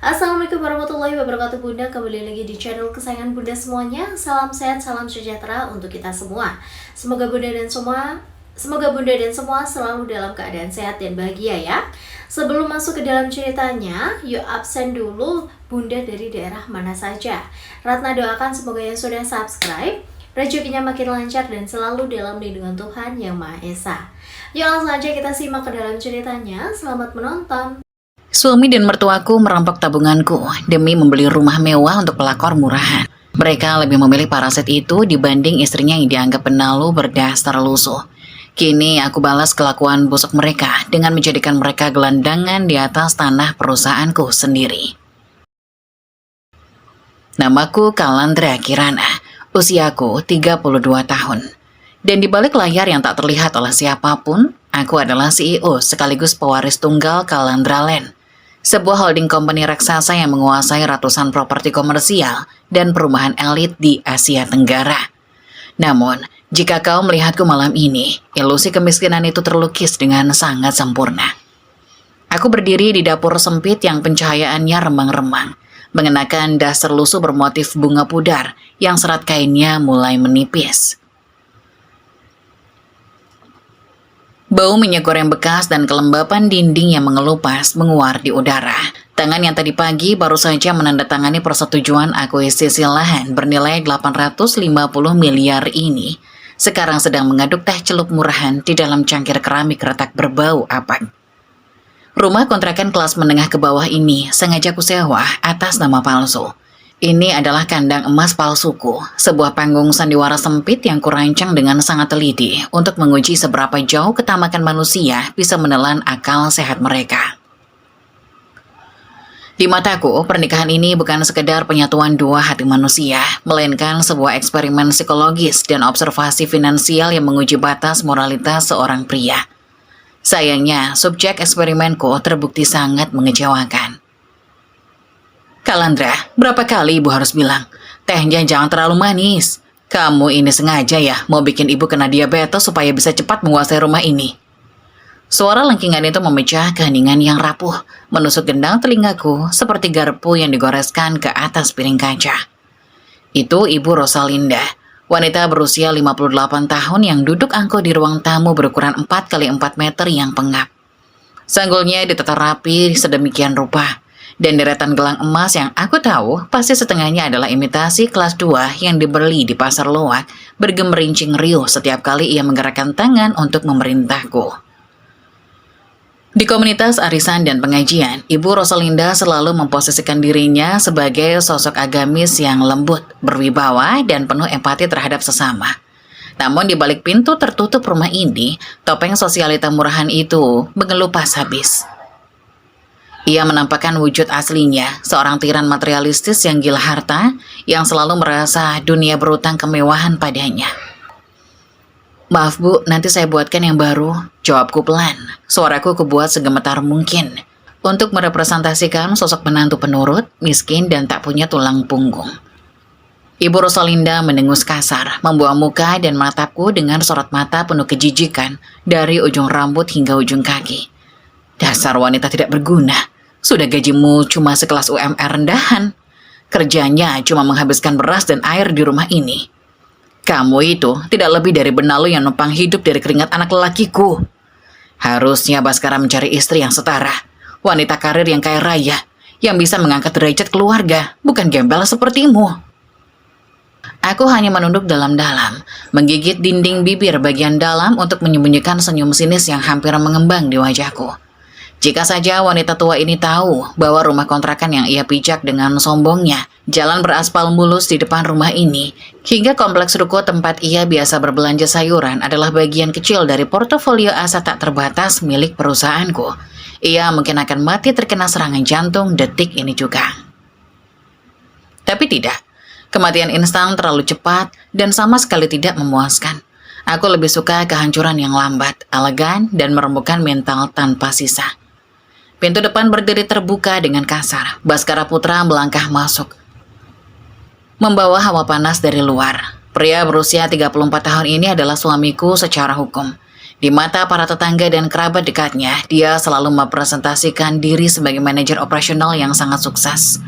Assalamualaikum warahmatullahi wabarakatuh Bunda. Kembali lagi di channel kesayangan Bunda semuanya. Salam sehat, salam sejahtera untuk kita semua. Semoga Bunda dan semua selalu dalam keadaan sehat dan bahagia ya. Sebelum masuk ke dalam ceritanya, yuk absen dulu Bunda dari daerah mana saja. Ratna doakan semoga yang sudah subscribe rezekinya makin lancar dan selalu dalam lindungan Tuhan Yang Maha Esa. Yuk langsung aja kita simak ke dalam ceritanya. Selamat menonton. Suami dan mertuaku merampok tabunganku demi membeli rumah mewah untuk pelakor murahan. Mereka lebih memilih parasit itu dibanding istrinya yang dianggap penalu berdasar lusuh. Kini aku balas kelakuan busuk mereka dengan menjadikan mereka gelandangan di atas tanah perusahaanku sendiri. Namaku Kalandra Kirana, usiaku 32 tahun. Dan di balik layar yang tak terlihat oleh siapapun, aku adalah CEO sekaligus pewaris tunggal Kalandra Land, sebuah holding company raksasa yang menguasai ratusan properti komersial dan perumahan elit di Asia Tenggara. Namun, jika kau melihatku malam ini, ilusi kemiskinan itu terlukis dengan sangat sempurna. Aku berdiri di dapur sempit yang pencahayaannya remang-remang, mengenakan daster lusuh bermotif bunga pudar yang serat kainnya mulai menipis. Bau minyak goreng bekas dan kelembapan dinding yang mengelupas menguar di udara. Tangan yang tadi pagi baru saja menandatangani persetujuan akuisisi lahan bernilai 850 miliar ini, sekarang sedang mengaduk teh celup murahan di dalam cangkir keramik retak berbau apek. Rumah kontrakan kelas menengah ke bawah ini sengaja kusewa atas nama palsu. Ini adalah kandang emas palsuku, sebuah panggung sandiwara sempit yang kurancang dengan sangat teliti untuk menguji seberapa jauh ketamakan manusia bisa menelan akal sehat mereka. Di mataku, pernikahan ini bukan sekedar penyatuan dua hati manusia, melainkan sebuah eksperimen psikologis dan observasi finansial yang menguji batas moralitas seorang pria. Sayangnya, subjek eksperimenku terbukti sangat mengecewakan. Kalandra, berapa kali ibu harus bilang, tehnya jangan terlalu manis. Kamu ini sengaja ya mau bikin ibu kena diabetes supaya bisa cepat menguasai rumah ini. Suara lengkingan itu memecah keheningan yang rapuh, menusuk gendang telingaku seperti garpu yang digoreskan ke atas piring kaca. Itu Ibu Rosalinda, wanita berusia 58 tahun yang duduk angkuh di ruang tamu berukuran 4x4 meter yang pengap. Sanggulnya ditata rapi sedemikian rupa, dan deretan gelang emas yang aku tahu pasti setengahnya adalah imitasi kelas 2 yang dibeli di pasar loak bergemerincing riuh setiap kali ia menggerakkan tangan untuk memerintahku. Di komunitas arisan dan pengajian, Ibu Rosalinda selalu memposisikan dirinya sebagai sosok agamis yang lembut, berwibawa, dan penuh empati terhadap sesama. Namun di balik pintu tertutup rumah ini, topeng sosialita murahan itu mengelupas habis. Ia menampakkan wujud aslinya, seorang tiran materialistis yang gila harta, yang selalu merasa dunia berutang kemewahan padanya. Maaf Bu, nanti saya buatkan yang baru. Jawabku pelan, suaraku kubuat segemetar mungkin, untuk merepresentasikan sosok menantu penurut, miskin dan tak punya tulang punggung. Ibu Rosalinda mendengus kasar, membuang muka dan menatapku dengan sorot mata penuh kejijikan dari ujung rambut hingga ujung kaki. Dasar wanita tidak berguna. Sudah gajimu cuma sekelas UMR rendahan. Kerjanya cuma menghabiskan beras dan air di rumah ini. Kamu itu tidak lebih dari benalu yang numpang hidup dari keringat anak lelakiku. Harusnya Baskara mencari istri yang setara. Wanita karir yang kaya raya, yang bisa mengangkat derajat keluarga, bukan gembel sepertimu. Aku hanya menunduk dalam-dalam, menggigit dinding bibir bagian dalam untuk menyembunyikan senyum sinis yang hampir mengembang di wajahku. Jika saja wanita tua ini tahu bahwa rumah kontrakan yang ia pijak dengan sombongnya, jalan beraspal mulus di depan rumah ini, hingga kompleks ruko tempat ia biasa berbelanja sayuran adalah bagian kecil dari portofolio aset tak terbatas milik perusahaanku, ia mungkin akan mati terkena serangan jantung detik ini juga. Tapi tidak, kematian instan terlalu cepat dan sama sekali tidak memuaskan. Aku lebih suka kehancuran yang lambat, elegan, dan merembukan mental tanpa sisa. Pintu depan berdiri terbuka dengan kasar. Baskara Putra melangkah masuk, membawa hawa panas dari luar. Pria berusia 34 tahun ini adalah suamiku secara hukum. Di mata para tetangga dan kerabat dekatnya, dia selalu mempresentasikan diri sebagai manajer operasional yang sangat sukses,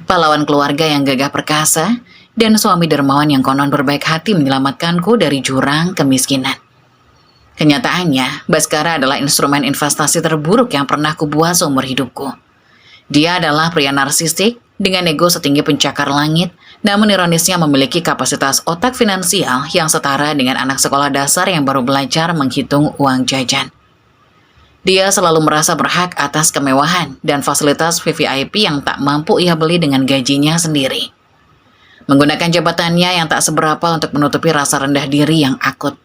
pahlawan keluarga yang gagah perkasa, dan suami dermawan yang konon berbaik hati menyelamatkanku dari jurang kemiskinan. Kenyataannya, Baskara adalah instrumen investasi terburuk yang pernah kubuat seumur hidupku. Dia adalah pria narsistik dengan ego setinggi pencakar langit, namun ironisnya memiliki kapasitas otak finansial yang setara dengan anak sekolah dasar yang baru belajar menghitung uang jajan. Dia selalu merasa berhak atas kemewahan dan fasilitas VVIP yang tak mampu ia beli dengan gajinya sendiri. Menggunakan jabatannya yang tak seberapa untuk menutupi rasa rendah diri yang akut.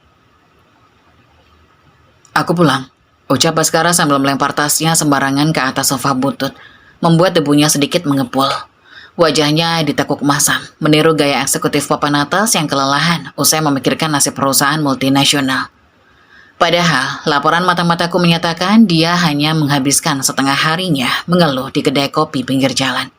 "Aku pulang," ucap Baskara sambil melempar tasnya sembarangan ke atas sofa butut, membuat debunya sedikit mengepul. Wajahnya ditekuk masam, meniru gaya eksekutif papan atas yang kelelahan usai memikirkan nasib perusahaan multinasional. Padahal, laporan mata-mataku menyatakan dia hanya menghabiskan setengah harinya mengeluh di kedai kopi pinggir jalan.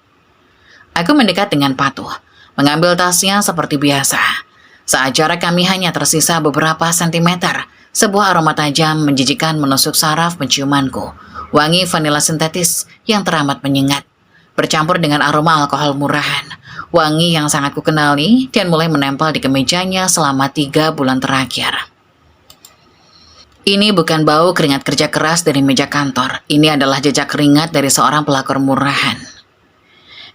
Aku mendekat dengan patuh, mengambil tasnya seperti biasa. Saat jarak kami hanya tersisa beberapa sentimeter, sebuah aroma tajam menjijikan menusuk saraf penciumanku, wangi vanila sintetis yang teramat menyengat, bercampur dengan aroma alkohol murahan, wangi yang sangat kukenali dan mulai menempel di kemejanya selama 3 bulan terakhir. Ini bukan bau keringat kerja keras dari meja kantor, ini adalah jejak keringat dari seorang pelakor murahan.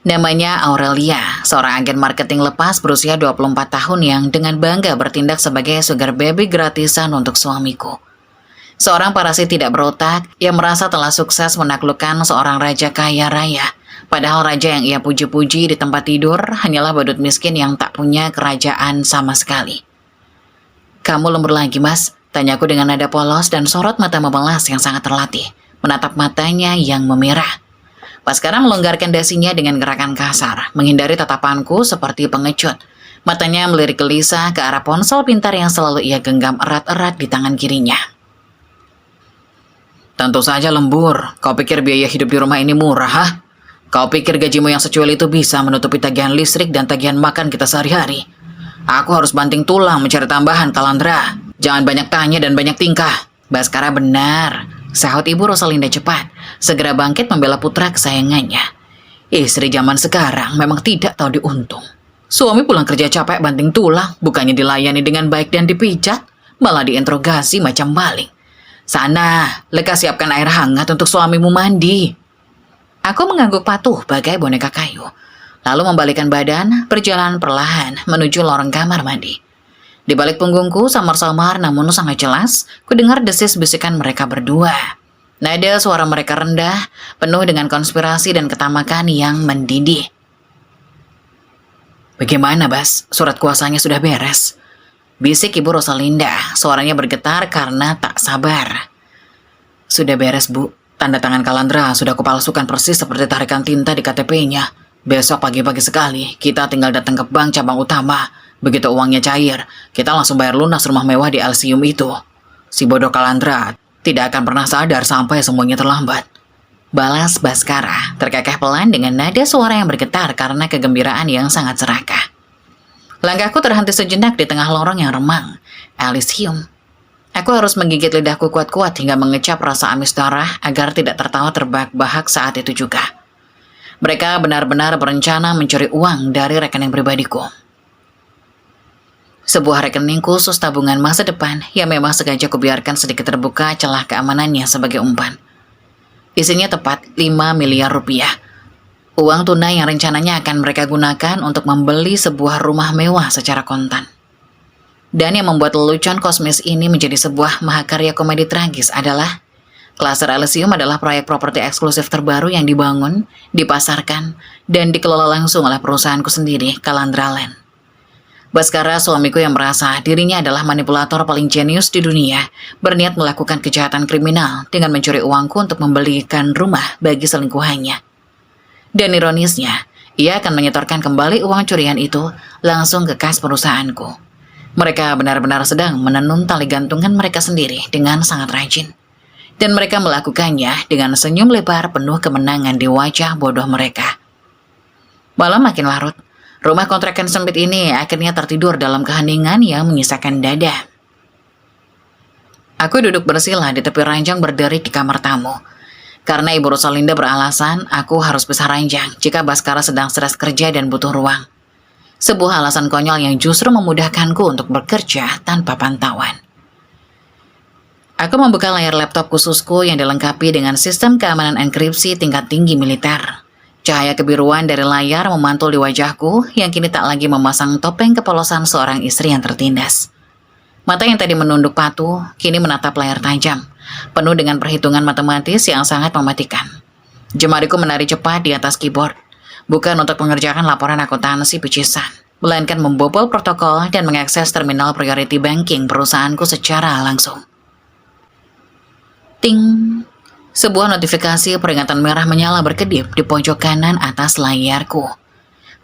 Namanya Aurelia, seorang agen marketing lepas berusia 24 tahun yang dengan bangga bertindak sebagai sugar baby gratisan untuk suamiku. Seorang parasit tidak berotak yang merasa telah sukses menaklukkan seorang raja kaya raya. Padahal raja yang ia puji-puji di tempat tidur hanyalah badut miskin yang tak punya kerajaan sama sekali. "Kamu lembur lagi, Mas?" tanyaku dengan nada polos dan sorot mata memelas yang sangat terlatih, menatap matanya yang memerah. Baskara melonggarkan dasinya dengan gerakan kasar, menghindari tatapanku seperti pengecut. Matanya melirik gelisah ke arah ponsel pintar yang selalu ia genggam erat-erat di tangan kirinya. "Tentu saja lembur. Kau pikir biaya hidup di rumah ini murah, ha? Kau pikir gajimu yang secuil itu bisa menutupi tagihan listrik dan tagihan makan kita sehari-hari? Aku harus banting tulang mencari tambahan, Kalandra. Jangan banyak tanya dan banyak tingkah." "Baskara benar," sahut Ibu Rosalinda cepat, segera bangkit membela putra kesayangannya. Istri zaman sekarang memang tidak tahu diuntung. Suami pulang kerja capek banting tulang, bukannya dilayani dengan baik dan dipijat, malah diinterogasi macam maling. "Sana, lekas siapkan air hangat untuk suamimu mandi." Aku mengangguk patuh bagai boneka kayu, lalu membalikkan badan, berjalan perlahan menuju lorong kamar mandi. Di balik punggungku samar-samar namun sangat jelas, kudengar desis bisikan mereka berdua. Nada suara mereka rendah, penuh dengan konspirasi dan ketamakan yang mendidih. "Bagaimana, Bas? Surat kuasanya sudah beres?" bisik Ibu Rosalinda, suaranya bergetar karena tak sabar. "Sudah beres, Bu. Tanda tangan Kalandra sudah kupalsukan persis seperti tarikan tinta di KTP-nya. Besok pagi-pagi sekali, kita tinggal datang ke bank cabang utama. Begitu uangnya cair, kita langsung bayar lunas rumah mewah di Elysium itu. Si bodoh Kalandra tidak akan pernah sadar sampai semuanya terlambat." Balas Baskara, terkekeh pelan dengan nada suara yang bergetar karena kegembiraan yang sangat serakah. Langkahku terhenti sejenak di tengah lorong yang remang. Elysium. Aku harus menggigit lidahku kuat-kuat hingga mengecap rasa amis darah agar tidak tertawa terbahak-bahak saat itu juga. Mereka benar-benar berencana mencuri uang dari rekening pribadiku. Sebuah rekening khusus tabungan masa depan yang memang sengaja kubiarkan sedikit terbuka celah keamanannya sebagai umpan. Isinya tepat 5 miliar rupiah. Uang tunai yang rencananya akan mereka gunakan untuk membeli sebuah rumah mewah secara kontan. Dan yang membuat lelucon kosmis ini menjadi sebuah mahakarya komedi tragis adalah Cluster Elysium adalah proyek properti eksklusif terbaru yang dibangun, dipasarkan, dan dikelola langsung oleh perusahaanku sendiri, Kalandra Land. Baskara, suamiku yang merasa dirinya adalah manipulator paling jenius di dunia, berniat melakukan kejahatan kriminal dengan mencuri uangku untuk membelikan rumah bagi selingkuhannya. Dan ironisnya, ia akan menyetorkan kembali uang curian itu langsung ke kas perusahaanku. Mereka benar-benar sedang menenun tali gantungan mereka sendiri dengan sangat rajin. Dan mereka melakukannya dengan senyum lebar penuh kemenangan di wajah bodoh mereka. Malam makin larut. Rumah kontrakan sempit ini akhirnya tertidur dalam keheningan yang menyisakan dada. Aku duduk bersila di tepi ranjang berdiri di kamar tamu. Karena Ibu Rosalinda beralasan aku harus bisa ranjang jika Baskara sedang stres kerja dan butuh ruang. Sebuah alasan konyol yang justru memudahkanku untuk bekerja tanpa pantauan. Aku membuka layar laptop khususku yang dilengkapi dengan sistem keamanan enkripsi tingkat tinggi militer. Cahaya kebiruan dari layar memantul di wajahku yang kini tak lagi memasang topeng kepolosan seorang istri yang tertindas. Mata yang tadi menunduk patuh, kini menatap layar tajam, penuh dengan perhitungan matematis yang sangat mematikan. Jemariku menari cepat di atas keyboard, bukan untuk mengerjakan laporan akuntansi picisan, melainkan membobol protokol dan mengakses terminal priority banking perusahaanku secara langsung. Ting! Sebuah notifikasi peringatan merah menyala berkedip di pojok kanan atas layarku.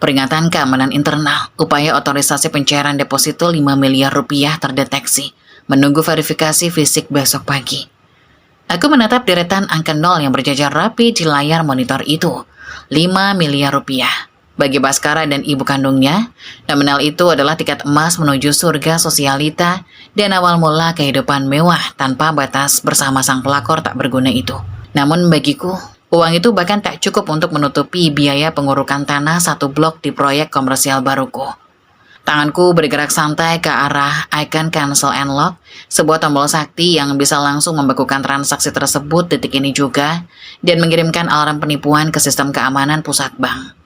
Peringatan keamanan internal, upaya otorisasi pencairan deposito 5 miliar rupiah terdeteksi, menunggu verifikasi fisik besok pagi. Aku menatap deretan angka 0 yang berjajar rapi di layar monitor itu. 5 miliar rupiah. Bagi Baskara dan ibu kandungnya, nominal itu adalah tiket emas menuju surga sosialita dan awal mula kehidupan mewah tanpa batas bersama sang pelakor tak berguna itu. Namun bagiku, uang itu bahkan tak cukup untuk menutupi biaya pengurukan tanah satu blok di proyek komersial baruku. Tanganku bergerak santai ke arah icon cancel and lock, sebuah tombol sakti yang bisa langsung membekukan transaksi tersebut detik ini juga, dan mengirimkan alarm penipuan ke sistem keamanan pusat bank.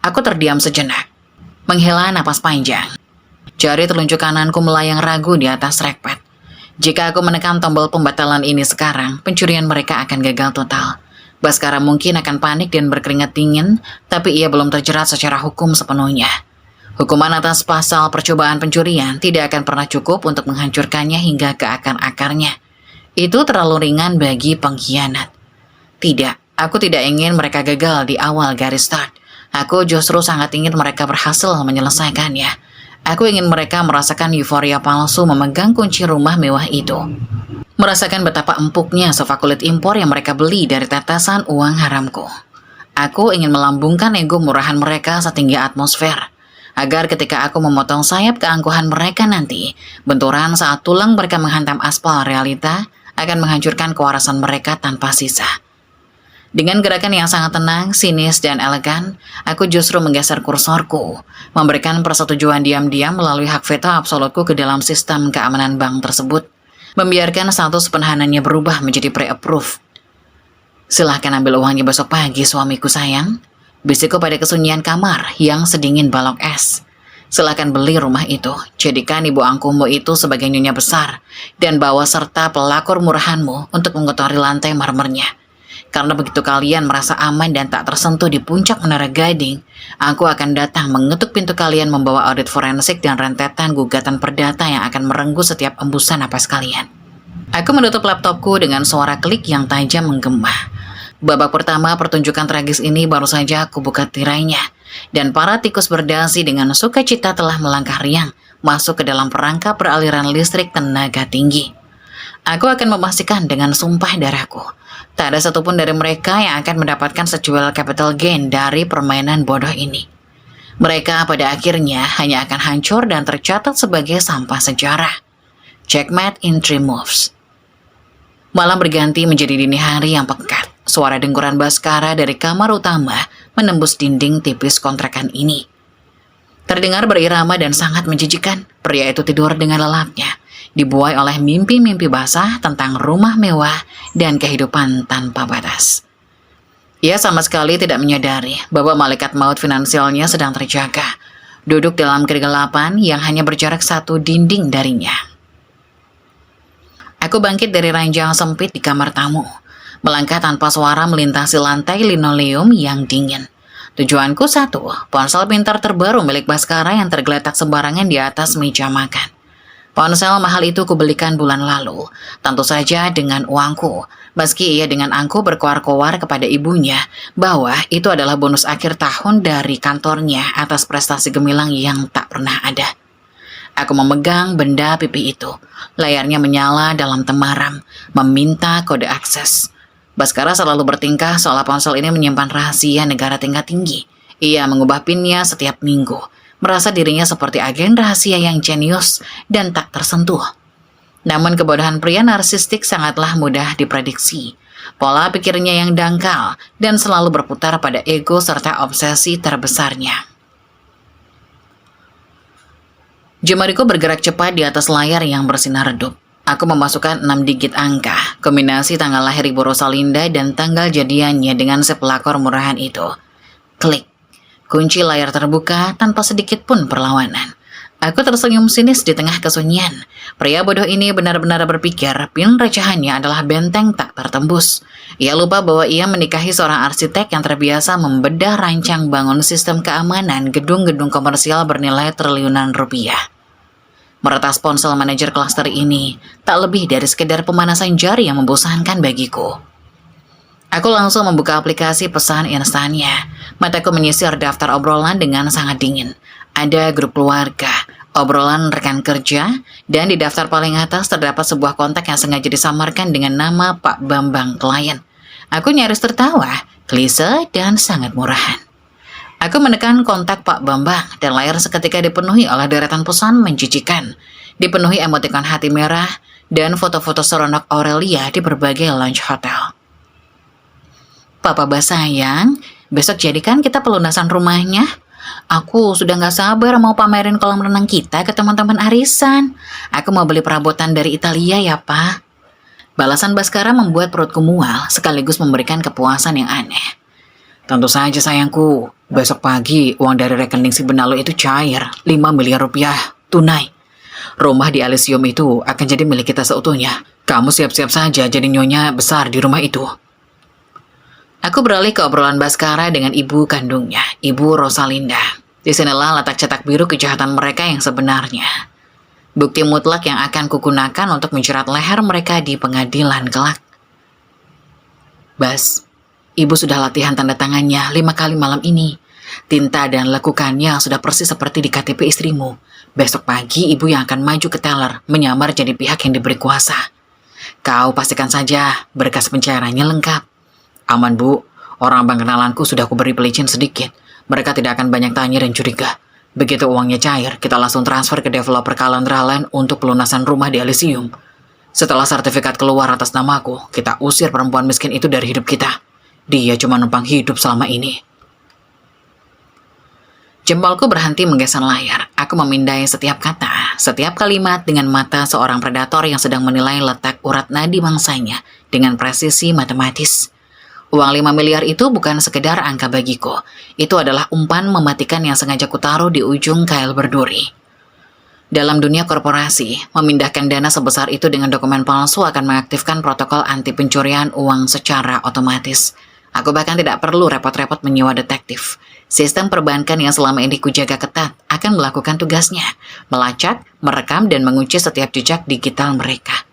Aku terdiam sejenak, menghela napas panjang. Jari telunjuk kananku melayang ragu di atas trackpad. Jika aku menekan tombol pembatalan ini sekarang, pencurian mereka akan gagal total. Baskara mungkin akan panik dan berkeringat dingin, tapi ia belum terjerat secara hukum sepenuhnya. Hukuman atas pasal percobaan pencurian tidak akan pernah cukup untuk menghancurkannya hingga ke akar-akarnya. Itu terlalu ringan bagi pengkhianat. Tidak, aku tidak ingin mereka gagal di awal garis start. Aku justru sangat ingin mereka berhasil menyelesaikannya. Aku ingin mereka merasakan euforia palsu memegang kunci rumah mewah itu. Merasakan betapa empuknya sofa kulit impor yang mereka beli dari tetesan uang haramku. Aku ingin melambungkan ego murahan mereka setinggi atmosfer. Agar ketika aku memotong sayap keangkuhan mereka nanti, benturan saat tulang mereka menghantam aspal realita akan menghancurkan kewarasan mereka tanpa sisa. Dengan gerakan yang sangat tenang, sinis, dan elegan, aku justru menggeser kursorku, memberikan persetujuan diam-diam melalui hak veto absolutku ke dalam sistem keamanan bank tersebut, membiarkan status penahanannya berubah menjadi pre-approve. Silahkan ambil uangnya besok pagi, suamiku sayang, bisikku pada kesunyian kamar yang sedingin balok es. Silahkan beli rumah itu, jadikan ibu angkumu itu sebagai nyonya besar, dan bawa serta pelakor murahanmu untuk mengotori lantai marmernya. Karena begitu kalian merasa aman dan tak tersentuh di puncak Menara Gading, aku akan datang mengetuk pintu kalian membawa audit forensik dan rentetan gugatan perdata yang akan merenggut setiap embusan napas kalian. Aku menutup laptopku dengan suara klik yang tajam menggema. Babak pertama pertunjukan tragis ini baru saja aku buka tirainya, dan para tikus berdasi dengan sukacita telah melangkah riang masuk ke dalam perangkap peraliran listrik tenaga tinggi. Aku akan memastikan dengan sumpah darahku, tak ada satupun dari mereka yang akan mendapatkan sejual capital gain dari permainan bodoh ini. Mereka pada akhirnya hanya akan hancur dan tercatat sebagai sampah sejarah. Checkmate in 3 moves. Malam berganti menjadi dini hari yang pekat. Suara dengkuran Baskara dari kamar utama menembus dinding tipis kontrakan ini. Terdengar berirama dan sangat menjijikan. Pria itu tidur dengan lelapnya, dibuai oleh mimpi-mimpi basah tentang rumah mewah dan kehidupan tanpa batas. Ia sama sekali tidak menyadari bahwa malaikat maut finansialnya sedang terjaga, duduk dalam kegelapan yang hanya berjarak 1 dinding darinya. Aku bangkit dari ranjang sempit di kamar tamu, melangkah tanpa suara melintasi lantai linoleum yang dingin. Tujuanku satu, ponsel pintar terbaru milik Baskara yang tergeletak sembarangan di atas meja makan. Ponsel mahal itu kubelikan bulan lalu, tentu saja dengan uangku, meski ia dengan angku berkoar-koar kepada ibunya bahwa itu adalah bonus akhir tahun dari kantornya atas prestasi gemilang yang tak pernah ada. Aku memegang benda pipi itu, layarnya menyala dalam temaram, meminta kode akses. Baskara selalu bertingkah seolah ponsel ini menyimpan rahasia negara tingkat tinggi. Ia mengubah pinnya setiap minggu, merasa dirinya seperti agen rahasia yang jenius dan tak tersentuh. Namun kebodohan pria narsistik sangatlah mudah diprediksi. Pola pikirnya yang dangkal dan selalu berputar pada ego serta obsesi terbesarnya. Jemariku bergerak cepat di atas layar yang bersinar redup. Aku memasukkan 6 digit angka, kombinasi tanggal lahir Ibu Rosalinda dan tanggal jadiannya dengan si pelakor murahan itu. Klik. Kunci layar terbuka tanpa sedikit pun perlawanan. Aku tersenyum sinis di tengah kesunyian. Pria bodoh ini benar-benar berpikir pin recehannya adalah benteng tak tertembus. Ia lupa bahwa ia menikahi seorang arsitek yang terbiasa membedah rancang bangun sistem keamanan gedung-gedung komersial bernilai triliunan rupiah. Meretas ponsel manajer klaster ini tak lebih dari sekedar pemanasan jari yang membosankan bagiku. Aku langsung membuka aplikasi pesan instannya. Mataku menyisir daftar obrolan dengan sangat dingin. Ada grup keluarga, obrolan rekan kerja, dan di daftar paling atas terdapat sebuah kontak yang sengaja disamarkan dengan nama Pak Bambang klien. Aku nyaris tertawa, klise dan sangat murahan. Aku menekan kontak Pak Bambang dan layar seketika dipenuhi oleh deretan pesan menjijikan. Dipenuhi emotikon hati merah dan foto-foto seronok Aurelia di berbagai lounge hotel. Papa Bas sayang, besok jadikan kita pelunasan rumahnya. Aku sudah gak sabar mau pamerin kolam renang kita ke teman-teman arisan. Aku mau beli perabotan dari Italia ya, Pak. Balasan Baskara membuat perutku mual sekaligus memberikan kepuasan yang aneh. Tentu saja sayangku, besok pagi uang dari rekening si Benalu itu cair, 5 miliar rupiah, tunai. Rumah di Elysium itu akan jadi milik kita seutuhnya. Kamu siap-siap saja jadi nyonya besar di rumah itu. Aku beralih ke obrolan Baskara dengan ibu kandungnya, Ibu Rosalinda. Disinilah letak cetak biru kejahatan mereka yang sebenarnya. Bukti mutlak yang akan kugunakan untuk menjerat leher mereka di pengadilan kelak. Bas, ibu sudah latihan tanda tangannya 5 kali malam ini. Tinta dan lekukannya sudah persis seperti di KTP istrimu. Besok pagi ibu yang akan maju ke teller, menyamar jadi pihak yang diberi kuasa. Kau pastikan saja berkas pencairannya lengkap. Aman Bu, orang bank kenalanku sudah aku beri pelicin sedikit. Mereka tidak akan banyak tanya dan curiga. Begitu uangnya cair, kita langsung transfer ke developer Kalendralen untuk pelunasan rumah di Elysium. Setelah sertifikat keluar atas namaku, kita usir perempuan miskin itu dari hidup kita. Dia cuma numpang hidup selama ini. Jempolku berhenti menggeser layar. Aku memindai setiap kata, setiap kalimat dengan mata seorang predator yang sedang menilai letak urat nadi mangsanya dengan presisi matematis. Uang 5 miliar itu bukan sekedar angka bagiku. Itu adalah umpan mematikan yang sengaja kutaruh di ujung kail berduri. Dalam dunia korporasi, memindahkan dana sebesar itu dengan dokumen palsu akan mengaktifkan protokol anti pencurian uang secara otomatis. Aku bahkan tidak perlu repot-repot menyewa detektif. Sistem perbankan yang selama ini kujaga ketat akan melakukan tugasnya, melacak, merekam, dan mengunci setiap jejak digital mereka.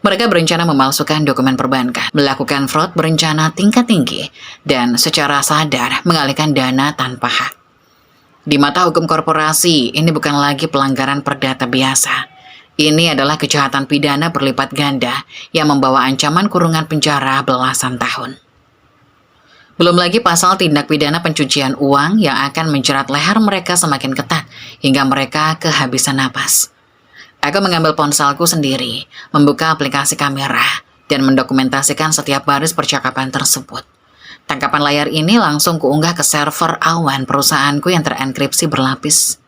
Mereka berencana memalsukan dokumen perbankan, melakukan fraud berencana tingkat tinggi, dan secara sadar mengalihkan dana tanpa hak. Di mata hukum korporasi, ini bukan lagi pelanggaran perdata biasa. Ini adalah kejahatan pidana berlipat ganda yang membawa ancaman kurungan penjara belasan tahun. Belum lagi pasal tindak pidana pencucian uang yang akan menjerat leher mereka semakin ketat hingga mereka kehabisan napas. Aku mengambil ponselku sendiri, membuka aplikasi kamera, dan mendokumentasikan setiap baris percakapan tersebut. Tangkapan layar ini langsung kuunggah ke server awan perusahaanku yang terenkripsi berlapis.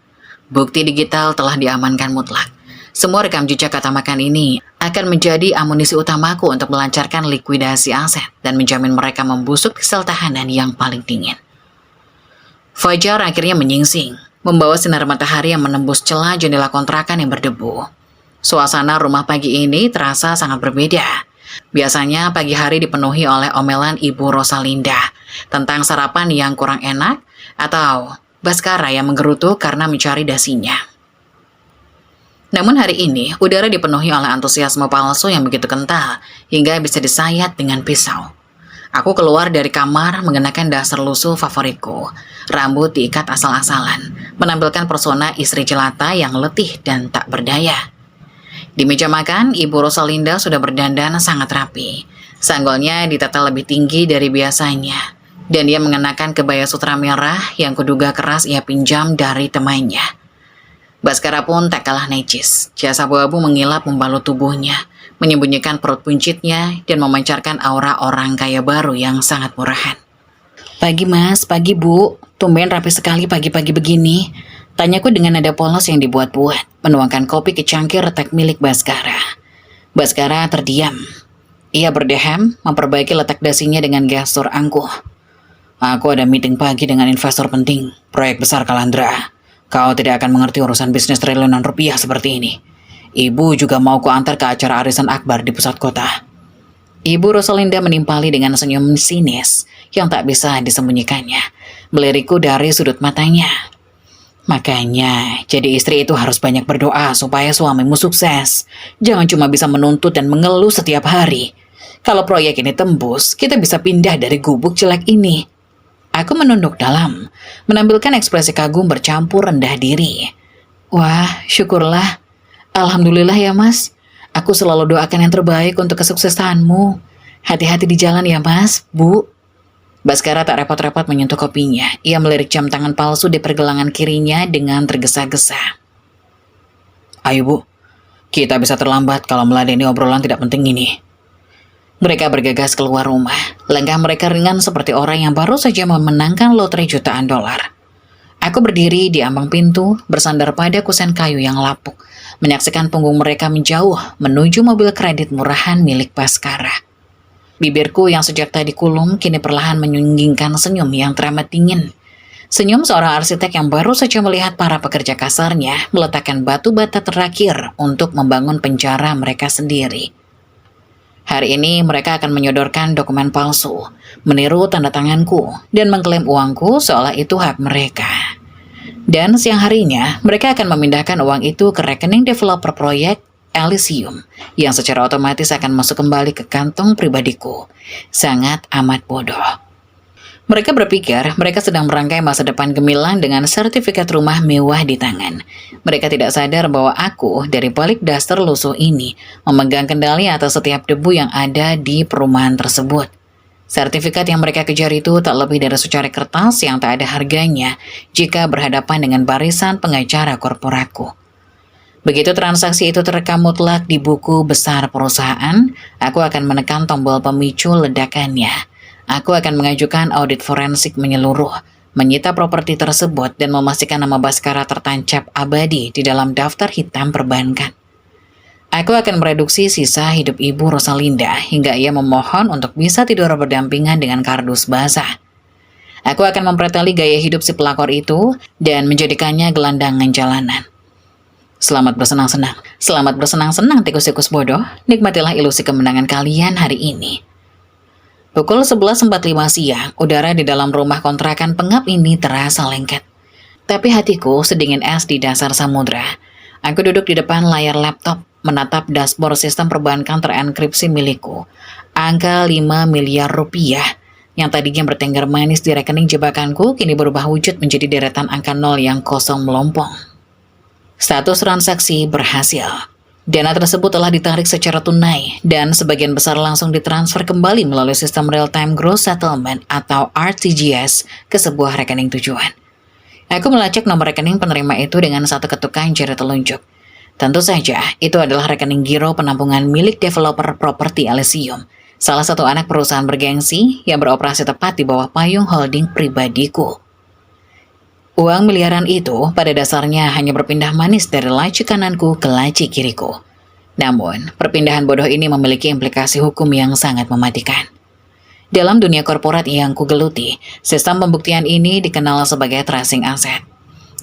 Bukti digital telah diamankan mutlak. Semua rekam jejak kata makan ini akan menjadi amunisi utamaku untuk melancarkan likuidasi aset dan menjamin mereka membusuk di sel tahanan yang paling dingin. Fajar akhirnya menyingsing, membawa sinar matahari yang menembus celah jendela kontrakan yang berdebu. Suasana rumah pagi ini terasa sangat berbeda. Biasanya pagi hari dipenuhi oleh omelan Ibu Rosalinda tentang sarapan yang kurang enak atau Baskara yang menggerutu karena mencari dasinya. Namun hari ini, udara dipenuhi oleh antusiasme palsu yang begitu kental hingga bisa disayat dengan pisau. Aku keluar dari kamar mengenakan dasar lusuh favoritku. Rambut diikat asal-asalan, menampilkan persona istri jelata yang letih dan tak berdaya. Di meja makan, Ibu Rosalinda sudah berdandan sangat rapi. Sanggolnya ditata lebih tinggi dari biasanya. Dan dia mengenakan kebaya sutra merah yang kuduga keras ia pinjam dari temannya. Baskara pun tak kalah necis. Jas abu-abu mengilap membalut tubuhnya, menyembunyikan perut buncitnya, dan memancarkan aura orang kaya baru yang sangat murahan. Pagi mas, pagi bu. Tumben rapi sekali pagi-pagi begini. Tanyaku dengan nada polos yang dibuat-buat, menuangkan kopi ke cangkir retak milik Baskara. Baskara terdiam. Ia berdeham, memperbaiki letak dasinya dengan gestur angkuh. Aku ada meeting pagi dengan investor penting, proyek besar Kalandra. Kau tidak akan mengerti urusan bisnis triliunan rupiah seperti ini. Ibu juga mau kuantar ke acara arisan akbar di pusat kota. Ibu Rosalinda menimpali dengan senyum sinis yang tak bisa disembunyikannya, melirikku dari sudut matanya. Makanya, jadi istri itu harus banyak berdoa supaya suamimu sukses. Jangan cuma bisa menuntut dan mengeluh setiap hari. Kalau proyek ini tembus, kita bisa pindah dari gubuk jelek ini. Aku menunduk dalam, menampilkan ekspresi kagum bercampur rendah diri. Wah, syukurlah. Alhamdulillah ya mas. Aku selalu doakan yang terbaik untuk kesuksesanmu. Hati-hati di jalan ya mas, bu. Baskara tak repot-repot menyentuh kopinya. Ia melirik jam tangan palsu di pergelangan kirinya dengan tergesa-gesa. Ayo bu, kita bisa terlambat kalau meladeni obrolan tidak penting ini. Mereka bergegas keluar rumah. Langkah mereka ringan seperti orang yang baru saja memenangkan lotre jutaan dolar. Aku berdiri di ambang pintu, bersandar pada kusen kayu yang lapuk, menyaksikan punggung mereka menjauh menuju mobil kredit murahan milik Baskara. Bibirku yang sejak tadi kulum kini perlahan menyunggingkan senyum yang teramat dingin. Senyum seorang arsitek yang baru saja melihat para pekerja kasarnya meletakkan batu bata terakhir untuk membangun penjara mereka sendiri. Hari ini mereka akan menyodorkan dokumen palsu, meniru tanda tanganku, dan mengklaim uangku seolah itu hak mereka. Dan siang harinya, mereka akan memindahkan uang itu ke rekening developer proyek Elysium, yang secara otomatis akan masuk kembali ke kantong pribadiku. Sangat amat bodoh. Mereka berpikir mereka sedang merangkai masa depan gemilang dengan sertifikat rumah mewah di tangan. Mereka tidak sadar bahwa aku dari balik daster lusuh ini memegang kendali atas setiap debu yang ada di perumahan tersebut. Sertifikat yang mereka kejar itu tak lebih dari secari kertas yang tak ada harganya jika berhadapan dengan barisan pengacara korporatku. Begitu transaksi itu terekam mutlak di buku besar perusahaan, aku akan menekan tombol pemicu ledakannya. Aku akan mengajukan audit forensik menyeluruh, menyita properti tersebut dan memastikan nama Baskara tertancap abadi di dalam daftar hitam perbankan. Aku akan mereduksi sisa hidup Ibu Rosalinda hingga ia memohon untuk bisa tidur berdampingan dengan kardus basah. Aku akan mempreteli gaya hidup si pelakor itu dan menjadikannya gelandangan jalanan. Selamat bersenang-senang tikus-tikus bodoh, nikmatilah ilusi kemenangan kalian hari ini. Pukul 11.45 siang, udara di dalam rumah kontrakan pengap ini terasa lengket. Tapi hatiku sedingin es di dasar samudra. Aku duduk di depan layar laptop, menatap dashboard sistem perbankan terenkripsi milikku. Angka 5 miliar rupiah, yang tadinya bertengger manis di rekening jebakanku, kini berubah wujud menjadi deretan angka 0 yang kosong melompong. Status transaksi berhasil. Dana tersebut telah ditarik secara tunai dan sebagian besar langsung ditransfer kembali melalui sistem real-time gross settlement atau RTGS ke sebuah rekening tujuan. Aku melacak nomor rekening penerima itu dengan satu ketukan jari telunjuk. Tentu saja, itu adalah rekening giro penampungan milik developer properti Elysium, salah satu anak perusahaan bergengsi yang beroperasi tepat di bawah payung holding pribadiku. Uang miliaran itu pada dasarnya hanya berpindah manis dari laci kananku ke laci kiriku. Namun, perpindahan bodoh ini memiliki implikasi hukum yang sangat mematikan. Dalam dunia korporat yang kugeluti, sistem pembuktian ini dikenal sebagai tracing aset.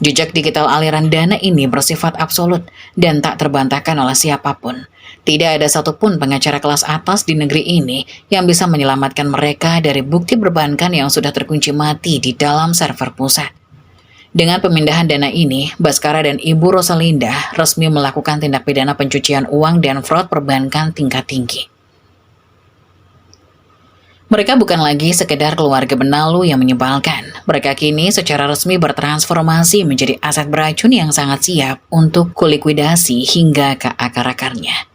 Jejak digital aliran dana ini bersifat absolut dan tak terbantahkan oleh siapapun. Tidak ada satupun pengacara kelas atas di negeri ini yang bisa menyelamatkan mereka dari bukti perbankan yang sudah terkunci mati di dalam server pusat. Dengan pemindahan dana ini, Baskara dan Ibu Rosalinda resmi melakukan tindak pidana pencucian uang dan fraud perbankan tingkat tinggi. Mereka bukan lagi sekedar keluarga benalu yang menyebalkan. Mereka kini secara resmi bertransformasi menjadi aset beracun yang sangat siap untuk kulikuidasi hingga ke akar-akarnya.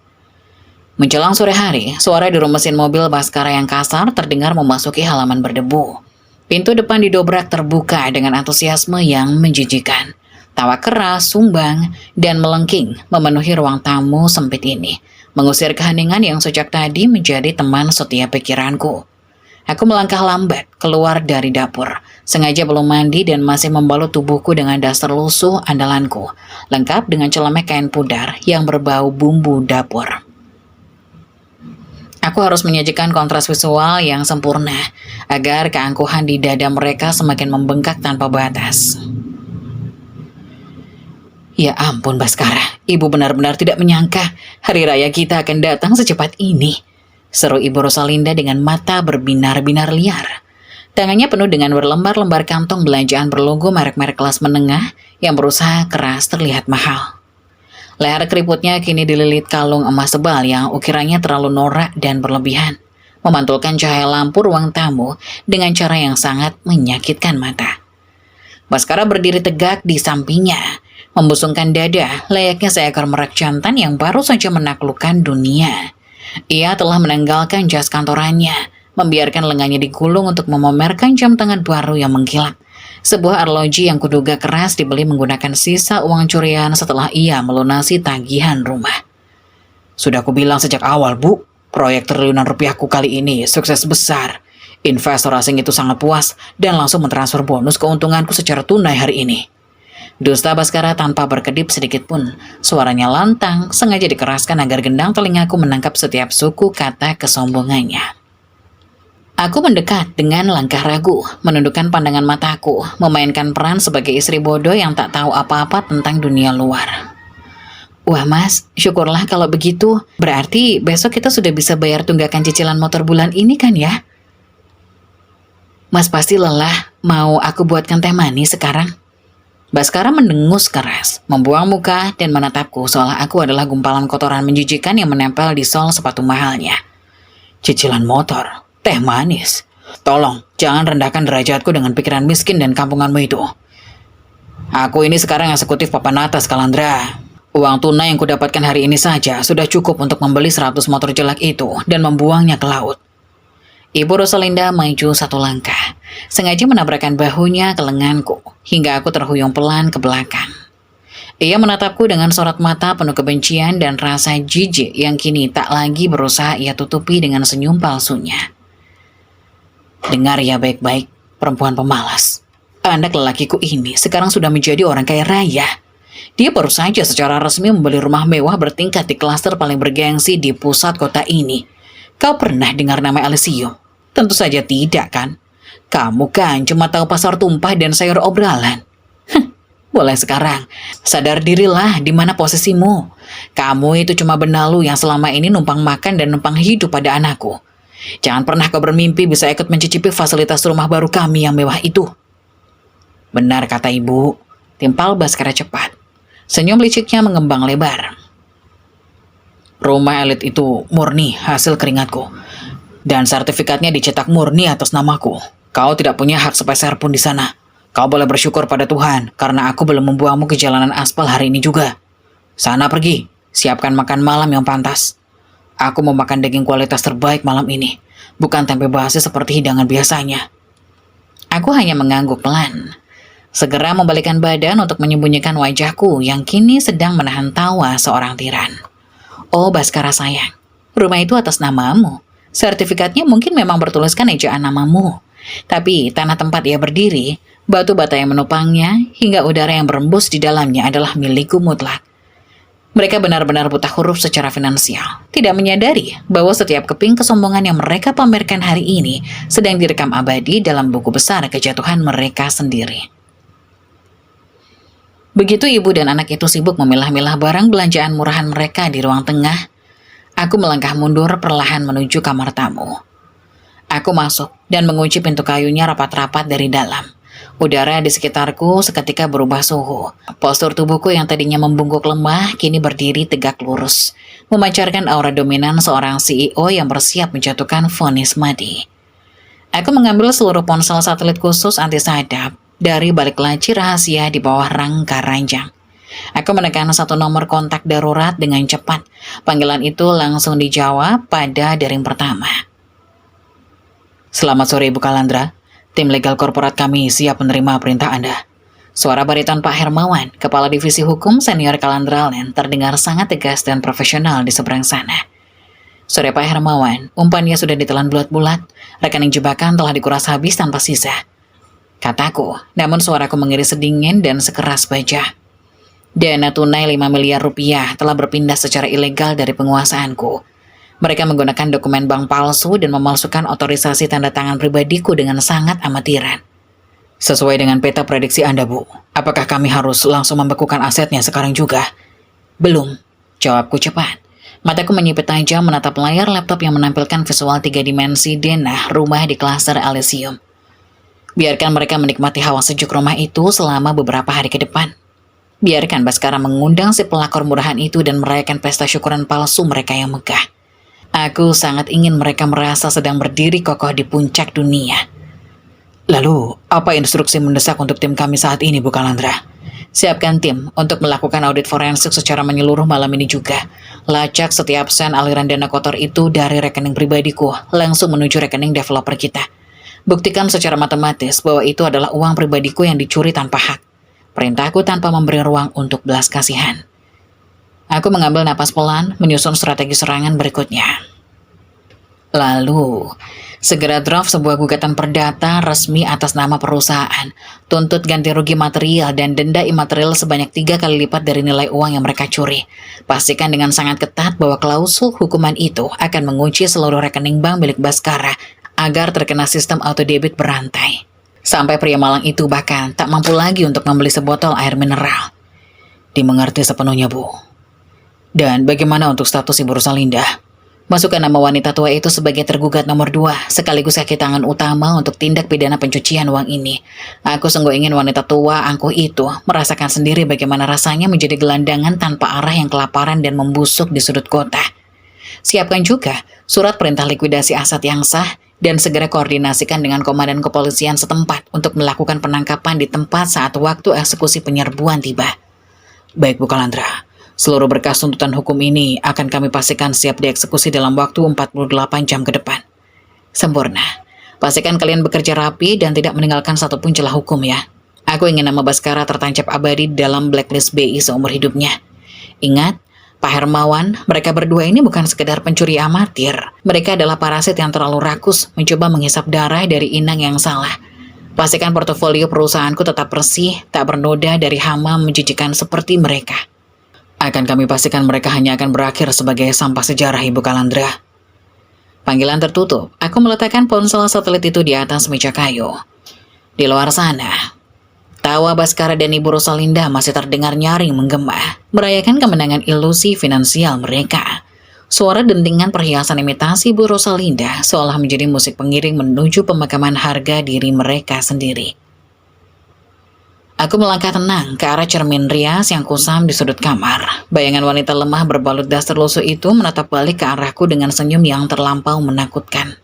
Menjelang sore hari, suara deru mesin mobil Baskara yang kasar terdengar memasuki halaman berdebu. Pintu depan didobrak terbuka dengan antusiasme yang menjijikan. Tawa keras, sumbang, dan melengking memenuhi ruang tamu sempit ini, mengusir keheningan yang sejak tadi menjadi teman setiap pikiranku. Aku melangkah lambat keluar dari dapur, sengaja belum mandi dan masih membalut tubuhku dengan daster lusuh andalanku, lengkap dengan celemek kain pudar yang berbau bumbu dapur. Aku harus menyajikan kontras visual yang sempurna, agar keangkuhan di dada mereka semakin membengkak tanpa batas. Ya ampun Baskara, ibu benar-benar tidak menyangka hari raya kita akan datang secepat ini, seru Ibu Rosalinda dengan mata berbinar-binar liar. Tangannya penuh dengan berlembar-lembar kantong belanjaan berlogo merek-merek kelas menengah yang berusaha keras terlihat mahal. Leher keriputnya kini dililit kalung emas tebal yang ukirannya terlalu norak dan berlebihan, memantulkan cahaya lampu ruang tamu dengan cara yang sangat menyakitkan mata. Baskara berdiri tegak di sampingnya, membusungkan dada layaknya seekor merak jantan yang baru saja menaklukkan dunia. Ia telah menanggalkan jas kantorannya, membiarkan lengannya digulung untuk memamerkan jam tangan baru yang mengkilap. Sebuah arloji yang kuduga keras dibeli menggunakan sisa uang curian setelah ia melunasi tagihan rumah. Sudah aku bilang sejak awal, Bu, proyek triliunan rupiahku kali ini sukses besar. Investor asing itu sangat puas dan langsung mentransfer bonus keuntunganku secara tunai hari ini. Dusta Baskara tanpa berkedip sedikit pun. Suaranya lantang, sengaja dikeraskan agar gendang telingaku menangkap setiap suku kata kesombongannya. Aku mendekat dengan langkah ragu, menundukkan pandangan mataku, memainkan peran sebagai istri bodoh yang tak tahu apa-apa tentang dunia luar. Wah Mas, syukurlah kalau begitu. Berarti besok kita sudah bisa bayar tunggakan cicilan motor bulan ini kan ya? Mas pasti lelah, mau aku buatkan teh manis sekarang? Baskara mendengus keras, membuang muka dan menatapku seolah aku adalah gumpalan kotoran menjijikan yang menempel di sol sepatu mahalnya. Cicilan motor? Teh manis. Tolong, jangan rendahkan derajatku dengan pikiran miskin dan kampunganmu itu. Aku ini sekarang eksekutif papan atas, Kalandra. Uang tunai yang kudapatkan hari ini saja sudah cukup untuk membeli 100 motor jelek itu dan membuangnya ke laut. Ibu Rosalinda maju satu langkah, sengaja menabrakkan bahunya ke lenganku, hingga aku terhuyung pelan ke belakang. Ia menatapku dengan sorot mata penuh kebencian dan rasa jijik yang kini tak lagi berusaha ia tutupi dengan senyum palsunya. Dengar ya baik-baik, perempuan pemalas. Anak lelakiku ini sekarang sudah menjadi orang kaya raya. Dia baru saja secara resmi membeli rumah mewah bertingkat di klaster paling bergengsi di pusat kota ini. Kau pernah dengar nama Alessio? Tentu saja tidak kan? Kamu kan cuma tahu pasar tumpah dan sayur obralan. Boleh sekarang, sadar dirilah di mana posisimu. Kamu itu cuma benalu yang selama ini numpang makan dan numpang hidup pada anakku. Jangan pernah kau bermimpi bisa ikut mencicipi fasilitas rumah baru kami yang mewah itu. Benar kata ibu, timpal Baskara cepat. Senyum liciknya mengembang lebar. Rumah elit itu murni hasil keringatku. Dan sertifikatnya dicetak murni atas namaku. Kau tidak punya hak sepeser pun di sana. Kau boleh bersyukur pada Tuhan karena aku belum membuangmu ke jalanan aspal hari ini juga. Sana pergi, siapkan makan malam yang pantas. Aku mau makan daging kualitas terbaik malam ini, bukan tempe basi seperti hidangan biasanya. Aku hanya mengangguk pelan. Segera membalikkan badan untuk menyembunyikan wajahku yang kini sedang menahan tawa seorang tiran. Oh Baskara sayang, rumah itu atas namamu. Sertifikatnya mungkin memang bertuliskan ejaan namamu. Tapi tanah tempat ia berdiri, batu bata yang menopangnya, hingga udara yang berembus di dalamnya adalah milikku mutlak. Mereka benar-benar buta huruf secara finansial, tidak menyadari bahwa setiap keping kesombongan yang mereka pamerkan hari ini sedang direkam abadi dalam buku besar kejatuhan mereka sendiri. Begitu ibu dan anak itu sibuk memilah-milah barang belanjaan murahan mereka di ruang tengah, aku melangkah mundur perlahan menuju kamar tamu. Aku masuk dan mengunci pintu kayunya rapat-rapat dari dalam. Udara di sekitarku seketika berubah suhu. Postur tubuhku yang tadinya membungkuk lemah kini berdiri tegak lurus, memancarkan aura dominan seorang CEO yang bersiap menjatuhkan vonis mati. Aku mengambil seluruh ponsel satelit khusus anti sadap dari balik laci rahasia di bawah rangka ranjang. Aku menekan satu nomor kontak darurat dengan cepat. Panggilan itu langsung dijawab pada dering pertama. Selamat sore Ibu Kalandra. Tim legal korporat kami siap menerima perintah Anda. Suara bariton Pak Hermawan, Kepala Divisi Hukum Senior Kalandralen, terdengar sangat tegas dan profesional di seberang sana. Sore Pak Hermawan, umpannya sudah ditelan bulat-bulat, rekening jebakan telah dikuras habis tanpa sisa. Kataku, namun suaraku mengiris sedingin dan sekeras baja. Dana tunai 5 miliar rupiah telah berpindah secara ilegal dari penguasaanku. Mereka menggunakan dokumen bank palsu dan memalsukan otorisasi tanda tangan pribadiku dengan sangat amatiran. Sesuai dengan peta prediksi Anda, Bu, apakah kami harus langsung membekukan asetnya sekarang juga? Belum, jawabku cepat. Mataku menyipit tajam menatap layar laptop yang menampilkan visual 3 dimensi denah rumah di klaster Elysium. Biarkan mereka menikmati hawa sejuk rumah itu selama beberapa hari ke depan. Biarkan Baskara mengundang si pelakor murahan itu dan merayakan pesta syukuran palsu mereka yang megah. Aku sangat ingin mereka merasa sedang berdiri kokoh di puncak dunia. Lalu, apa instruksi mendesak untuk tim kami saat ini, Bu Kalandra? Siapkan tim untuk melakukan audit forensik secara menyeluruh malam ini juga. Lacak setiap sen aliran dana kotor itu dari rekening pribadiku langsung menuju rekening developer kita. Buktikan secara matematis bahwa itu adalah uang pribadiku yang dicuri tanpa hak. Perintahku tanpa memberi ruang untuk belas kasihan. Aku mengambil napas pelan, menyusun strategi serangan berikutnya. Lalu, segera draft sebuah gugatan perdata resmi atas nama perusahaan, tuntut ganti rugi material dan denda imaterial sebanyak 3 kali lipat dari nilai uang yang mereka curi. Pastikan dengan sangat ketat bahwa klausul hukuman itu akan mengunci seluruh rekening bank milik Baskara agar terkena sistem autodebit berantai. Sampai pria malang itu bahkan tak mampu lagi untuk membeli sebotol air mineral. Dimengerti sepenuhnya, Bu. Dan bagaimana untuk status Ibu Rosalinda? Masukkan nama wanita tua itu sebagai tergugat nomor 2, sekaligus kaki tangan utama untuk tindak pidana pencucian uang ini. Aku sungguh ingin wanita tua angkuh itu merasakan sendiri bagaimana rasanya menjadi gelandangan tanpa arah yang kelaparan dan membusuk di sudut kota. Siapkan juga surat perintah likuidasi aset yang sah dan segera koordinasikan dengan komandan kepolisian setempat untuk melakukan penangkapan di tempat saat waktu eksekusi penyerbuan tiba. Baik, Bu Kalandra. Seluruh berkas tuntutan hukum ini akan kami pastikan siap dieksekusi dalam waktu 48 jam ke depan. Sempurna. Pastikan kalian bekerja rapi dan tidak meninggalkan satupun celah hukum ya. Aku ingin nama Baskara tertancap abadi dalam blacklist BI seumur hidupnya. Ingat, Pak Hermawan, mereka berdua ini bukan sekedar pencuri amatir. Mereka adalah parasit yang terlalu rakus mencoba menghisap darah dari inang yang salah. Pastikan portofolio perusahaanku tetap bersih, tak bernoda dari hama menjijikan seperti mereka. Akan kami pastikan mereka hanya akan berakhir sebagai sampah sejarah, Ibu Kalandra. Panggilan tertutup, aku meletakkan ponsel satelit itu di atas meja kayu. Di luar sana, tawa Baskara dan Ibu Rosalinda masih terdengar nyaring menggema, merayakan kemenangan ilusi finansial mereka. Suara dentingan perhiasan imitasi Ibu Rosalinda seolah menjadi musik pengiring menuju pemakaman harga diri mereka sendiri. Aku melangkah tenang ke arah cermin rias yang kusam di sudut kamar. Bayangan wanita lemah berbalut daster lusuh itu menatap balik ke arahku dengan senyum yang terlampau menakutkan.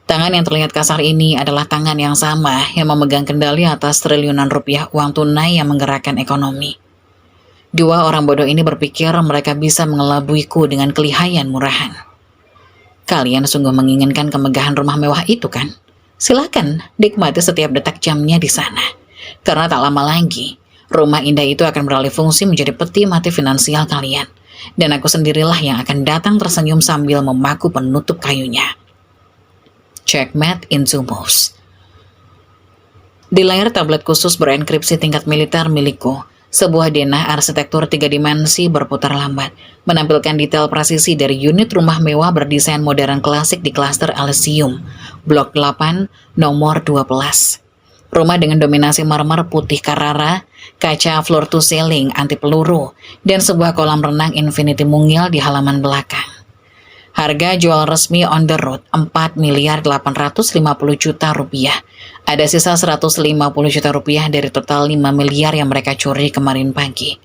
Tangan yang terlihat kasar ini adalah tangan yang sama yang memegang kendali atas triliunan rupiah uang tunai yang menggerakkan ekonomi. Dua orang bodoh ini berpikir mereka bisa mengelabuiku dengan kelihayan murahan. Kalian sungguh menginginkan kemegahan rumah mewah itu kan? Silakan nikmati setiap detak jamnya di sana. Karena tak lama lagi, rumah indah itu akan beralih fungsi menjadi peti mati finansial kalian. Dan aku sendirilah yang akan datang tersenyum sambil memaku penutup kayunya. Checkmate into moves. Di layar tablet khusus berenkripsi tingkat militer milikku, sebuah denah arsitektur 3 dimensi berputar lambat, menampilkan detail presisi dari unit rumah mewah berdesain modern klasik di klaster Elysium, Blok 8, nomor 12. Rumah dengan dominasi marmer putih Carrara, kaca floor to ceiling anti peluru, dan sebuah kolam renang infinity mungil di halaman belakang. Harga jual resmi on the road 4 miliar 850 juta rupiah. Ada sisa 150 juta rupiah dari total 5 miliar yang mereka curi kemarin pagi.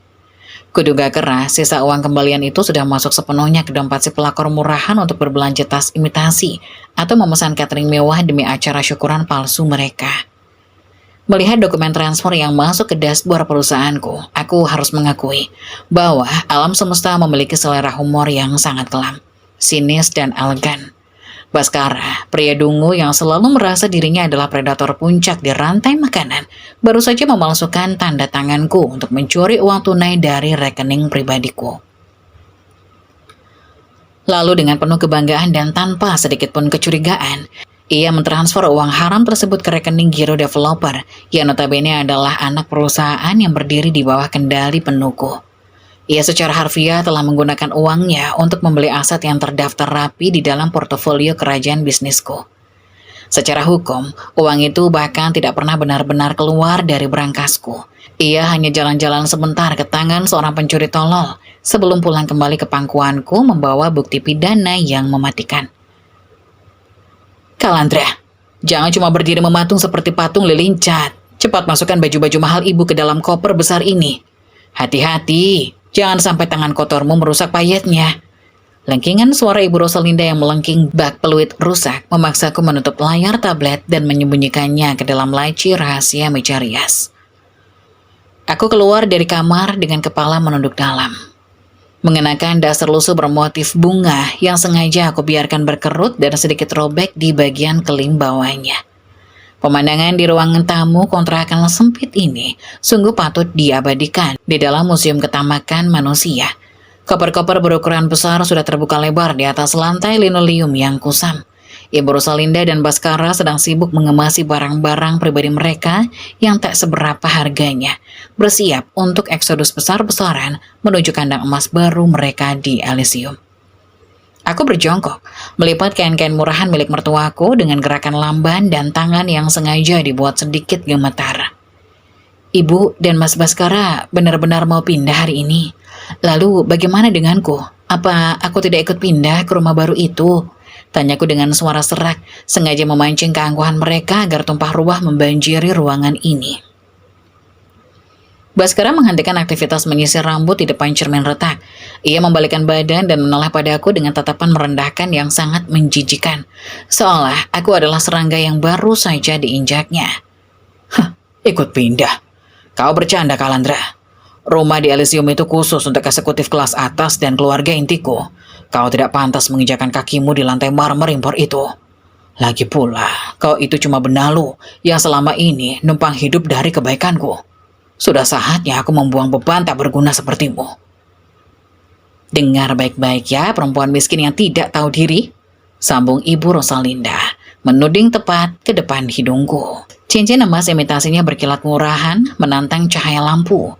Kuduga keras, sisa uang kembalian itu sudah masuk sepenuhnya ke dompet si pelakor murahan untuk berbelanja tas imitasi atau memesan catering mewah demi acara syukuran palsu mereka. Melihat dokumen transfer yang masuk ke dashboard perusahaanku, aku harus mengakui bahwa alam semesta memiliki selera humor yang sangat kelam, sinis dan elegan. Baskara, pria dungu yang selalu merasa dirinya adalah predator puncak di rantai makanan, baru saja memalsukan tanda tanganku untuk mencuri uang tunai dari rekening pribadiku. Lalu dengan penuh kebanggaan dan tanpa sedikit pun kecurigaan, ia mentransfer uang haram tersebut ke rekening giro developer yang notabene adalah anak perusahaan yang berdiri di bawah kendali penuku. Ia secara harfiah telah menggunakan uangnya untuk membeli aset yang terdaftar rapi di dalam portofolio kerajaan bisnisku. Secara hukum, uang itu bahkan tidak pernah benar-benar keluar dari berangkasku. Ia hanya jalan-jalan sebentar ke tangan seorang pencuri tolol sebelum pulang kembali ke pangkuanku membawa bukti pidana yang mematikan. Kalandra, jangan cuma berdiri mematung seperti patung lilin cat. Cepat masukkan baju-baju mahal ibu ke dalam koper besar ini. Hati-hati. Jangan sampai tangan kotormu merusak payetnya. Lengkingan suara Ibu Rosalinda yang melengking bak peluit rusak memaksaku menutup layar tablet dan menyembunyikannya ke dalam laci rahasia meja rias. Aku keluar dari kamar dengan kepala menunduk dalam. Mengenakan dasar lusuh bermotif bunga yang sengaja aku biarkan berkerut dan sedikit robek di bagian kelim bawahnya. Pemandangan di ruangan tamu kontrakan sempit ini sungguh patut diabadikan di dalam museum ketamakan manusia. Koper-koper berukuran besar sudah terbuka lebar di atas lantai linoleum yang kusam. Ibu Rosalinda dan Baskara sedang sibuk mengemasi barang-barang pribadi mereka yang tak seberapa harganya, bersiap untuk eksodus besar-besaran menuju kandang emas baru mereka di Elysium. Aku berjongkok, melipat kain-kain murahan milik mertuaku dengan gerakan lamban dan tangan yang sengaja dibuat sedikit gemetar. Ibu dan Mas Baskara benar-benar mau pindah hari ini. Lalu bagaimana denganku? Apa aku tidak ikut pindah ke rumah baru itu? Tanyaku dengan suara serak, sengaja memancing keangkuhan mereka agar tumpah ruah membanjiri ruangan ini. Baskara menghentikan aktivitas menyisir rambut di depan cermin retak. Ia membalikkan badan dan menoleh padaku dengan tatapan merendahkan yang sangat menjijikan. Seolah aku adalah serangga yang baru saja diinjaknya. Hah, ikut pindah. Kau bercanda, Kalandra. Rumah di Elysium itu khusus untuk eksekutif kelas atas dan keluarga intiku. Kau tidak pantas menginjakan kakimu di lantai marmer impor itu. Lagi pula, kau itu cuma benalu yang selama ini numpang hidup dari kebaikanku. Sudah saatnya aku membuang beban tak berguna sepertimu. Dengar baik-baik ya, perempuan miskin yang tidak tahu diri, sambung Ibu Rosalinda, menuding tepat ke depan hidungku. Cincin emas imitasinya berkilat murahan, menantang cahaya lampu.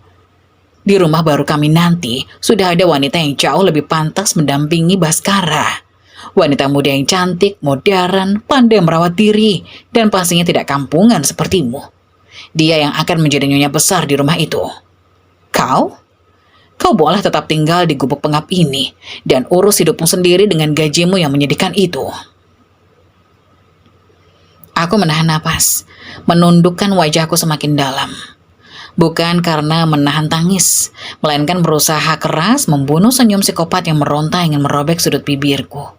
Di rumah baru kami nanti, sudah ada wanita yang jauh lebih pantas mendampingi Baskara. Wanita muda yang cantik, modern, pandai merawat diri, dan pastinya tidak kampungan sepertimu. Dia yang akan menjadi nyonya besar di rumah itu. Kau? Kau boleh tetap tinggal di gubuk pengap ini dan urus hidupmu sendiri dengan gajimu yang menyedihkan itu. Aku menahan napas, menundukkan wajahku semakin dalam. Bukan karena menahan tangis, melainkan berusaha keras membunuh senyum psikopat yang meronta ingin merobek sudut bibirku.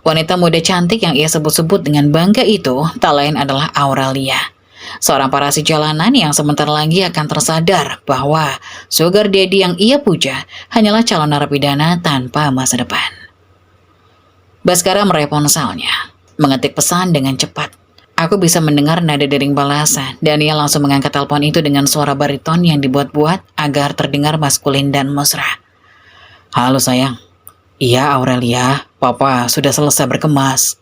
Wanita muda cantik yang ia sebut-sebut dengan bangga itu tak lain adalah Aurelia. Seorang parasit jalanan yang sebentar lagi akan tersadar bahwa sugar daddy yang ia puja hanyalah calon narapidana tanpa masa depan. Baskara meraih ponselnya, mengetik pesan dengan cepat. Aku bisa mendengar nada dering balasan dan ia langsung mengangkat telepon itu dengan suara bariton yang dibuat-buat agar terdengar maskulin dan mesra. Halo sayang. Iya Aurelia, Papa sudah selesai berkemas.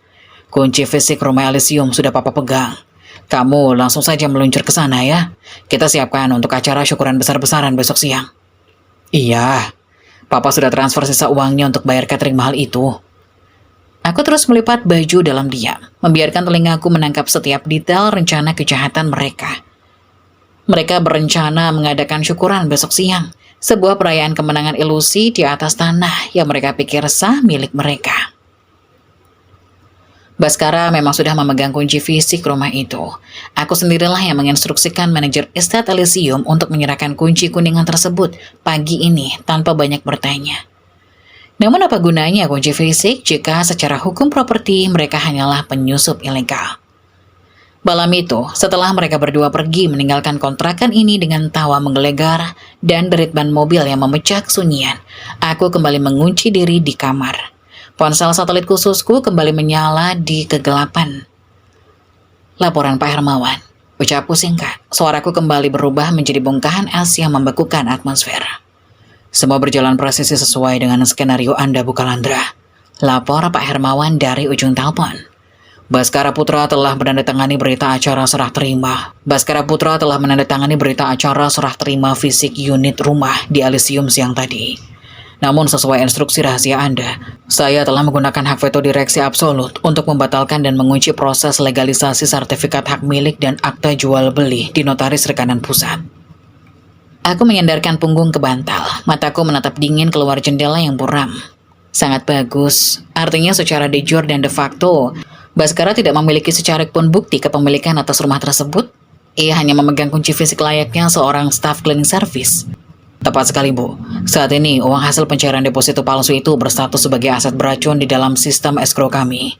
Kunci fisik rumah Elysium sudah Papa pegang. Kamu langsung saja meluncur ke sana ya. Kita siapkan untuk acara syukuran besar-besaran besok siang. Iya, Papa sudah transfer sisa uangnya untuk bayar catering mahal itu. Aku terus melipat baju dalam diam, membiarkan telingaku menangkap setiap detail rencana kejahatan mereka. Mereka berencana mengadakan syukuran besok siang, sebuah perayaan kemenangan ilusi di atas tanah yang mereka pikir sah milik mereka. Baskara memang sudah memegang kunci fisik rumah itu. Aku sendirilah yang menginstruksikan manajer Estate Elysium untuk menyerahkan kunci kuningan tersebut pagi ini tanpa banyak bertanya. Namun apa gunanya kunci fisik jika secara hukum properti mereka hanyalah penyusup ilegal? Malam itu, setelah mereka berdua pergi meninggalkan kontrakan ini dengan tawa menggelegar dan derit ban mobil yang memecah kesunyian, aku kembali mengunci diri di kamar. Ponsel satelit khususku kembali menyala di kegelapan. Laporan Pak Hermawan. Ucapku singkat, suaraku kembali berubah menjadi bongkahan es yang membekukan atmosfer. Semua berjalan presisi sesuai dengan skenario Anda, Bu Kalandra. Lapor Pak Hermawan dari ujung telepon. Baskara Putra telah menandatangani berita acara serah terima. Fisik unit rumah di Elysium siang tadi. Namun sesuai instruksi rahasia Anda, saya telah menggunakan hak veto direksi absolut untuk membatalkan dan mengunci proses legalisasi sertifikat hak milik dan akta jual beli di Notaris Rekanan Pusat. Aku menyandarkan punggung ke bantal, mataku menatap dingin keluar jendela yang buram. Sangat bagus, artinya secara de jure dan de facto, Baskara tidak memiliki secarik pun bukti kepemilikan atas rumah tersebut. Ia hanya memegang kunci fisik layaknya seorang staf cleaning service. Tepat sekali, Bu. Saat ini, uang hasil pencairan deposito palsu itu berstatus sebagai aset beracun di dalam sistem escrow kami.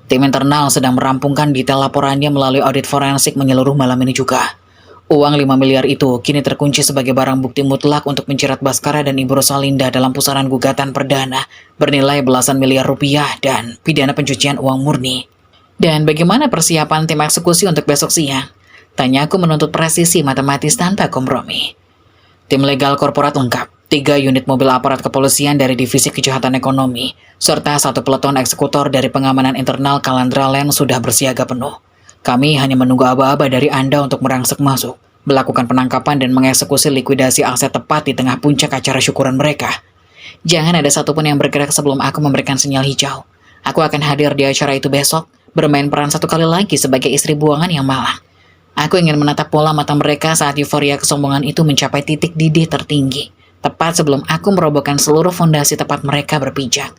Tim internal sedang merampungkan detail laporannya melalui audit forensik menyeluruh malam ini juga. Uang 5 miliar itu kini terkunci sebagai barang bukti mutlak untuk menjerat Baskara dan Ibu Rosalinda dalam pusaran gugatan perdana bernilai belasan miliar rupiah dan pidana pencucian uang murni. Dan bagaimana persiapan tim eksekusi untuk besok siang? Tanyaku menuntut presisi matematis tanpa kompromi. Tim legal korporat lengkap, 3 unit mobil aparat kepolisian dari Divisi Kejahatan Ekonomi, serta 1 peleton eksekutor dari pengamanan internal Kalandra Land sudah bersiaga penuh. Kami hanya menunggu aba-aba dari Anda untuk merangsek masuk, melakukan penangkapan dan mengeksekusi likuidasi aset tepat di tengah puncak acara syukuran mereka. Jangan ada satupun yang bergerak sebelum aku memberikan sinyal hijau. Aku akan hadir di acara itu besok, bermain peran 1 kali lagi sebagai istri buangan yang malang. Aku ingin menatap pola mata mereka saat euforia kesombongan itu mencapai titik didih tertinggi, tepat sebelum aku merobohkan seluruh fondasi tempat mereka berpijak.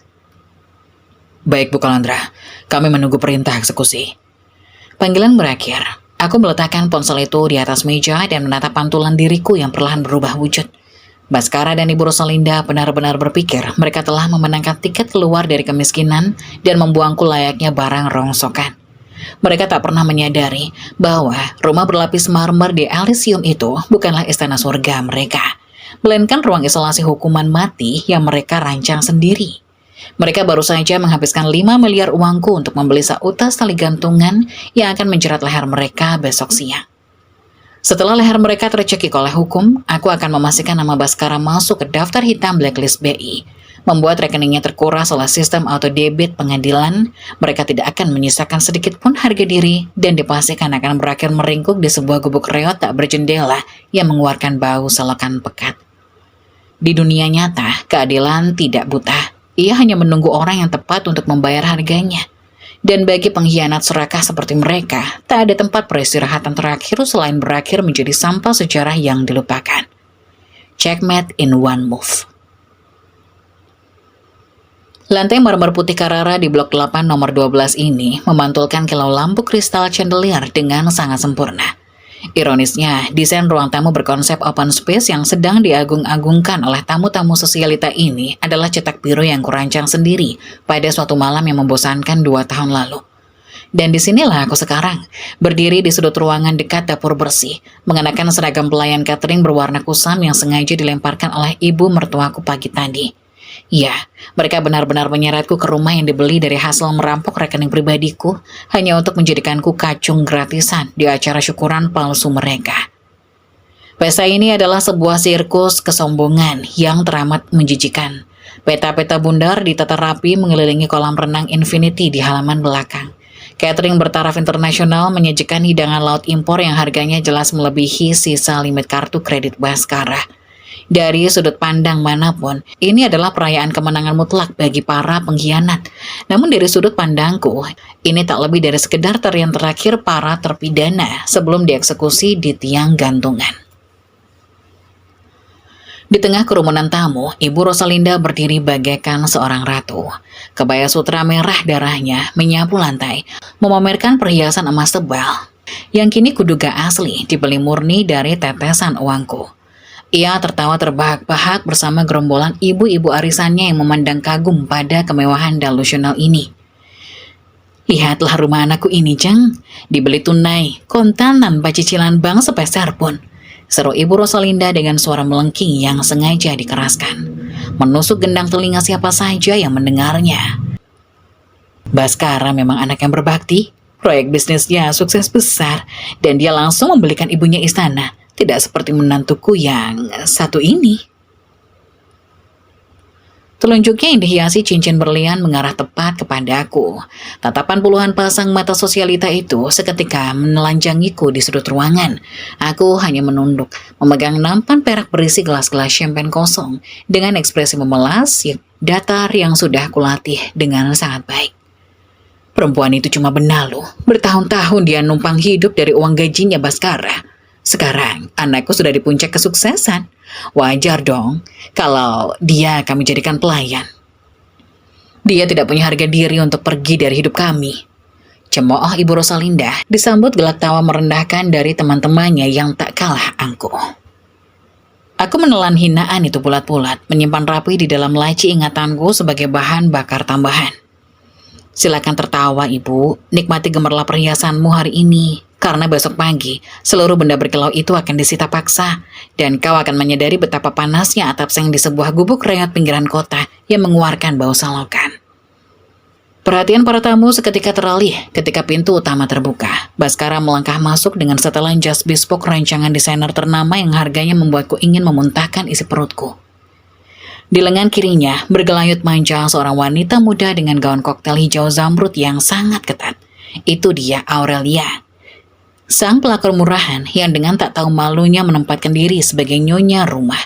Baik, Bu Kalandra, kami menunggu perintah eksekusi. Panggilan berakhir. Aku meletakkan ponsel itu di atas meja dan menatap pantulan diriku yang perlahan berubah wujud. Baskara dan Ibu Rosalinda benar-benar berpikir mereka telah memenangkan tiket keluar dari kemiskinan dan membuangku layaknya barang rongsokan. Mereka tak pernah menyadari bahwa rumah berlapis marmer di Elysium itu bukanlah istana surga mereka, melainkan ruang isolasi hukuman mati yang mereka rancang sendiri. Mereka baru saja menghabiskan 5 miliar uangku untuk membeli seutas tali gantungan yang akan menjerat leher mereka besok siang. Setelah leher mereka tercekik oleh hukum, aku akan memastikan nama Baskara masuk ke daftar hitam blacklist BI. Membuat rekeningnya terkuras oleh sistem auto debit pengadilan, mereka tidak akan menyisakan sedikit pun harga diri dan dipastikan akan berakhir meringkuk di sebuah gubuk reot tak berjendela yang mengeluarkan bau selokan pekat. Di dunia nyata, keadilan tidak buta. Ia hanya menunggu orang yang tepat untuk membayar harganya. Dan bagi pengkhianat serakah seperti mereka, tak ada tempat peristirahatan terakhir selain berakhir menjadi sampah sejarah yang dilupakan. Checkmate in one move. Lantai marmer putih Carrara di blok 8 nomor 12 ini memantulkan kilau lampu kristal chandelier dengan sangat sempurna. Ironisnya, desain ruang tamu berkonsep open space yang sedang diagung-agungkan oleh tamu-tamu sosialita ini adalah cetak biru yang kurancang sendiri pada suatu malam yang membosankan 2 tahun lalu. Dan disinilah aku sekarang, berdiri di sudut ruangan dekat dapur bersih, mengenakan seragam pelayan catering berwarna kusam yang sengaja dilemparkan oleh ibu mertuaku pagi tadi. Ya, mereka benar-benar menyeretku ke rumah yang dibeli dari hasil merampok rekening pribadiku hanya untuk menjadikanku kacung gratisan di acara syukuran palsu mereka. Pesta ini adalah sebuah sirkus kesombongan yang teramat menjijikan. Peta-peta bundar ditata rapi mengelilingi kolam renang infinity di halaman belakang. Catering bertaraf internasional menyajikan hidangan laut impor yang harganya jelas melebihi sisa limit kartu kredit Baskara. Dari sudut pandang manapun, ini adalah perayaan kemenangan mutlak bagi para pengkhianat. Namun dari sudut pandangku, ini tak lebih dari sekedar tarian terakhir para terpidana sebelum dieksekusi di tiang gantungan. Di tengah kerumunan tamu, Ibu Rosalinda berdiri bagaikan seorang ratu. Kebaya sutra merah darahnya menyapu lantai, memamerkan perhiasan emas tebal, yang kini kuduga asli dibeli murni dari tetesan uangku. Ia tertawa terbahak-bahak bersama gerombolan ibu-ibu arisannya yang memandang kagum pada kemewahan delusional ini. Lihatlah rumah anakku ini, Jeng. Dibeli tunai, kontan tanpa cicilan bank sepeser pun. Seru Ibu Rosalinda dengan suara melengking yang sengaja dikeraskan. Menusuk gendang telinga siapa saja yang mendengarnya. Baskara memang anak yang berbakti. Proyek bisnisnya sukses besar dan dia langsung membelikan ibunya istana. Tidak seperti menantuku yang satu ini. Telunjuknya yang dihiasi cincin berlian mengarah tepat kepadaku. Tatapan puluhan pasang mata sosialita itu seketika menelanjangiku di sudut ruangan. Aku hanya menunduk, memegang nampan perak berisi gelas-gelas champagne kosong dengan ekspresi memelas datar yang sudah kulatih dengan sangat baik. Perempuan itu cuma benalu. Bertahun-tahun dia numpang hidup dari uang gajinya Baskara. Sekarang anakku sudah di puncak kesuksesan. Wajar dong kalau dia kami jadikan pelayan. Dia tidak punya harga diri untuk pergi dari hidup kami. Cemooh Ibu Rosalinda disambut gelak tawa merendahkan dari teman-temannya yang tak kalah angkuh. Aku menelan hinaan itu bulat-bulat, menyimpan rapi di dalam laci ingatanku sebagai bahan bakar tambahan. Silakan tertawa, Ibu. Nikmati gemerlap perhiasanmu hari ini. Karena besok pagi, seluruh benda berkilau itu akan disita paksa. Dan kau akan menyadari betapa panasnya atap seng di sebuah gubuk reot pinggiran kota yang mengeluarkan bau salokan. Perhatian para tamu seketika teralih ketika pintu utama terbuka. Baskara melangkah masuk dengan setelan jas bespoke rancangan desainer ternama yang harganya membuatku ingin memuntahkan isi perutku. Di lengan kirinya bergelayut manja seorang wanita muda dengan gaun koktel hijau zamrud yang sangat ketat. Itu dia Aurelia. Sang pelakor murahan yang dengan tak tahu malunya menempatkan diri sebagai nyonya rumah.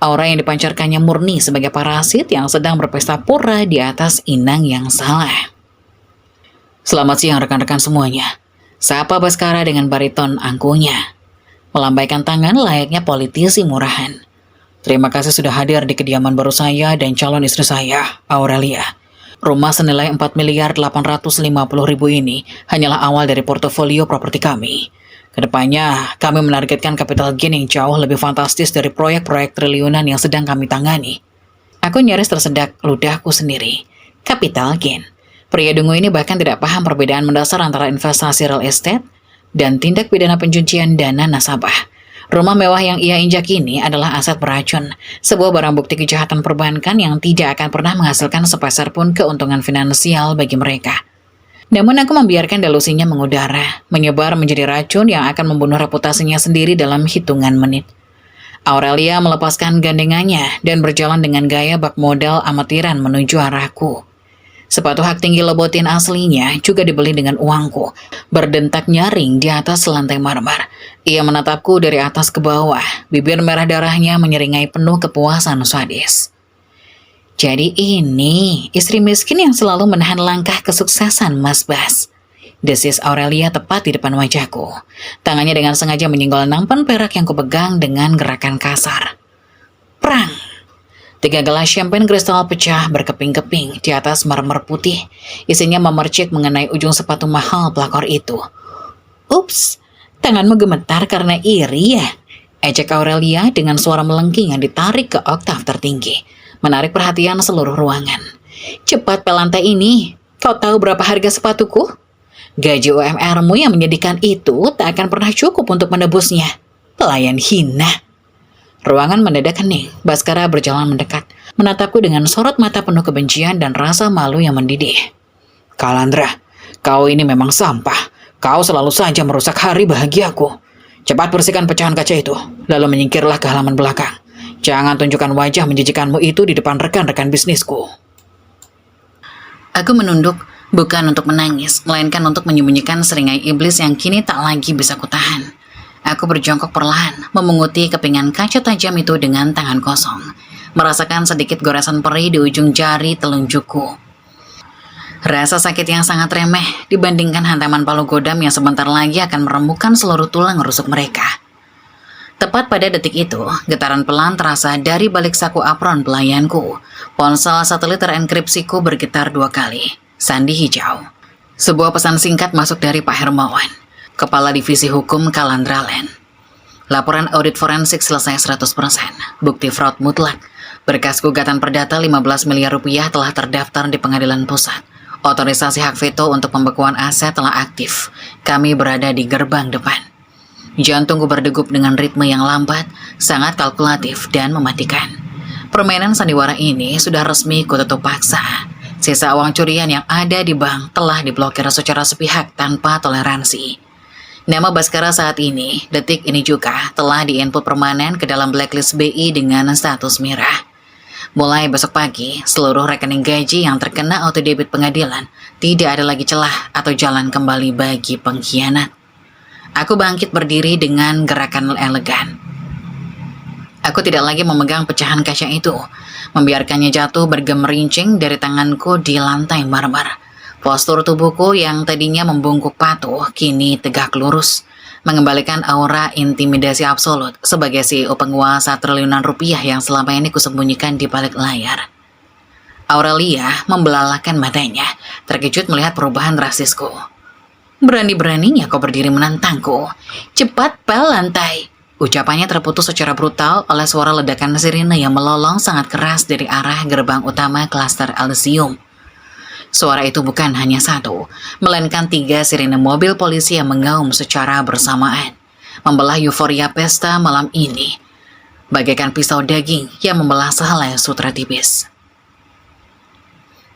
Aura yang dipancarkannya murni sebagai parasit yang sedang berpesta pora di atas inang yang salah. Selamat siang rekan-rekan semuanya. Sapa Baskara dengan bariton angkuhnya. Melambaikan tangan layaknya politisi murahan. Terima kasih sudah hadir di kediaman baru saya dan calon istri saya, Aurelia. Rumah senilai 4.850.000 ini hanyalah awal dari portofolio properti kami. Kedepannya, kami menargetkan capital gain yang jauh lebih fantastis dari proyek-proyek triliunan yang sedang kami tangani. Aku nyaris tersedak ludahku sendiri. Capital gain. Pria dungu ini bahkan tidak paham perbedaan mendasar antara investasi real estate dan tindak pidana pencucian dana nasabah. Rumah mewah yang ia injak ini adalah aset beracun, sebuah barang bukti kejahatan perbankan yang tidak akan pernah menghasilkan sepeser pun keuntungan finansial bagi mereka. Namun aku membiarkan delusinya mengudara, menyebar menjadi racun yang akan membunuh reputasinya sendiri dalam hitungan menit. Aurelia melepaskan gandengannya dan berjalan dengan gaya bak modal amatiran menuju arahku. Sepatu hak tinggi Lobotin aslinya juga dibeli dengan uangku, berdentak nyaring di atas lantai marmer. Ia menatapku dari atas ke bawah, bibir merah darahnya menyeringai penuh kepuasan sadis. Jadi ini istri miskin yang selalu menahan langkah kesuksesan Mas Bas. Desis Aurelia tepat di depan wajahku. Tangannya dengan sengaja menyinggol nampan perak yang kupegang dengan gerakan kasar. Prang! 3 gelas champagne kristal pecah berkeping-keping di atas marmer putih. Isinya memercik mengenai ujung sepatu mahal pelakor itu. Ups, tanganmu gemetar karena iri ya? Ejek Aurelia dengan suara melengking yang ditarik ke oktav tertinggi. Menarik perhatian seluruh ruangan. Cepat pelantai ini, kau tahu berapa harga sepatuku? Gaji UMR-mu yang menyedihkan itu tak akan pernah cukup untuk menebusnya. Pelayan hina. Ruangan mendadak hening. Baskara berjalan mendekat, menatapku dengan sorot mata penuh kebencian dan rasa malu yang mendidih. Kalandra, kau ini memang sampah. Kau selalu saja merusak hari bahagiaku. Cepat bersihkan pecahan kaca itu, lalu menyingkirlah ke halaman belakang. Jangan tunjukkan wajah menjijikanmu itu di depan rekan-rekan bisnisku. Aku menunduk, bukan untuk menangis, melainkan untuk menyembunyikan seringai iblis yang kini tak lagi bisa kutahan. Aku berjongkok perlahan, memunguti kepingan kaca tajam itu dengan tangan kosong, merasakan sedikit goresan perih di ujung jari telunjukku. Rasa sakit yang sangat remeh dibandingkan hantaman palu godam yang sebentar lagi akan meremukkan seluruh tulang rusuk mereka. Tepat pada detik itu, getaran pelan terasa dari balik saku apron pelayanku. Ponsel satelit terenkripsiku bergetar 2 kali. Sandi hijau. Sebuah pesan singkat masuk dari Pak Hermawan, Kepala Divisi Hukum Kalandralen. Laporan audit forensik selesai 100%. Bukti fraud mutlak. Berkas gugatan perdata 15 miliar rupiah telah terdaftar di pengadilan pusat. Otorisasi hak veto untuk pembekuan aset telah aktif. Kami berada di gerbang depan. Jantungku berdegup dengan ritme yang lambat, sangat kalkulatif dan mematikan. Permainan sandiwara ini sudah resmi kututup paksa. Sisa uang curian yang ada di bank telah diblokir secara sepihak tanpa toleransi. Nama Baskara saat ini, detik ini juga, telah diinput permanen ke dalam blacklist BI dengan status merah. Mulai besok pagi, seluruh rekening gaji yang terkena autodebit pengadilan tidak ada lagi celah atau jalan kembali bagi pengkhianat. Aku bangkit berdiri dengan gerakan elegan. Aku tidak lagi memegang pecahan kaca itu, membiarkannya jatuh bergemerincing dari tanganku di lantai marmer. Postur tubuhku yang tadinya membungkuk patuh, kini tegak lurus, mengembalikan aura intimidasi absolut sebagai CEO penguasa triliunan rupiah yang selama ini kusembunyikan di balik layar. Aurelia membelalakan matanya, terkejut melihat perubahan drastisku. Berani-beraninya kau berdiri menantangku. Cepat pel lantai. Ucapannya terputus secara brutal oleh suara ledakan sirine yang melolong sangat keras dari arah gerbang utama klaster Elysium. Suara itu bukan hanya satu, melainkan 3 sirine mobil polisi yang mengaum secara bersamaan, membelah euforia pesta malam ini, bagaikan pisau daging yang membelah sehelai sutra tipis.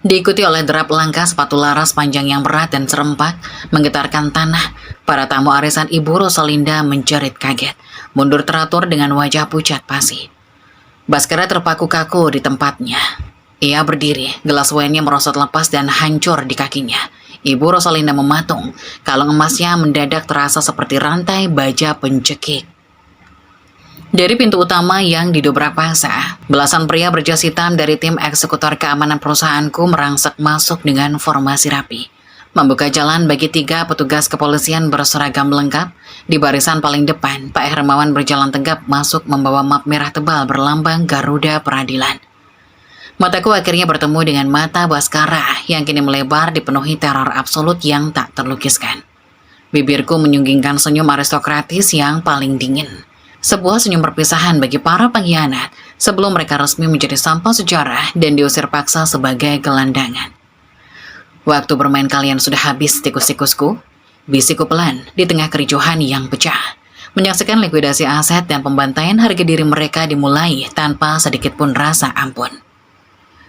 Diikuti oleh derap langkah sepatu laras panjang yang berat dan serempak, menggetarkan tanah. Para tamu arisan Ibu Rosalinda menjerit kaget, mundur teratur dengan wajah pucat pasi. Baskara terpaku kaku di tempatnya. Ia berdiri, gelas wine-nya merosot lepas dan hancur di kakinya. Ibu Rosalinda mematung, kalung emasnya mendadak terasa seperti rantai baja pencekik. Dari pintu utama yang didobrak paksa, belasan pria berjas hitam dari tim eksekutor keamanan perusahaanku merangsek masuk dengan formasi rapi, membuka jalan bagi 3 petugas kepolisian berseragam lengkap. Di barisan paling depan, Pak Hermawan berjalan tegap masuk membawa map merah tebal berlambang Garuda Peradilan. Mataku akhirnya bertemu dengan mata Baskara yang kini melebar dipenuhi teror absolut yang tak terlukiskan. Bibirku menyunggingkan senyum aristokratis yang paling dingin. Sebuah senyum perpisahan bagi para pengkhianat sebelum mereka resmi menjadi sampah sejarah dan diusir paksa sebagai gelandangan. Waktu bermain kalian sudah habis, tikus-tikusku. Bisikku pelan di tengah kericuhan yang pecah. Menyaksikan likuidasi aset dan pembantaian harga diri mereka dimulai tanpa sedikit pun rasa ampun.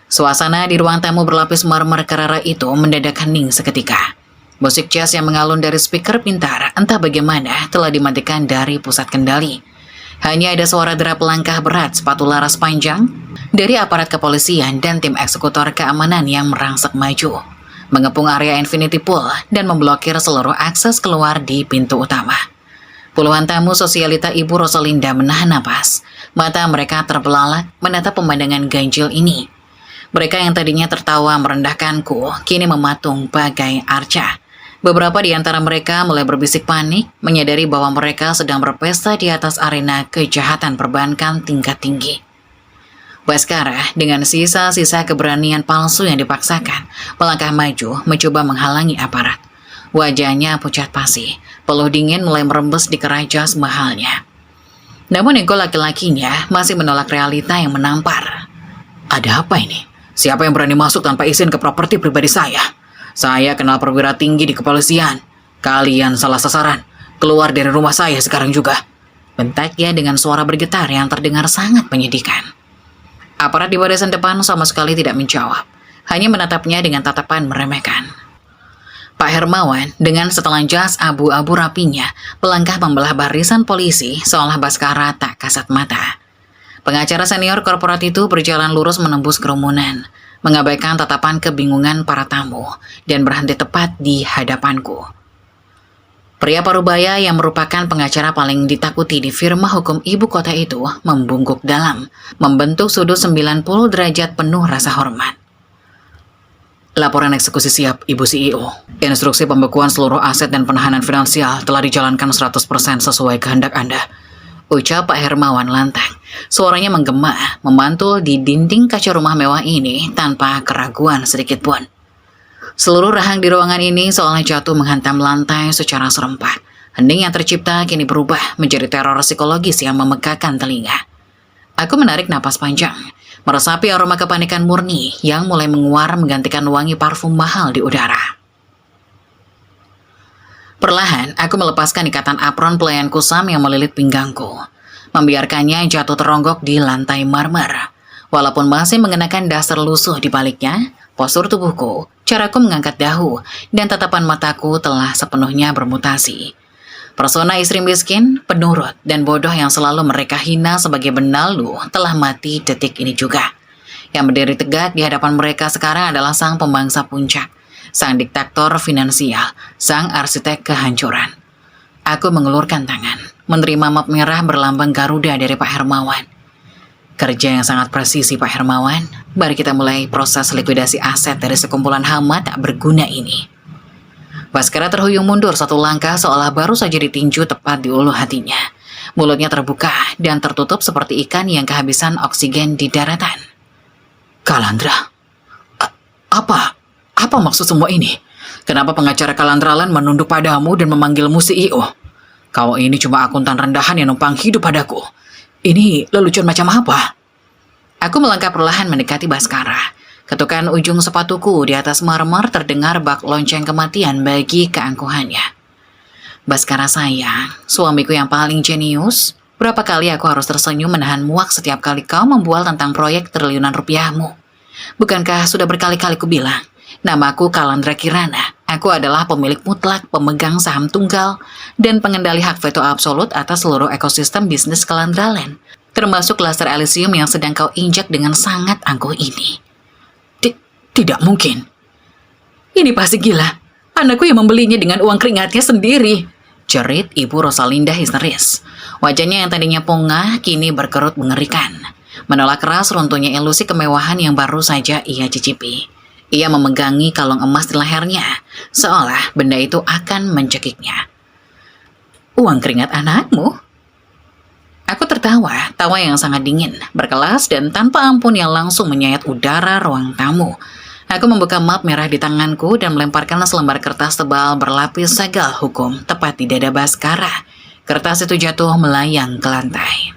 Suasana di ruang tamu berlapis marmer Carrara itu mendadak hening seketika. Musik jazz yang mengalun dari speaker pintar entah bagaimana telah dimatikan dari pusat kendali. Hanya ada suara derap langkah berat sepatu laras panjang dari aparat kepolisian dan tim eksekutor keamanan yang merangsek maju, mengepung area Infinity Pool dan memblokir seluruh akses keluar di pintu utama. Puluhan tamu sosialita Ibu Rosalinda menahan napas. Mata mereka terbelalak menatap pemandangan ganjil ini. Mereka yang tadinya tertawa merendahkanku, kini mematung bagai arca. Beberapa di antara mereka mulai berbisik panik, menyadari bahwa mereka sedang berpesta di atas arena kejahatan perbankan tingkat tinggi. Baskara dengan sisa-sisa keberanian palsu yang dipaksakan, melangkah maju mencoba menghalangi aparat. Wajahnya pucat pasi, peluh dingin mulai merembes di kerai jas mahalnya. Namun ego laki-lakinya masih menolak realita yang menampar. Ada apa ini? Siapa yang berani masuk tanpa izin ke properti pribadi saya? Saya kenal perwira tinggi di kepolisian. Kalian salah sasaran. Keluar dari rumah saya sekarang juga. Bentaknya dengan suara bergetar yang terdengar sangat menyedihkan. Aparat di barisan depan sama sekali tidak menjawab. Hanya menatapnya dengan tatapan meremehkan. Pak Hermawan dengan setelan jas abu-abu rapinya melangkah membelah barisan polisi seolah Baskara tak kasat mata. Pengacara senior korporat itu berjalan lurus menembus kerumunan, mengabaikan tatapan kebingungan para tamu, dan berhenti tepat di hadapanku. Pria parubaya yang merupakan pengacara paling ditakuti di firma hukum ibu kota itu membungkuk dalam, membentuk sudut 90 derajat penuh rasa hormat. Laporan eksekusi siap, Ibu CEO. Instruksi pembekuan seluruh aset dan penahanan finansial telah dijalankan 100% sesuai kehendak Anda. Ucap Pak Hermawan lantang. Suaranya menggema, memantul di dinding kaca rumah mewah ini tanpa keraguan sedikit pun. Seluruh rahang di ruangan ini seolah jatuh menghantam lantai secara serempak. Hening yang tercipta kini berubah menjadi teror psikologis yang memegahkan telinga. Aku menarik napas panjang, meresapi aroma kepanikan murni yang mulai menguar menggantikan wangi parfum mahal di udara. Perlahan, aku melepaskan ikatan apron pelayan kusam yang melilit pinggangku, membiarkannya jatuh teronggok di lantai marmer. Walaupun masih mengenakan dasar lusuh di baliknya, Postur tubuhku, caraku mengangkat dahu, dan tatapan mataku telah sepenuhnya bermutasi. Persona istri miskin, penurut, dan bodoh yang selalu mereka hina sebagai benalu telah mati detik ini juga. Yang berdiri tegak di hadapan mereka sekarang adalah sang pembangsa puncak, sang diktator finansial, sang arsitek kehancuran. Aku mengulurkan tangan, menerima map merah berlambang Garuda dari Pak Hermawan. Kerja yang sangat presisi Pak Hermawan. Mari kita mulai proses likuidasi aset dari sekumpulan hama tak berguna ini. Baskara terhuyung mundur satu langkah seolah baru saja ditinju tepat di ulu hatinya. Mulutnya terbuka dan tertutup seperti ikan yang kehabisan oksigen di daratan. Kalandra, apa maksud semua ini? Kenapa pengacara Kalandralan menunduk padamu dan memanggilmu CEO? Kau ini cuma akuntan rendahan yang numpang hidup padaku. Ini lelucon macam apa? Aku melangkah perlahan mendekati Baskara. Ketukan ujung sepatuku di atas marmer terdengar bak lonceng kematian bagi keangkuhannya. Baskara sayang, suamiku yang paling jenius. Berapa kali aku harus tersenyum menahan muak setiap kali kau membual tentang proyek triliunan rupiahmu. Bukankah sudah berkali-kali ku bilang, namaku Kalandra Kirana. Aku adalah pemilik mutlak, pemegang saham tunggal, dan pengendali hak veto absolut atas seluruh ekosistem bisnis Kalandraland, termasuk Laser Elysium yang sedang kau injak dengan sangat angkuh ini. Tidak mungkin. Ini pasti gila. Anakku yang membelinya dengan uang keringatnya sendiri, jerit Ibu Rosalinda histeris. Wajahnya yang tadinya pongah kini berkerut mengerikan. Menolak keras runtuhnya ilusi kemewahan yang baru saja ia cicipi. Ia memegangi kalung emas di lehernya, seolah benda itu akan mencekiknya. Uang keringat anakmu? Aku tertawa, tawa yang sangat dingin, berkelas dan tanpa ampun yang langsung menyayat udara ruang tamu. Aku membuka map merah di tanganku dan melemparkan selembar kertas tebal berlapis segel hukum tepat di dada Baskara. Kertas itu jatuh melayang ke lantai.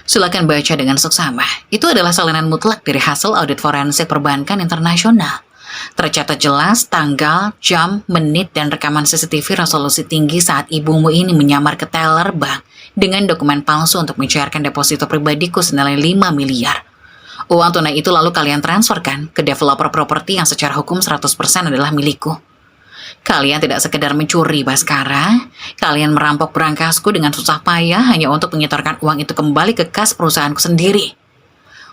Silakan baca dengan seksama. Itu adalah salinan mutlak dari hasil audit forensik perbankan internasional. Tercatat jelas tanggal, jam, menit, dan rekaman CCTV resolusi tinggi saat ibumu ini menyamar ke teller bank dengan dokumen palsu untuk mencairkan deposito pribadiku senilai 5 miliar. Uang tunai itu lalu kalian transferkan ke developer properti yang secara hukum 100% adalah milikku. Kalian tidak sekedar mencuri, Baskara. Kalian merampok berangkasku dengan susah payah hanya untuk menyetorkan uang itu kembali ke kas perusahaanku sendiri.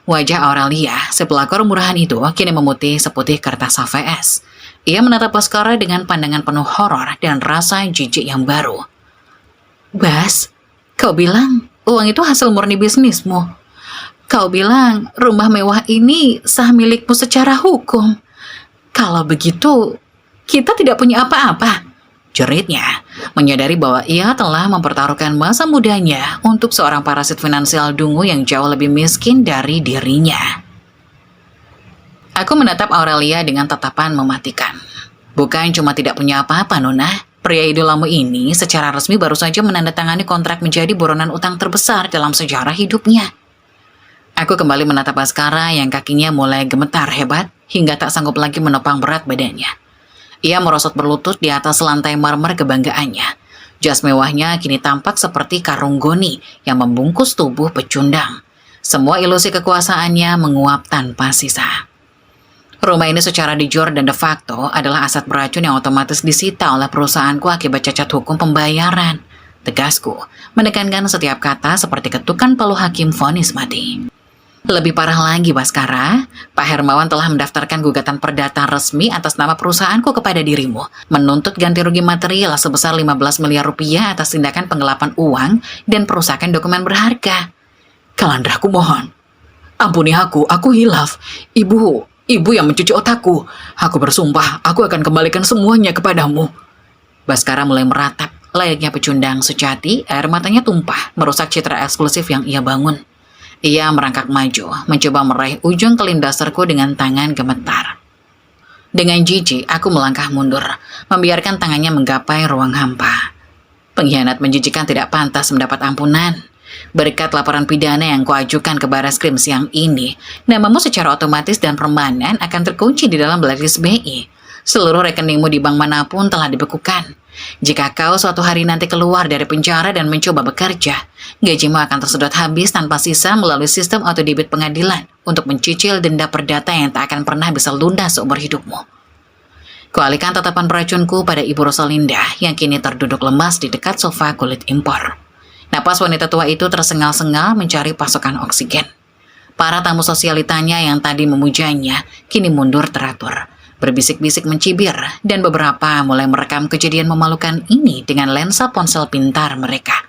Wajah Aurelia, si pelakor murahan itu, kini memutih seputih kertas HVS. Ia menatap Baskara dengan pandangan penuh horor dan rasa jijik yang baru. Bas, kau bilang uang itu hasil murni bisnismu. Kau bilang rumah mewah ini sah milikmu secara hukum. Kalau begitu, kita tidak punya apa-apa, jeritnya, menyadari bahwa ia telah mempertaruhkan masa mudanya untuk seorang parasit finansial dungu yang jauh lebih miskin dari dirinya. Aku menatap Aurelia dengan tatapan mematikan. Bukan cuma tidak punya apa-apa, Nona. Pria idolamu ini secara resmi baru saja menandatangani kontrak menjadi buronan utang terbesar dalam sejarah hidupnya. Aku kembali menatap Baskara yang kakinya mulai gemetar hebat hingga tak sanggup lagi menopang berat badannya. Ia merosot berlutut di atas lantai marmer kebanggaannya. Jas mewahnya kini tampak seperti karung goni yang membungkus tubuh pecundang. Semua ilusi kekuasaannya menguap tanpa sisa. Rumah ini secara de jure dan de facto adalah aset beracun yang otomatis disita oleh perusahaanku akibat cacat hukum pembayaran. Tegasku, menekankan setiap kata seperti ketukan palu hakim vonis mati. Lebih parah lagi, Baskara, Pak Hermawan telah mendaftarkan gugatan perdata resmi atas nama perusahaanku kepada dirimu, menuntut ganti rugi material sebesar 15 miliar rupiah atas tindakan penggelapan uang dan perusakan dokumen berharga. Kalandra, aku mohon. Ampuni aku hilaf. Ibu yang mencuci otakku. Aku bersumpah, aku akan kembalikan semuanya kepadamu. Baskara mulai meratap, layaknya pecundang sejati, air matanya tumpah, merusak citra eksklusif yang ia bangun. Ia merangkak maju, mencoba meraih ujung kelindaserku dengan tangan gemetar. Dengan jijik, aku melangkah mundur, membiarkan tangannya menggapai ruang hampa. Pengkhianat menjijikan tidak pantas mendapat ampunan. Berkat laporan pidana yang kuajukan ke Barreskrim siang ini, namamu secara otomatis dan permanen akan terkunci di dalam blacklist BI. Seluruh rekeningmu di bank manapun telah dibekukan. Jika kau suatu hari nanti keluar dari penjara dan mencoba bekerja, gajimu akan tersedot habis tanpa sisa melalui sistem autodebit pengadilan. untuk mencicil denda perdata yang tak akan pernah bisa lunas seumur hidupmu. Kualihkan tatapan beracunku pada Ibu Rosalinda yang kini terduduk lemas di dekat sofa kulit impor. Napas wanita tua itu tersengal-sengal mencari pasokan oksigen. Para tamu sosialitanya yang tadi memujanya kini mundur teratur, berbisik-bisik mencibir, dan beberapa mulai merekam kejadian memalukan ini dengan lensa ponsel pintar mereka.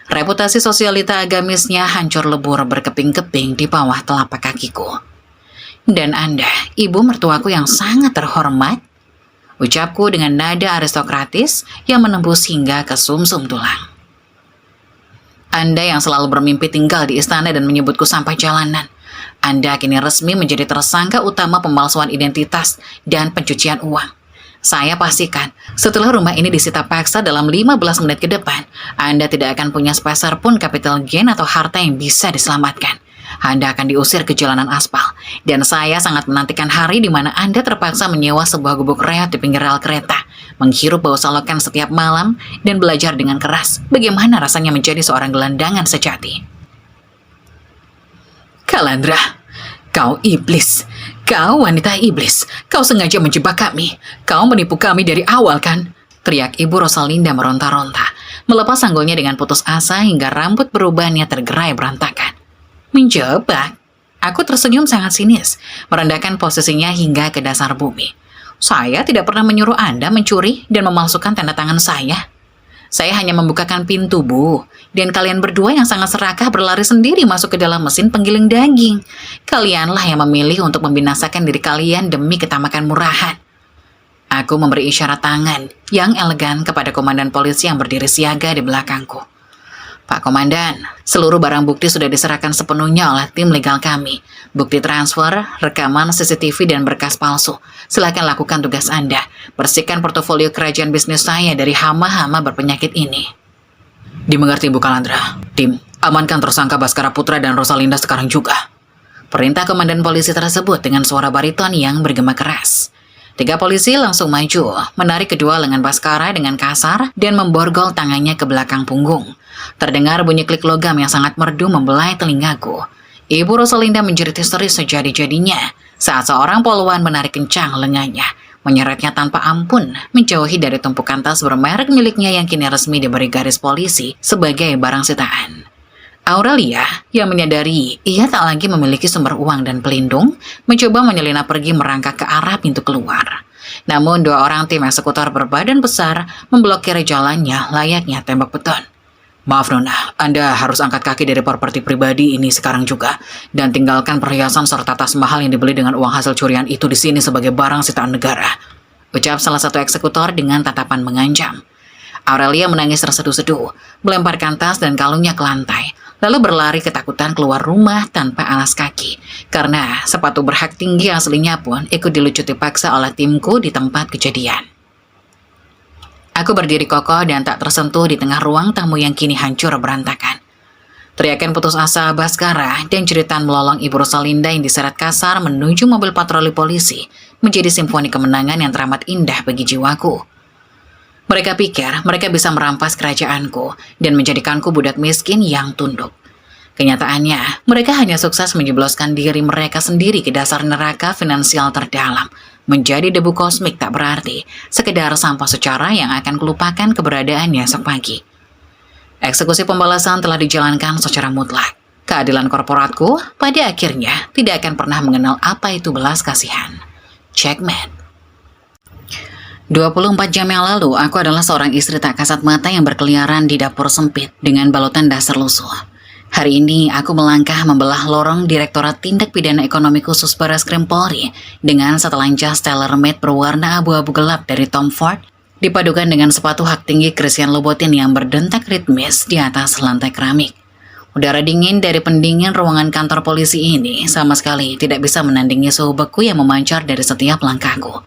Reputasi sosialita agamisnya hancur lebur berkeping-keping di bawah telapak kakiku. Dan Anda, ibu mertuaku yang sangat terhormat, ucapku dengan nada aristokratis yang menembus hingga ke sumsum tulang. Anda yang selalu bermimpi tinggal di istana dan menyebutku sampah jalanan, Anda kini resmi menjadi tersangka utama pemalsuan identitas dan pencucian uang. Saya pastikan, setelah rumah ini disita paksa dalam 15 menit ke depan, Anda tidak akan punya sepeser pun capital gain atau harta yang bisa diselamatkan. Anda akan diusir ke jalanan aspal, dan saya sangat menantikan hari di mana Anda terpaksa menyewa sebuah gubuk reot di pinggir rel kereta, menghirup bau solokan setiap malam, dan belajar dengan keras bagaimana rasanya menjadi seorang gelandangan sejati. Kalandra, kau iblis, kau wanita iblis, kau sengaja menjebak kami, kau menipu kami dari awal kan? Teriak Ibu Rosalinda meronta-ronta, melepas sanggulnya dengan putus asa hingga rambut berubahnya tergerai berantakan. Menjebak? Aku tersenyum sangat sinis, merendahkan posisinya hingga ke dasar bumi. Saya tidak pernah menyuruh Anda mencuri dan memalsukan tanda tangan saya. Saya hanya membukakan pintu, Bu. Dan kalian berdua yang sangat serakah berlari sendiri masuk ke dalam mesin penggiling daging. Kalianlah yang memilih untuk membinasakan diri kalian demi ketamakan murahan. Aku memberi isyarat tangan yang elegan kepada komandan polisi yang berdiri siaga di belakangku. Pak Komandan, seluruh barang bukti sudah diserahkan sepenuhnya oleh tim legal kami. Bukti transfer, rekaman CCTV, dan berkas palsu. Silakan lakukan tugas Anda. Bersihkan portofolio kerajaan bisnis saya dari hama-hama berpenyakit ini. Dimengerti, Bu Kalandra. Tim, amankan tersangka Baskara Putra dan Rosalinda sekarang juga. Perintah komandan polisi tersebut dengan suara bariton yang bergema keras. 3 polisi langsung maju, menarik kedua lengan Baskara dengan kasar dan memborgol tangannya ke belakang punggung. Terdengar bunyi klik logam yang sangat merdu membelai telingaku. Ibu Rosalinda menjerit histeris sejadi-jadinya saat seorang poluan menarik kencang lengannya, menyeretnya tanpa ampun, menjauhi dari tumpukan tas bermerek miliknya yang kini resmi diberi garis polisi sebagai barang sitaan. Aurelia, yang menyadari ia tak lagi memiliki sumber uang dan pelindung, mencoba menyelinap pergi merangkak ke arah pintu keluar. Namun 2 orang tim eksekutor berbadan besar memblokir jalannya layaknya tembok beton. Maaf Nona, Anda harus angkat kaki dari properti pribadi ini sekarang juga, dan tinggalkan perhiasan serta tas mahal yang dibeli dengan uang hasil curian itu di sini sebagai barang sitaan negara, ucap salah satu eksekutor dengan tatapan mengancam. Aurelia menangis terseduh-seduh, melemparkan tas dan kalungnya ke lantai, lalu berlari ketakutan keluar rumah tanpa alas kaki, karena sepatu berhak tinggi aslinya pun ikut dilucuti paksa oleh timku di tempat kejadian. Aku berdiri kokoh dan tak tersentuh di tengah ruang tamu yang kini hancur berantakan. Teriakan putus asa Baskara dan jeritan melolong Ibu Rosalinda yang diseret kasar menuju mobil patroli polisi menjadi simfoni kemenangan yang teramat indah bagi jiwaku. Mereka pikir mereka bisa merampas kerajaanku dan menjadikanku budak miskin yang tunduk. Kenyataannya, mereka hanya sukses menjebloskan diri mereka sendiri ke dasar neraka finansial terdalam, menjadi debu kosmik tak berarti, sekedar sampah secara yang akan kulupakan keberadaannya esok pagi. Eksekusi pembalasan telah dijalankan secara mutlak. Keadilan korporatku pada akhirnya tidak akan pernah mengenal apa itu belas kasihan. Checkmate. 24 jam yang lalu, aku adalah seorang istri tak kasat mata yang berkeliaran di dapur sempit dengan balutan dasar lusuh. Hari ini, aku melangkah membelah lorong Direktorat Tindak Pidana Ekonomi Khusus Barreskrim Polri dengan setelan jas tailor-made berwarna abu-abu gelap dari Tom Ford, dipadukan dengan sepatu hak tinggi Christian Louboutin yang berdentak ritmis di atas lantai keramik. Udara dingin dari pendingin ruangan kantor polisi ini sama sekali tidak bisa menandingi suhu beku yang memancar dari setiap langkahku.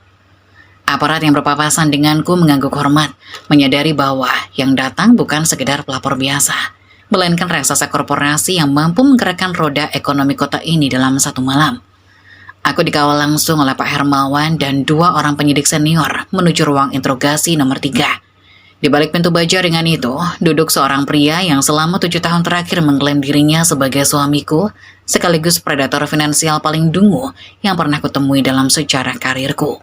Aparat yang berpapasan denganku mengangguk hormat, menyadari bahwa yang datang bukan sekedar pelapor biasa, melainkan raksasa korporasi yang mampu menggerakkan roda ekonomi kota ini dalam satu malam. Aku dikawal langsung oleh Pak Hermawan dan 2 orang penyidik senior menuju ruang interogasi nomor 3. Di balik pintu baja ringan itu, duduk seorang pria yang selama 7 tahun terakhir mengklaim dirinya sebagai suamiku, sekaligus predator finansial paling dungu yang pernah kutemui dalam sejarah karirku.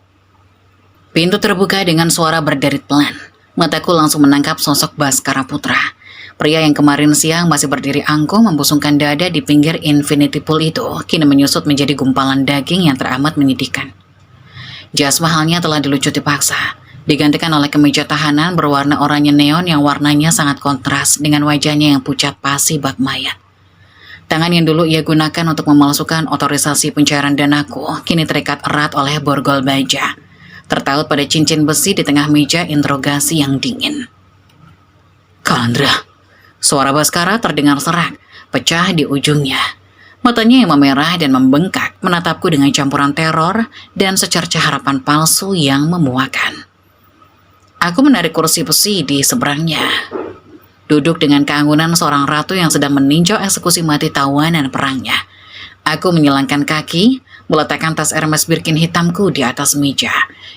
Pintu terbuka dengan suara berderit pelan. Mataku langsung menangkap sosok Baskara Putra. Pria yang kemarin siang masih berdiri angkuh membusungkan dada di pinggir infinity pool itu, kini menyusut menjadi gumpalan daging yang teramat menyedihkan. Jas mahalnya telah dilucuti paksa, digantikan oleh kemeja tahanan berwarna oranye neon yang warnanya sangat kontras dengan wajahnya yang pucat pasi bak mayat. Tangan yang dulu ia gunakan untuk memalsukan otorisasi pencairan danaku, kini terikat erat oleh borgol baja, tertaut pada cincin besi di tengah meja interogasi yang dingin. "Kalandra," suara Baskara terdengar serak, pecah di ujungnya. Matanya yang memerah dan membengkak menatapku dengan campuran teror dan secercah harapan palsu yang memuakan. Aku menarik kursi besi di seberangnya. Duduk dengan keanggunan seorang ratu yang sedang meninjau eksekusi mati tawanan perangnya. Aku menyilangkan kaki, meletakkan tas Hermes Birkin hitamku di atas meja,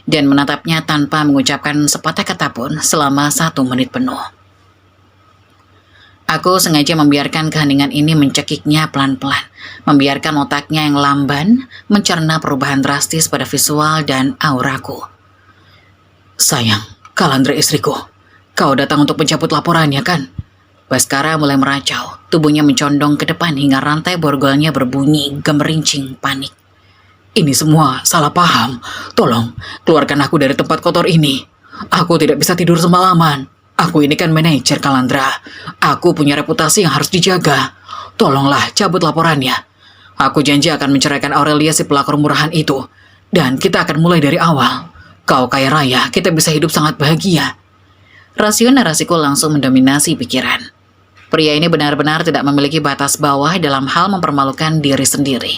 dan menatapnya tanpa mengucapkan sepatah kata pun selama 1 menit penuh. Aku sengaja membiarkan keheningan ini mencekiknya pelan-pelan, membiarkan otaknya yang lamban mencerna perubahan drastis pada visual dan auraku. "Sayang, Kalandra istriku, kau datang untuk mencabut laporannya kan?" Baskara mulai meracau, tubuhnya mencondong ke depan hingga rantai borgolnya berbunyi gemerincing panik. "Ini semua salah paham. Tolong, keluarkan aku dari tempat kotor ini. Aku tidak bisa tidur semalaman. Aku ini kan manajer Kalandra. Aku punya reputasi yang harus dijaga. Tolonglah cabut laporannya. Aku janji akan menceraikan Aurelia si pelakor murahan itu. Dan kita akan mulai dari awal. Kau kaya raya, kita bisa hidup sangat bahagia." Rasio narasiku langsung mendominasi pikiran. Pria ini benar-benar tidak memiliki batas bawah dalam hal mempermalukan diri sendiri.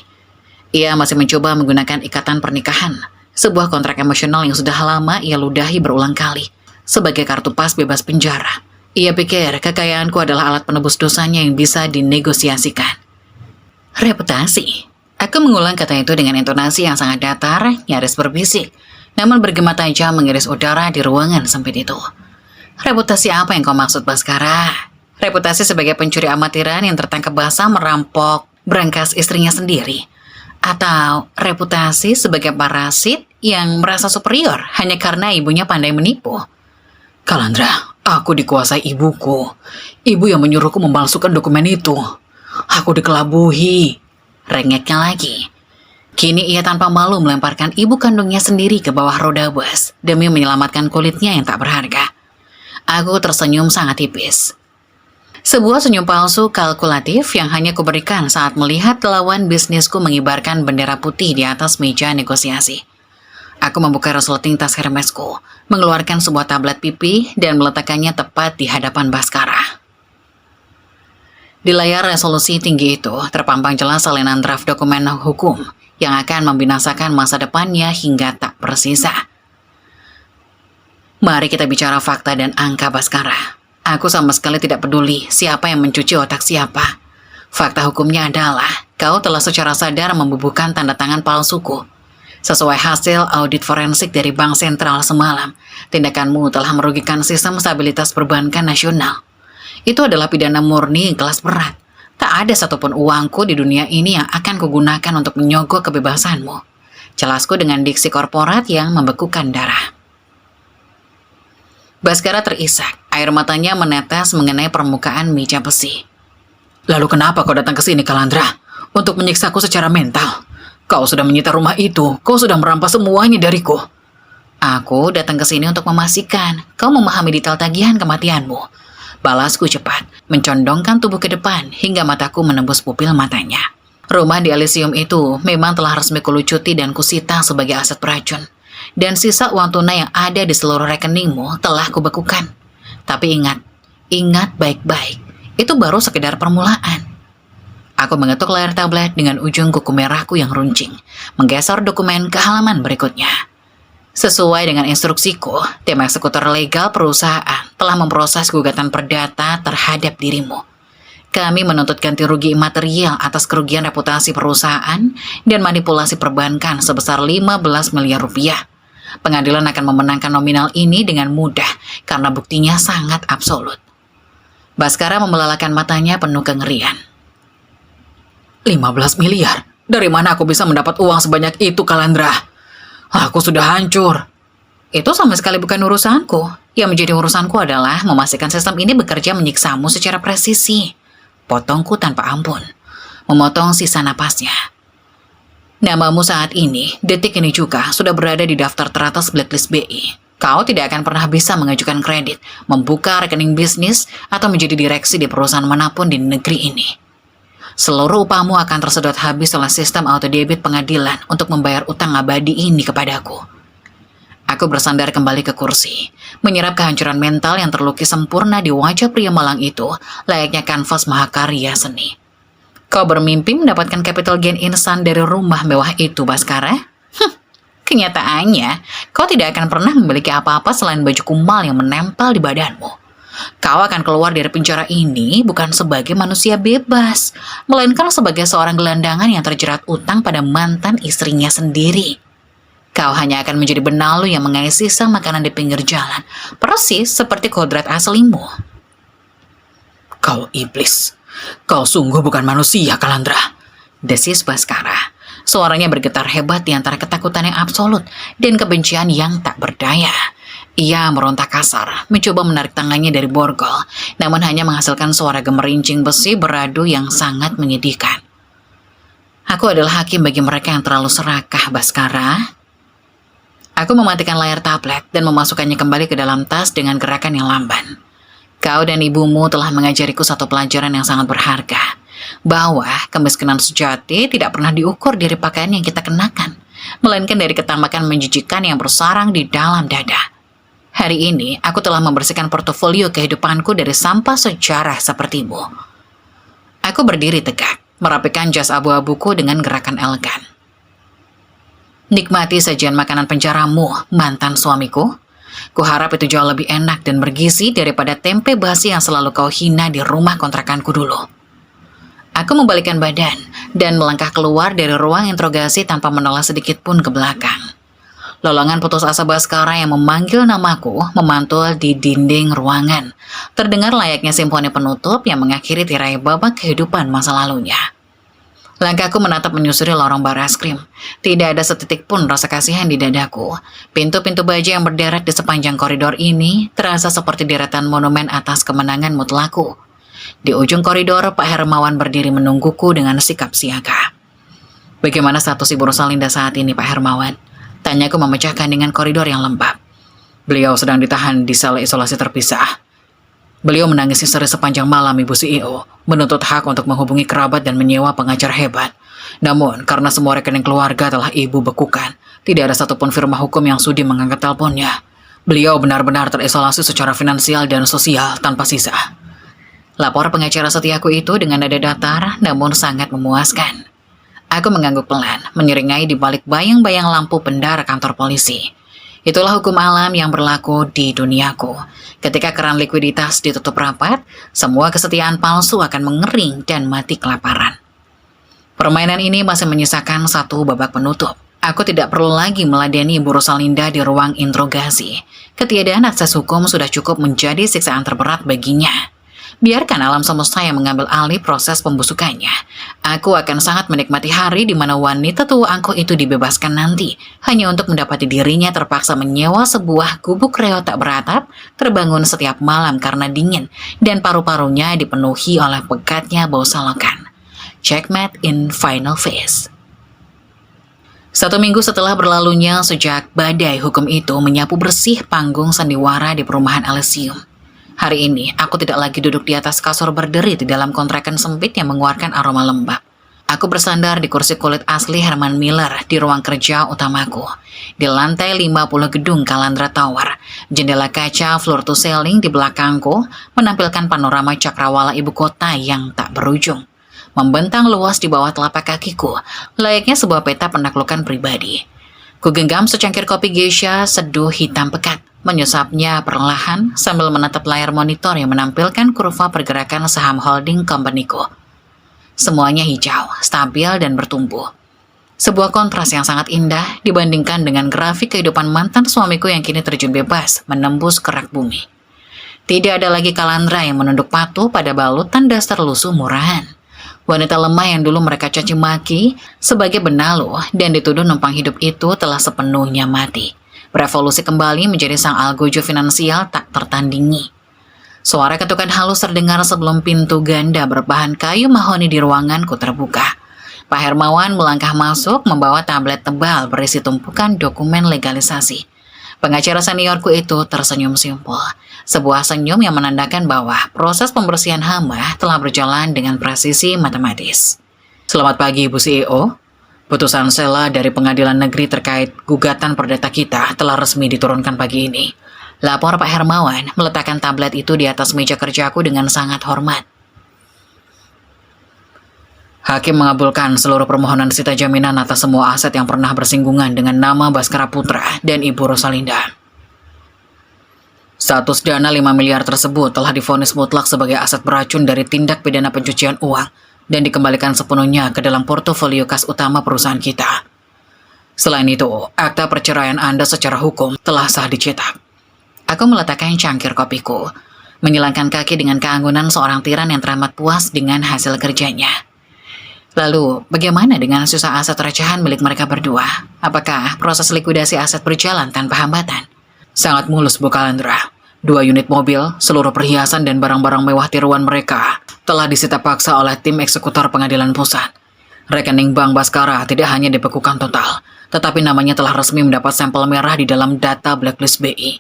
Ia masih mencoba menggunakan ikatan pernikahan, sebuah kontrak emosional yang sudah lama ia ludahi berulang kali, sebagai kartu pas bebas penjara. Ia pikir kekayaanku adalah alat penebus dosanya yang bisa dinegosiasikan. Reputasi. Aku mengulang kata itu dengan intonasi yang sangat datar, nyaris berbisik, namun bergema tajam mengiris udara di ruangan sempit itu. Reputasi apa yang kau maksud, Baskara? Reputasi sebagai pencuri amatiran yang tertangkap basah merampok brankas istrinya sendiri? Atau reputasi sebagai parasit yang merasa superior hanya karena ibunya pandai menipu? "Kalandra, aku dikuasai ibuku. Ibu yang menyuruhku memalsukan dokumen itu. Aku dikelabuhi." Rengeknya lagi. Kini ia tanpa malu melemparkan ibu kandungnya sendiri ke bawah roda bus demi menyelamatkan kulitnya yang tak berharga. Aku tersenyum sangat tipis. Sebuah senyum palsu kalkulatif yang hanya kuberikan saat melihat lawan bisnisku mengibarkan bendera putih di atas meja negosiasi. Aku membuka resleting tas Hermesku, mengeluarkan sebuah tablet pipi dan meletakkannya tepat di hadapan Baskara. Di layar resolusi tinggi itu terpampang jelas salinan draft dokumen hukum yang akan membinasakan masa depannya hingga tak bersisa. Mari kita bicara fakta dan angka, Baskara. Aku sama sekali tidak peduli siapa yang mencuci otak siapa. Fakta hukumnya adalah kau telah secara sadar membubuhkan tanda tangan palsuku. Sesuai hasil audit forensik dari Bank Sentral semalam, tindakanmu telah merugikan sistem stabilitas perbankan nasional. Itu adalah pidana murni kelas berat. Tak ada satupun uangku di dunia ini yang akan kugunakan untuk menyogok kebebasanmu. Jelasku dengan diksi korporat yang membekukan darah. Baskara terisak, air matanya menetes mengenai permukaan meja besi. "Lalu kenapa kau datang ke sini, Kalandra? Untuk menyiksaku secara mental? Kau sudah menyita rumah itu, kau sudah merampas semuanya dariku." "Aku datang ke sini untuk memastikan kau memahami detail tagihan kematianmu." Balasku cepat, mencondongkan tubuh ke depan hingga mataku menembus pupil matanya. Rumah di Elysium itu memang telah resmi kulucuti dan kusita sebagai aset beracun. Dan sisa uang tunai yang ada di seluruh rekeningmu telah kubekukan. Tapi ingat baik-baik, itu baru sekedar permulaan. Aku mengetuk layar tablet dengan ujung kuku merahku yang runcing, menggeser dokumen ke halaman berikutnya. Sesuai dengan instruksiku, tim eksekutor legal perusahaan telah memproses gugatan perdata terhadap dirimu. Kami menuntut ganti rugi material atas kerugian reputasi perusahaan dan manipulasi perbankan sebesar 15 miliar rupiah. Pengadilan akan memenangkan nominal ini dengan mudah karena buktinya sangat absolut. Baskara membelalakan matanya penuh kengerian. 15 miliar? Dari mana aku bisa mendapat uang sebanyak itu, Kalandra? Aku sudah hancur. Itu sama sekali bukan urusanku. Yang menjadi urusanku adalah memastikan sistem ini bekerja menyiksamu secara presisi. Potongku tanpa ampun. Memotong sisa napasnya. Namamu saat ini, detik ini juga, sudah berada di daftar teratas blacklist BI. Kau tidak akan pernah bisa mengajukan kredit, membuka rekening bisnis, atau menjadi direksi di perusahaan manapun di negeri ini. Seluruh upahmu akan tersedot habis oleh sistem autodebit pengadilan untuk membayar utang abadi ini kepadaku. Aku bersandar kembali ke kursi, menyerap kehancuran mental yang terlukis sempurna di wajah pria malang itu, layaknya kanvas mahakarya seni. Kau bermimpi mendapatkan capital gain instan dari rumah mewah itu, Baskara? Kenyataannya, kau tidak akan pernah memiliki apa-apa selain baju kumal yang menempel di badanmu. Kau akan keluar dari penjara ini bukan sebagai manusia bebas, melainkan sebagai seorang gelandangan yang terjerat utang pada mantan istrinya sendiri. Kau hanya akan menjadi benalu yang mengais sisa makanan di pinggir jalan, persis seperti kodrat aslimu. Kau iblis, kau sungguh bukan manusia, Kalandra, desis Baskara. Suaranya bergetar hebat di antara ketakutan yang absolut dan kebencian yang tak berdaya. Ia meronta kasar, mencoba menarik tangannya dari borgol, namun hanya menghasilkan suara gemerincing besi beradu yang sangat menyedihkan. Aku adalah hakim bagi mereka yang terlalu serakah, Baskara. Aku mematikan layar tablet dan memasukkannya kembali ke dalam tas dengan gerakan yang lamban. Kau dan ibumu telah mengajariku satu pelajaran yang sangat berharga, bahwa kemiskinan sejati tidak pernah diukur dari pakaian yang kita kenakan, melainkan dari ketamakan menjijikan yang bersarang di dalam dada. Hari ini, aku telah membersihkan portofolio kehidupanku dari sampah sejarah sepertimu. Aku berdiri tegak, merapikan jas abu-abuku dengan gerakan elegan. Nikmati sajian makanan penjaramu, mantan suamiku. Kuharap itu jauh lebih enak dan bergizi daripada tempe basi yang selalu kau hina di rumah kontrakanku dulu. Aku membalikkan badan dan melangkah keluar dari ruang interogasi tanpa menoleh sedikit pun ke belakang. Lolongan putus asa Baskara yang memanggil namaku memantul di dinding ruangan. Terdengar layaknya simfoni penutup yang mengakhiri tirai babak kehidupan masa lalunya. Langkahku menatap menyusuri lorong baraskrim. Tidak ada setitik pun rasa kasihan di dadaku. Pintu-pintu baja yang berderet di sepanjang koridor ini terasa seperti deretan monumen atas kemenangan mutlaku. Di ujung koridor, Pak Hermawan berdiri menungguku dengan sikap siaga. Bagaimana status Ibu Rosalinda saat ini, Pak Hermawan? Tanyaku memecahkan dengan koridor yang lembab. Beliau sedang ditahan di sel isolasi terpisah. Beliau menangis histeris sepanjang malam, Ibu CEO, menuntut hak untuk menghubungi kerabat dan menyewa pengacara hebat. Namun, karena semua rekening keluarga telah Ibu bekukan, tidak ada satupun firma hukum yang sudi mengangkat teleponnya. Beliau benar-benar terisolasi secara finansial dan sosial tanpa sisa. Lapor pengacara setiaku itu dengan nada datar namun sangat memuaskan. Aku mengangguk pelan, menyeringai di balik bayang-bayang lampu pendar kantor polisi. Itulah hukum alam yang berlaku di duniaku. Ketika keran likuiditas ditutup rapat, semua kesetiaan palsu akan mengering dan mati kelaparan. Permainan ini masih menyisakan satu babak penutup. Aku tidak perlu lagi meladeni Ibu Rosalinda di ruang interogasi. Ketiadaan akses hukum sudah cukup menjadi siksaan terberat baginya. Biarkan alam semesta yang mengambil alih proses pembusukannya. Aku akan sangat menikmati hari di mana wanita tua angkuh itu dibebaskan nanti, hanya untuk mendapati dirinya terpaksa menyewa sebuah gubuk reot tak beratap, terbangun setiap malam karena dingin, dan paru-parunya dipenuhi oleh pekatnya bau selokan. Checkmate in final phase. 1 minggu setelah berlalunya sejak badai hukum itu menyapu bersih panggung sandiwara di perumahan Elysium. Hari ini, aku tidak lagi duduk di atas kasur berderi di dalam kontrakan sempit yang mengeluarkan aroma lembab. Aku bersandar di kursi kulit asli Herman Miller di ruang kerja utamaku. Di lantai 50 gedung Kalandra Tower, jendela kaca floor to ceiling di belakangku menampilkan panorama cakrawala ibu kota yang tak berujung. Membentang luas di bawah telapak kakiku, layaknya sebuah peta penaklukan pribadi. Kugenggam secangkir kopi geisha seduh hitam pekat, menyusapnya perlahan sambil menatap layar monitor yang menampilkan kurva pergerakan saham holding company-ku. Semuanya hijau, stabil dan bertumbuh. Sebuah kontras yang sangat indah dibandingkan dengan grafik kehidupan mantan suamiku yang kini terjun bebas menembus kerak bumi. Tidak ada lagi Kalandra yang menunduk patuh pada balutan dasar lusuh murahan. Wanita lemah yang dulu mereka caci maki sebagai benalu dan dituduh numpang hidup itu telah sepenuhnya mati. Berevolusi kembali menjadi sang algojo finansial tak tertandingi. Suara ketukan halus terdengar sebelum pintu ganda berbahan kayu mahoni di ruanganku terbuka. Pak Hermawan melangkah masuk membawa tablet tebal berisi tumpukan dokumen legalisasi. Pengacara seniorku itu tersenyum simpul. Sebuah senyum yang menandakan bahwa proses pembersihan hama telah berjalan dengan presisi matematis. Selamat pagi, Bu CEO. Putusan sela dari Pengadilan Negeri terkait gugatan perdata kita telah resmi diturunkan pagi ini. Lapor Pak Hermawan meletakkan tablet itu di atas meja kerjaku dengan sangat hormat. Hakim mengabulkan seluruh permohonan sita jaminan atas semua aset yang pernah bersinggungan dengan nama Baskara Putra dan Ibu Rosalinda. Status dana 5 miliar tersebut telah divonis mutlak sebagai aset beracun dari tindak pidana pencucian uang dan dikembalikan sepenuhnya ke dalam portofolio kas utama perusahaan kita. Selain itu, akta perceraian Anda secara hukum telah sah dicetak. Aku meletakkan cangkir kopiku, menyilangkan kaki dengan keanggunan seorang tiran yang teramat puas dengan hasil kerjanya. Lalu, bagaimana dengan sisa aset recehan milik mereka berdua? Apakah proses likuidasi aset berjalan tanpa hambatan? Sangat mulus, Bu Kalandra. 2 unit mobil, seluruh perhiasan dan barang-barang mewah tiruan mereka telah disita paksa oleh tim eksekutor pengadilan pusat. Rekening Bank Baskara tidak hanya dibekukan total, tetapi namanya telah resmi mendapat sampel merah di dalam data blacklist BI.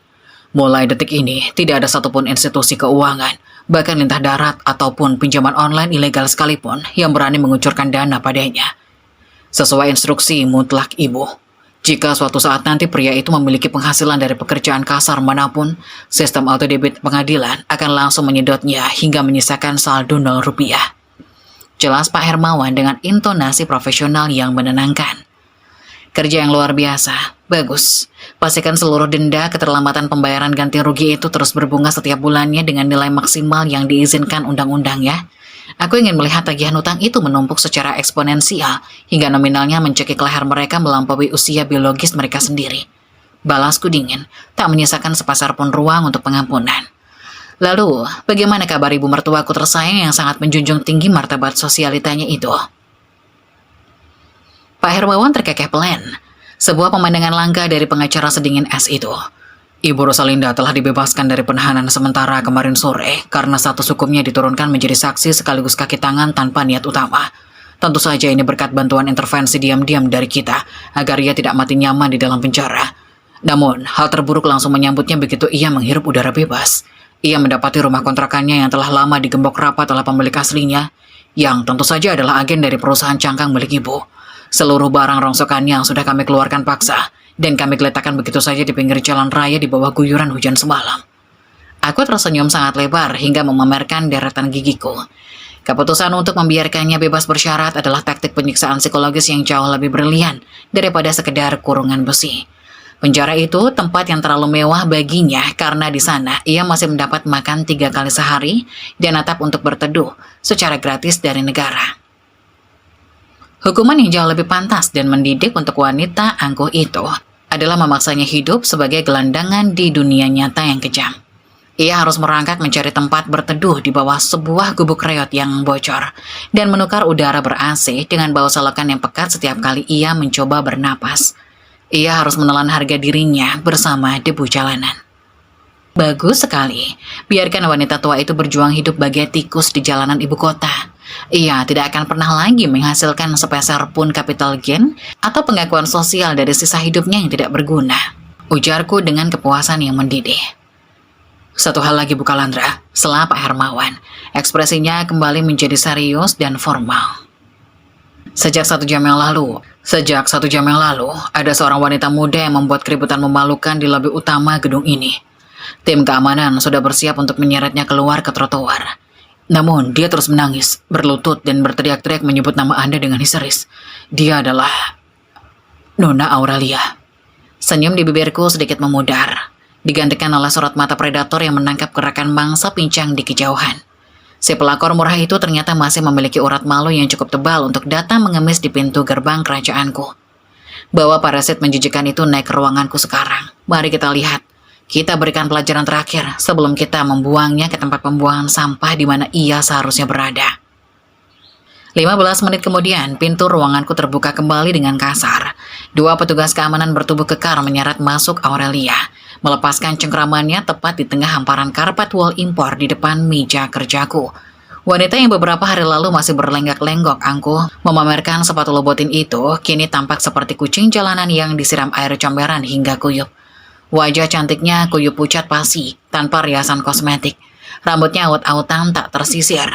Mulai detik ini, tidak ada satupun institusi keuangan, bahkan lintah darat ataupun pinjaman online ilegal sekalipun yang berani mengucurkan dana padanya. Sesuai instruksi mutlak Ibu, jika suatu saat nanti pria itu memiliki penghasilan dari pekerjaan kasar manapun, sistem autodebit pengadilan akan langsung menyedotnya hingga menyisakan saldo 0 rupiah. Jelas Pak Hermawan dengan intonasi profesional yang menenangkan. Kerja yang luar biasa. Bagus. Pastikan seluruh denda keterlambatan pembayaran ganti rugi itu terus berbunga setiap bulannya dengan nilai maksimal yang diizinkan undang-undang ya. Aku ingin melihat tagihan utang itu menumpuk secara eksponensial hingga nominalnya mencekik leher mereka melampaui usia biologis mereka sendiri. Balasku dingin, tak menyisakan sepasar pun ruang untuk pengampunan. Lalu, bagaimana kabar ibu mertuaku tersayang yang sangat menjunjung tinggi martabat sosialitanya itu? Pak Hermawan terkekeh pelan. Sebuah pemandangan langka dari pengacara sedingin es itu. Ibu Rosalinda telah dibebaskan dari penahanan sementara kemarin sore karena status hukumnya diturunkan menjadi saksi sekaligus kaki tangan tanpa niat utama. Tentu saja ini berkat bantuan intervensi diam-diam dari kita agar ia tidak mati nyaman di dalam penjara. Namun, hal terburuk langsung menyambutnya begitu ia menghirup udara bebas. Ia mendapati rumah kontrakannya yang telah lama digembok rapat oleh pemilik aslinya, yang tentu saja adalah agen dari perusahaan cangkang milik ibu. Seluruh barang rongsokannya yang sudah kami keluarkan paksa, dan kami geletakkan begitu saja di pinggir jalan raya di bawah guyuran hujan semalam. Aku tersenyum sangat lebar hingga memamerkan deretan gigiku. Keputusan untuk membiarkannya bebas bersyarat adalah taktik penyiksaan psikologis yang jauh lebih brilian daripada sekedar kurungan besi. Penjara itu tempat yang terlalu mewah baginya karena di sana ia masih mendapat makan 3 kali sehari dan atap untuk berteduh secara gratis dari negara. Hukuman yang jauh lebih pantas dan mendidik untuk wanita angkuh itu adalah memaksanya hidup sebagai gelandangan di dunia nyata yang kejam. Ia harus merangkak mencari tempat berteduh di bawah sebuah gubuk reot yang bocor dan menukar udara ber-AC dengan bau selokan yang pekat setiap kali ia mencoba bernapas. Ia harus menelan harga dirinya bersama debu jalanan. Bagus sekali, biarkan wanita tua itu berjuang hidup bagai tikus di jalanan ibu kota. Ia tidak akan pernah lagi menghasilkan sepeser pun capital gain atau pengakuan sosial dari sisa hidupnya yang tidak berguna. Ujarku dengan kepuasan yang mendidih. Satu hal lagi Bu Kalandra, setelah Pak Hermawan, ekspresinya kembali menjadi serius dan formal. Sejak satu jam yang lalu, ada seorang wanita muda yang membuat keributan memalukan di lobi utama gedung ini. Tim keamanan sudah bersiap untuk menyeretnya keluar ke trotoar. Namun, dia terus menangis, berlutut, dan berteriak-teriak menyebut nama Anda dengan histeris. Dia adalah Nona Aurelia. Senyum di bibirku sedikit memudar, digantikan oleh sorot mata predator yang menangkap gerakan mangsa pincang di kejauhan. Si pelakor murah itu ternyata masih memiliki urat malu yang cukup tebal untuk datang mengemis di pintu gerbang kerajaanku. Bawa parasit menjijikan itu naik ke ruanganku sekarang. Mari kita lihat. Kita berikan pelajaran terakhir sebelum kita membuangnya ke tempat pembuangan sampah di mana ia seharusnya berada. 15 menit kemudian, pintu ruanganku terbuka kembali dengan kasar. 2 petugas keamanan bertubuh kekar menyeret masuk Aurelia, melepaskan cengkramannya tepat di tengah hamparan karpet wall impor di depan meja kerjaku. Wanita yang beberapa hari lalu masih berlenggak-lenggok angkuh memamerkan sepatu lobotin itu, kini tampak seperti kucing jalanan yang disiram air comberan hingga kuyup. Wajah cantiknya kuyup pucat pasi, tanpa riasan kosmetik. Rambutnya awut-awutan tak tersisir.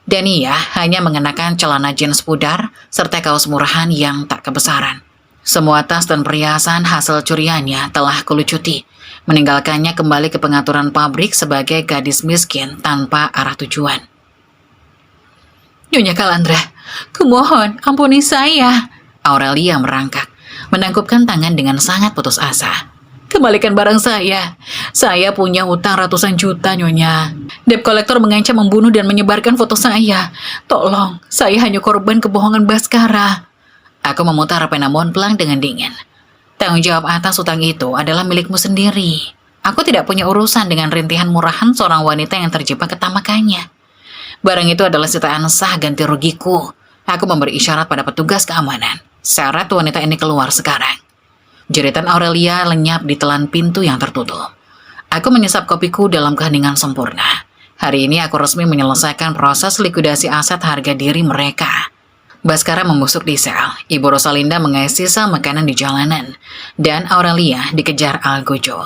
Dan ia hanya mengenakan celana jeans pudar, serta kaos murahan yang tak kebesaran. Semua tas dan perhiasan hasil curiannya telah kulucuti, meninggalkannya kembali ke pengaturan pabrik sebagai gadis miskin tanpa arah tujuan. Nyonya Kalandra, kumohon, ampuni saya. Aurelia merangkak, menangkupkan tangan dengan sangat putus asa. Kembalikan barang saya. Saya punya hutang ratusan juta, Nyonya. Debt kolektor mengancam membunuh dan menyebarkan foto saya. Tolong, saya hanya korban kebohongan Baskara. Aku memutar pena Montblanc dengan dingin. Tanggung jawab atas hutang itu adalah milikmu sendiri. Aku tidak punya urusan dengan rintihan murahan seorang wanita yang terjebak ketamakannya. Barang itu adalah sitaan sah ganti rugiku. Aku memberi isyarat pada petugas keamanan. Syarat wanita ini keluar sekarang. Jeritan Aurelia lenyap di telan pintu yang tertutup. Aku menyesap kopiku dalam keheningan sempurna. Hari ini aku resmi menyelesaikan proses likuidasi aset harga diri mereka. Baskara membusuk di sel, Ibu Rosalinda mengais sisa makanan di jalanan, dan Aurelia dikejar Algojo.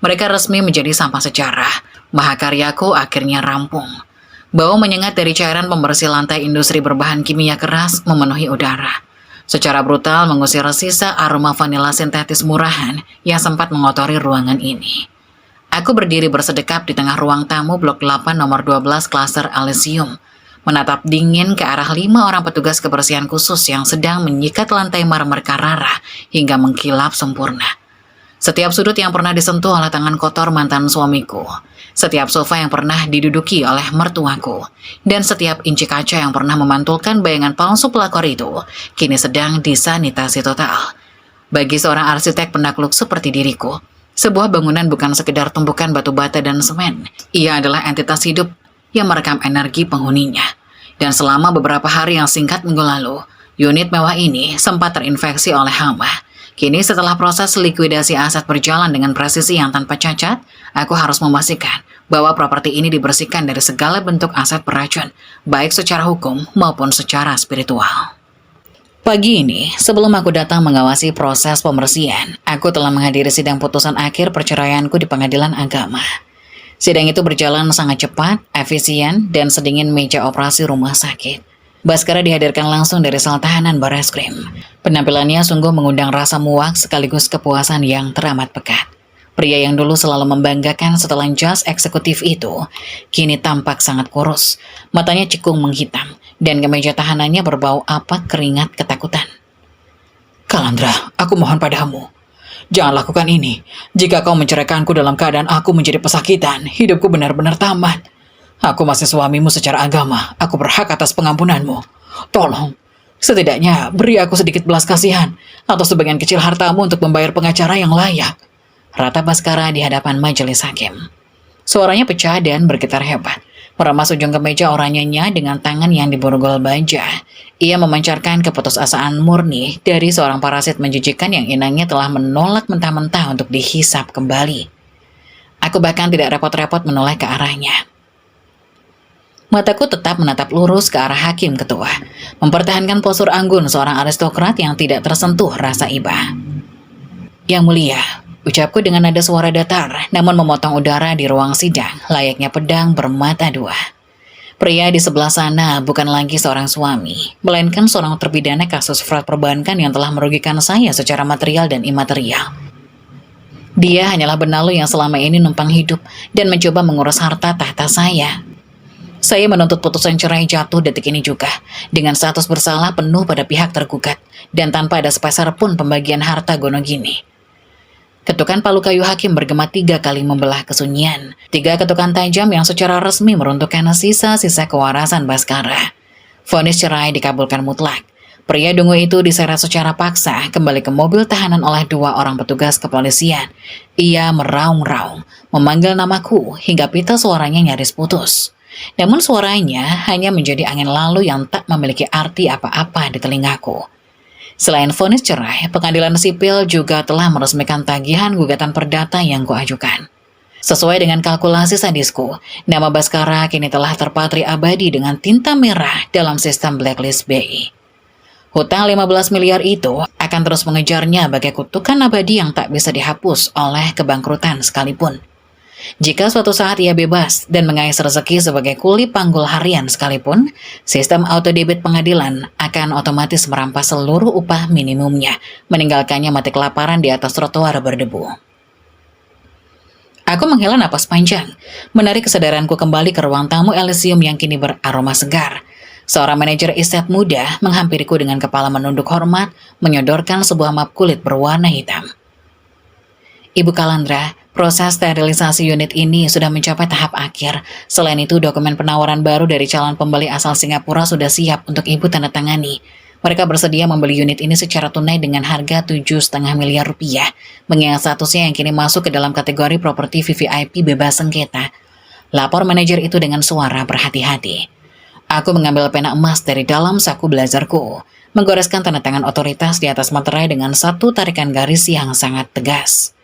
Mereka resmi menjadi sampah sejarah. Mahakaryaku akhirnya rampung. Bau menyengat dari cairan pembersih lantai industri berbahan kimia keras memenuhi udara. Secara brutal mengusir sisa aroma vanila sintetis murahan yang sempat mengotori ruangan ini. Aku berdiri bersedekap di tengah ruang tamu blok 8 nomor 12 klaster Elysium, menatap dingin ke arah 5 orang petugas kebersihan khusus yang sedang menyikat lantai marmer Carrara hingga mengkilap sempurna. Setiap sudut yang pernah disentuh oleh tangan kotor mantan suamiku, setiap sofa yang pernah diduduki oleh mertuaku, dan setiap inci kaca yang pernah memantulkan bayangan palsu pelakor itu, kini sedang disanitasi total. Bagi seorang arsitek penakluk seperti diriku, sebuah bangunan bukan sekedar tumpukan batu bata dan semen. Ia adalah entitas hidup yang merekam energi penghuninya. Dan selama beberapa hari yang singkat minggu lalu, unit mewah ini sempat terinfeksi oleh hama. Kini setelah proses likuidasi aset berjalan dengan presisi yang tanpa cacat, aku harus memastikan bahwa properti ini dibersihkan dari segala bentuk aset beracun, baik secara hukum maupun secara spiritual. Pagi ini, sebelum aku datang mengawasi proses pembersihan, aku telah menghadiri sidang putusan akhir perceraianku di pengadilan agama. Sidang itu berjalan sangat cepat, efisien, dan sedingin meja operasi rumah sakit. Baskara dihadirkan langsung dari sel tahanan Barreskrim. Penampilannya sungguh mengundang rasa muak sekaligus kepuasan yang teramat pekat. Pria yang dulu selalu membanggakan setelah jas eksekutif itu, kini tampak sangat kurus. Matanya cekung menghitam, dan kemeja tahanannya berbau apak keringat ketakutan. Kalandra, aku mohon padamu. Jangan lakukan ini. Jika kau menceraikanku dalam keadaan aku menjadi pesakitan, hidupku benar-benar tamat. Aku masih suamimu secara agama. Aku berhak atas pengampunanmu. Tolong, setidaknya beri aku sedikit belas kasihan atau sebagian kecil hartamu untuk membayar pengacara yang layak. Rata Baskara di hadapan majelis hakim. Suaranya pecah dan bergetar hebat. Meremas ujung kemeja oranyenya dengan tangan yang diborgol baja. Ia memancarkan keputusasaan murni dari seorang parasit menjijikan yang inangnya telah menolak mentah-mentah untuk dihisap kembali. Aku bahkan tidak repot-repot menoleh ke arahnya. Mataku tetap menatap lurus ke arah hakim ketua, mempertahankan postur anggun seorang aristokrat yang tidak tersentuh rasa iba. Yang mulia, ucapku dengan nada suara datar, namun memotong udara di ruang sidang, layaknya pedang bermata dua. Pria di sebelah sana bukan lagi seorang suami, melainkan seorang terpidana kasus fraud perbankan yang telah merugikan saya secara material dan imaterial. Dia hanyalah benalu yang selama ini numpang hidup dan mencoba mengurus harta tahta saya. Saya menuntut putusan cerai jatuh detik ini juga, dengan status bersalah penuh pada pihak tergugat, dan tanpa ada sepeser pun pembagian harta gono gini. Ketukan palu kayu hakim bergema 3 kali membelah kesunyian. 3 ketukan tajam yang secara resmi meruntuhkan sisa-sisa kewarasan Baskara. Vonis cerai dikabulkan mutlak. Pria dungu itu diseret secara paksa kembali ke mobil tahanan oleh 2 orang petugas kepolisian. Ia meraung-raung, memanggil namaku hingga pita suaranya nyaris putus. Namun suaranya hanya menjadi angin lalu yang tak memiliki arti apa-apa di telingaku. Selain vonis cerai, pengadilan sipil juga telah meresmikan tagihan gugatan perdata yang kuajukan. Sesuai dengan kalkulasi sadisku, nama Baskara kini telah terpatri abadi dengan tinta merah dalam sistem blacklist BI. Hutang 15 miliar itu akan terus mengejarnya bagai kutukan abadi yang tak bisa dihapus oleh kebangkrutan sekalipun. Jika suatu saat ia bebas dan mengais rezeki sebagai kuli panggul harian sekalipun, sistem autodebit pengadilan akan otomatis merampas seluruh upah minimumnya, meninggalkannya mati kelaparan di atas trotoar berdebu. Aku menghela napas panjang, menarik kesadaranku kembali ke ruang tamu Elysium yang kini beraroma segar. Seorang manajer estate muda menghampiriku dengan kepala menunduk hormat, menyodorkan sebuah map kulit berwarna hitam. Ibu Kalandra, proses sterilisasi unit ini sudah mencapai tahap akhir. Selain itu, dokumen penawaran baru dari calon pembeli asal Singapura sudah siap untuk Ibu tanda tangani. Mereka bersedia membeli unit ini secara tunai dengan harga 7,5 miliar rupiah, mengingat statusnya yang kini masuk ke dalam kategori properti VVIP bebas sengketa. Lapor manajer itu dengan suara berhati-hati. Aku mengambil pena emas dari dalam saku blazerku, menggoreskan tanda tangan otoritas di atas materai dengan satu tarikan garis yang sangat tegas.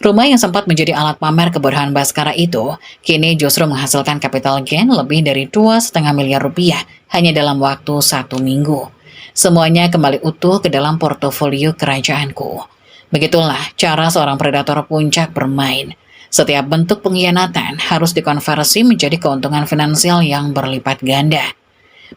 Rumah yang sempat menjadi alat pamer kebodohan Baskara itu, kini justru menghasilkan capital gain lebih dari 2,5 miliar rupiah hanya dalam waktu 1 minggu. Semuanya kembali utuh ke dalam portofolio kerajaanku. Begitulah cara seorang predator puncak bermain. Setiap bentuk pengkhianatan harus dikonversi menjadi keuntungan finansial yang berlipat ganda.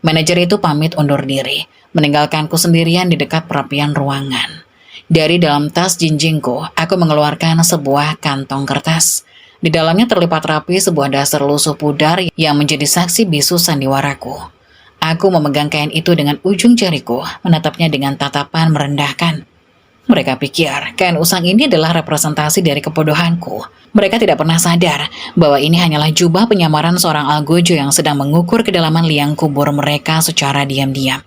Manajer itu pamit undur diri, meninggalkanku sendirian di dekat perapian ruangan. Dari dalam tas jinjingku, aku mengeluarkan sebuah kantong kertas. Di dalamnya terlipat rapi sebuah dasar lusuh pudar yang menjadi saksi bisu sandiwaraku. Aku memegang kain itu dengan ujung jariku, menatapnya dengan tatapan merendahkan. Mereka pikir kain usang ini adalah representasi dari kebodohanku. Mereka tidak pernah sadar bahwa ini hanyalah jubah penyamaran seorang algojo yang sedang mengukur kedalaman liang kubur mereka secara diam-diam.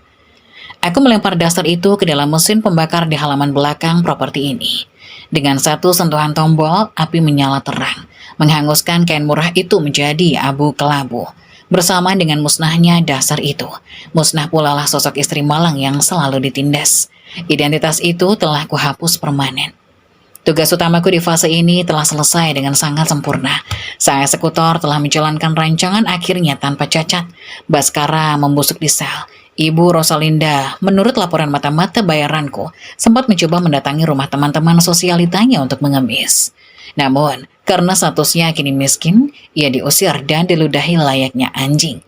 Aku melempar dasar itu ke dalam mesin pembakar di halaman belakang properti ini. Dengan satu sentuhan tombol, api menyala terang, menghanguskan kain murah itu menjadi abu kelabu. Bersama dengan musnahnya dasar itu, musnah pula lah sosok istri malang yang selalu ditindas. Identitas itu telah kuhapus permanen. Tugas utamaku di fase ini telah selesai dengan sangat sempurna. Sang eksekutor telah menjalankan rancangan akhirnya tanpa cacat. Baskara membusuk di sel. Ibu Rosalinda, menurut laporan mata-mata bayaranku, sempat mencoba mendatangi rumah teman-teman sosialitanya untuk mengemis. Namun, karena statusnya kini miskin, ia diusir dan diludahi layaknya anjing.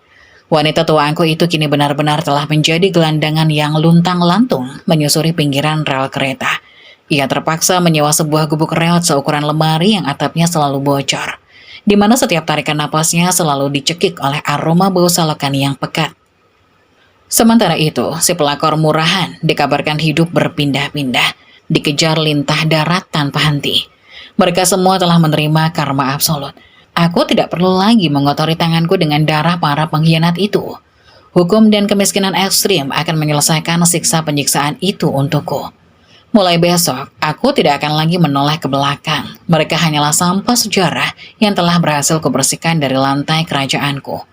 Wanita tuaangku itu kini benar-benar telah menjadi gelandangan yang luntang-lantung menyusuri pinggiran rel kereta. Ia terpaksa menyewa sebuah gubuk reot seukuran lemari yang atapnya selalu bocor, di mana setiap tarikan napasnya selalu dicekik oleh aroma bau salokan yang pekat. Sementara itu, si pelakor murahan dikabarkan hidup berpindah-pindah, dikejar lintah darat tanpa henti. Mereka semua telah menerima karma absolut. Aku tidak perlu lagi mengotori tanganku dengan darah para pengkhianat itu. Hukum dan kemiskinan ekstrim akan menyelesaikan siksa penyiksaan itu untukku. Mulai besok, aku tidak akan lagi menoleh ke belakang. Mereka hanyalah sampah sejarah yang telah berhasil kubersihkan dari lantai kerajaanku.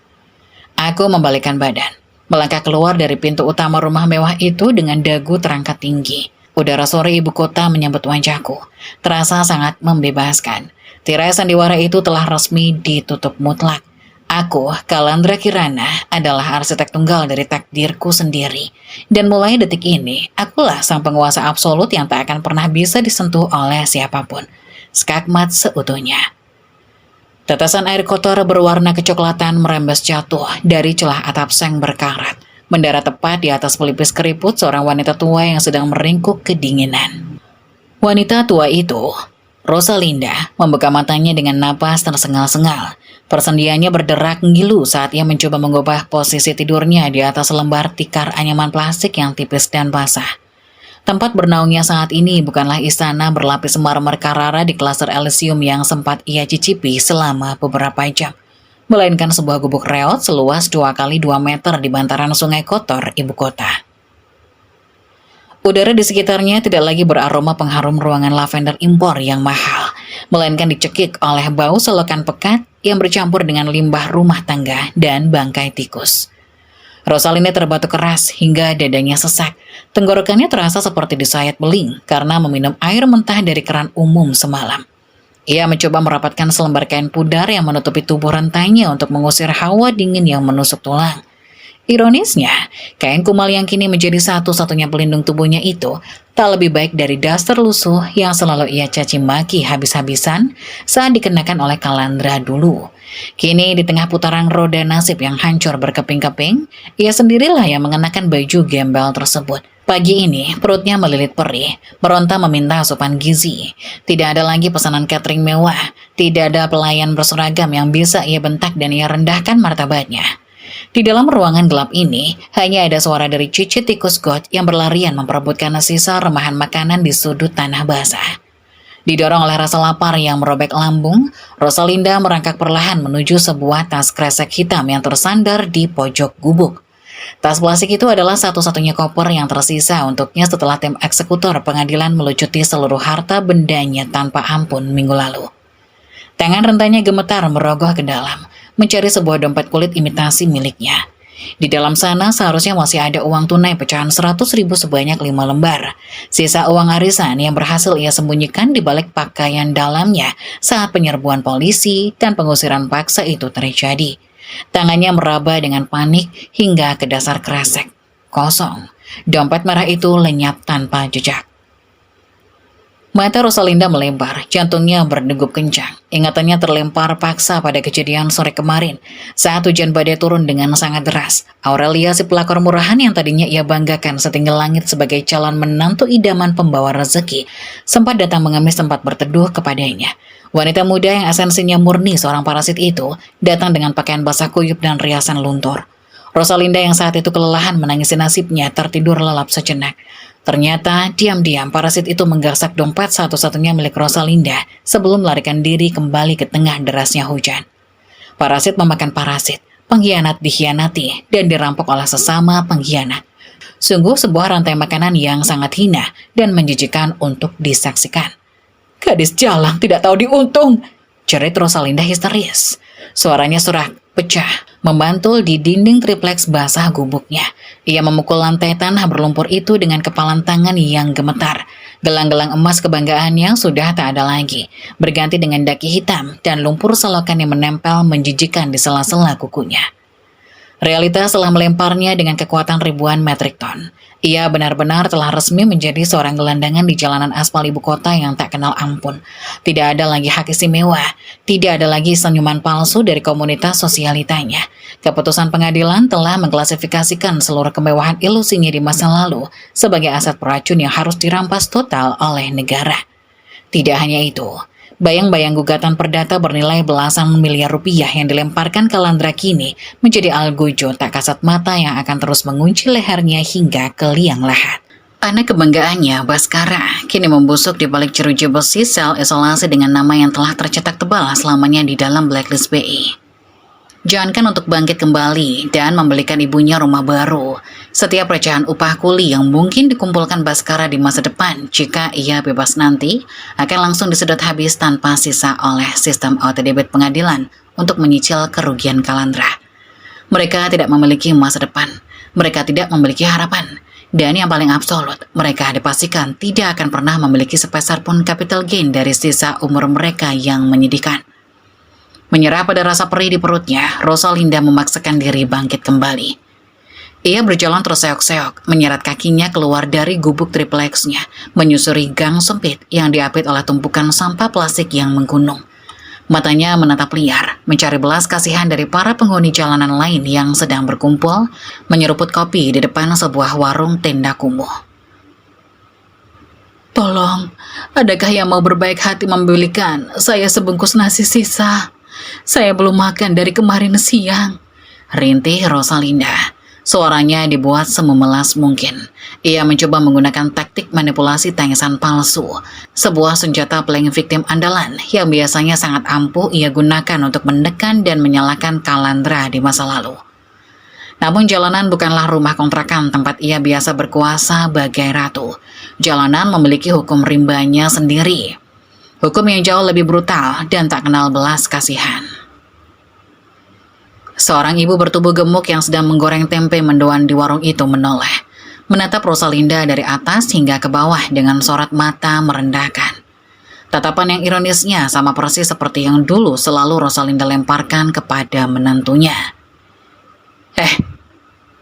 Aku membalikkan badan, melangkah keluar dari pintu utama rumah mewah itu dengan dagu terangkat tinggi. Udara sore ibu kota menyambut wajahku, terasa sangat membebaskan. Tirai sandiwara itu telah resmi ditutup mutlak. Aku, Kalandra Kirana, adalah arsitek tunggal dari takdirku sendiri. Dan mulai detik ini, akulah sang penguasa absolut yang tak akan pernah bisa disentuh oleh siapapun. Skakmat seutuhnya. Tetesan air kotor berwarna kecoklatan merembes jatuh dari celah atap seng berkarat, mendarat tepat di atas pelipis keriput seorang wanita tua yang sedang meringkuk kedinginan. Wanita tua itu, Rosalinda, membuka matanya dengan napas tersengal-sengal. Persendiannya berderak ngilu saat ia mencoba mengubah posisi tidurnya di atas lembar tikar anyaman plastik yang tipis dan basah. Tempat bernaungnya saat ini bukanlah istana berlapis marmer Carrara di Klaster Elysium yang sempat ia cicipi selama beberapa jam, melainkan sebuah gubuk reot seluas 2 kali 2 meter di bantaran sungai kotor ibu kota. Udara di sekitarnya tidak lagi beraroma pengharum ruangan lavender impor yang mahal, melainkan dicekik oleh bau selokan pekat yang bercampur dengan limbah rumah tangga dan bangkai tikus. Rosalinda terbatuk keras hingga dadanya sesak. Tenggorokannya terasa seperti disayat beling karena meminum air mentah dari keran umum semalam. Ia mencoba merapatkan selembar kain pudar yang menutupi tubuh rentainya untuk mengusir hawa dingin yang menusuk tulang. Ironisnya, kain kumal yang kini menjadi satu-satunya pelindung tubuhnya itu tak lebih baik dari daster lusuh yang selalu ia caci maki habis-habisan saat dikenakan oleh Calandra dulu. Kini di tengah putaran roda nasib yang hancur berkeping-keping, ia sendirilah yang mengenakan baju gembel tersebut. Pagi ini, perutnya melilit perih, meronta meminta asupan gizi. Tidak ada lagi pesanan catering mewah, tidak ada pelayan berseragam yang bisa ia bentak dan ia rendahkan martabatnya. Di dalam ruangan gelap ini, hanya ada suara dari cicit tikus got yang berlarian memperebutkan sisa remahan makanan di sudut tanah basah. Didorong oleh rasa lapar yang merobek lambung, Rosalinda merangkak perlahan menuju sebuah tas kresek hitam yang tersandar di pojok gubuk. Tas plastik itu adalah satu-satunya koper yang tersisa untuknya setelah tim eksekutor pengadilan melucuti seluruh harta bendanya tanpa ampun minggu lalu. Tangan rentainya gemetar merogoh ke dalam, mencari sebuah dompet kulit imitasi miliknya. Di dalam sana seharusnya masih ada uang tunai pecahan 100.000 sebanyak 5 lembar. Sisa uang arisan yang berhasil ia sembunyikan di balik pakaian dalamnya saat penyerbuan polisi dan pengusiran paksa itu terjadi. Tangannya meraba dengan panik hingga ke dasar kresek. Kosong. Dompet merah itu lenyap tanpa jejak. Mata Rosalinda melebar, jantungnya berdegup kencang. Ingatannya terlempar paksa pada kejadian sore kemarin, saat hujan badai turun dengan sangat deras. Aurelia, si pelakor murahan yang tadinya ia banggakan setinggi langit sebagai calon menantu idaman pembawa rezeki, sempat datang mengemis tempat berteduh kepadanya. Wanita muda yang esensinya murni seorang parasit itu, datang dengan pakaian basah kuyup dan riasan luntur. Rosalinda yang saat itu kelelahan menangisi nasibnya tertidur lelap sejenak. Ternyata, diam-diam parasit itu menggasak dompet satu-satunya milik Rosalinda sebelum melarikan diri kembali ke tengah derasnya hujan. Parasit memakan parasit, pengkhianat dikhianati, dan dirampok oleh sesama pengkhianat. Sungguh sebuah rantai makanan yang sangat hina dan menjijikan untuk disaksikan. "Gadis jalang tidak tahu diuntung," jerit Rosalinda histeris. Suaranya surak, pecah, membantul di dinding tripleks basah gubuknya. Ia memukul lantai tanah berlumpur itu dengan kepalan tangan yang gemetar. Gelang-gelang emas kebanggaannya sudah tak ada lagi, berganti dengan daki hitam dan lumpur selokan yang menempel menjijikan di sela-sela kukunya. Realitas telah melemparnya dengan kekuatan ribuan metrik ton. Ia benar-benar telah resmi menjadi seorang gelandangan di jalanan aspal ibu kota yang tak kenal ampun. Tidak ada lagi hak istimewa, tidak ada lagi senyuman palsu dari komunitas sosialitanya. Keputusan pengadilan telah mengklasifikasikan seluruh kemewahan ilusinya di masa lalu sebagai aset beracun yang harus dirampas total oleh negara. Tidak hanya itu, bayang-bayang gugatan perdata bernilai belasan miliar rupiah yang dilemparkan Calandra kini menjadi algojo tak kasat mata yang akan terus mengunci lehernya hingga ke liang lahat. Anak kebanggaannya, Baskara, kini membusuk di balik jeruji besi sel isolasi dengan nama yang telah tercetak tebal selamanya di dalam blacklist BI. Jangankan untuk bangkit kembali dan membelikan ibunya rumah baru, setiap pecahan upah kuli yang mungkin dikumpulkan Baskara di masa depan jika ia bebas nanti akan langsung disedot habis tanpa sisa oleh sistem auto-debit pengadilan untuk menyicil kerugian Calandra. Mereka tidak memiliki masa depan, mereka tidak memiliki harapan, dan yang paling absolut, mereka dipastikan tidak akan pernah memiliki sepeser pun capital gain dari sisa umur mereka yang menyedihkan. Menyerah pada rasa perih di perutnya, Rosalinda memaksakan diri bangkit kembali. Ia berjalan terseok-seok, menyeret kakinya keluar dari gubuk tripleksnya, menyusuri gang sempit yang diapit oleh tumpukan sampah plastik yang menggunung. Matanya menatap liar, mencari belas kasihan dari para penghuni jalanan lain yang sedang berkumpul, menyeruput kopi di depan sebuah warung tenda kumuh. "Tolong, adakah yang mau berbaik hati membelikan saya sebungkus nasi sisa? Saya belum makan dari kemarin siang," rintih Rosalinda. Suaranya dibuat sememelas mungkin. Ia mencoba menggunakan taktik manipulasi tangisan palsu, sebuah senjata playing victim andalan yang biasanya sangat ampuh ia gunakan untuk menekan dan menyalahkan Kalandra di masa lalu. Namun jalanan bukanlah rumah kontrakan tempat ia biasa berkuasa bagai ratu. Jalanan memiliki hukum rimbanya sendiri. Hukum yang jauh lebih brutal dan tak kenal belas kasihan. Seorang ibu bertubuh gemuk yang sedang menggoreng tempe mendoan di warung itu menoleh, menatap Rosalinda dari atas hingga ke bawah dengan sorot mata merendahkan. Tatapan yang ironisnya sama persis seperti yang dulu selalu Rosalinda lemparkan kepada menantunya.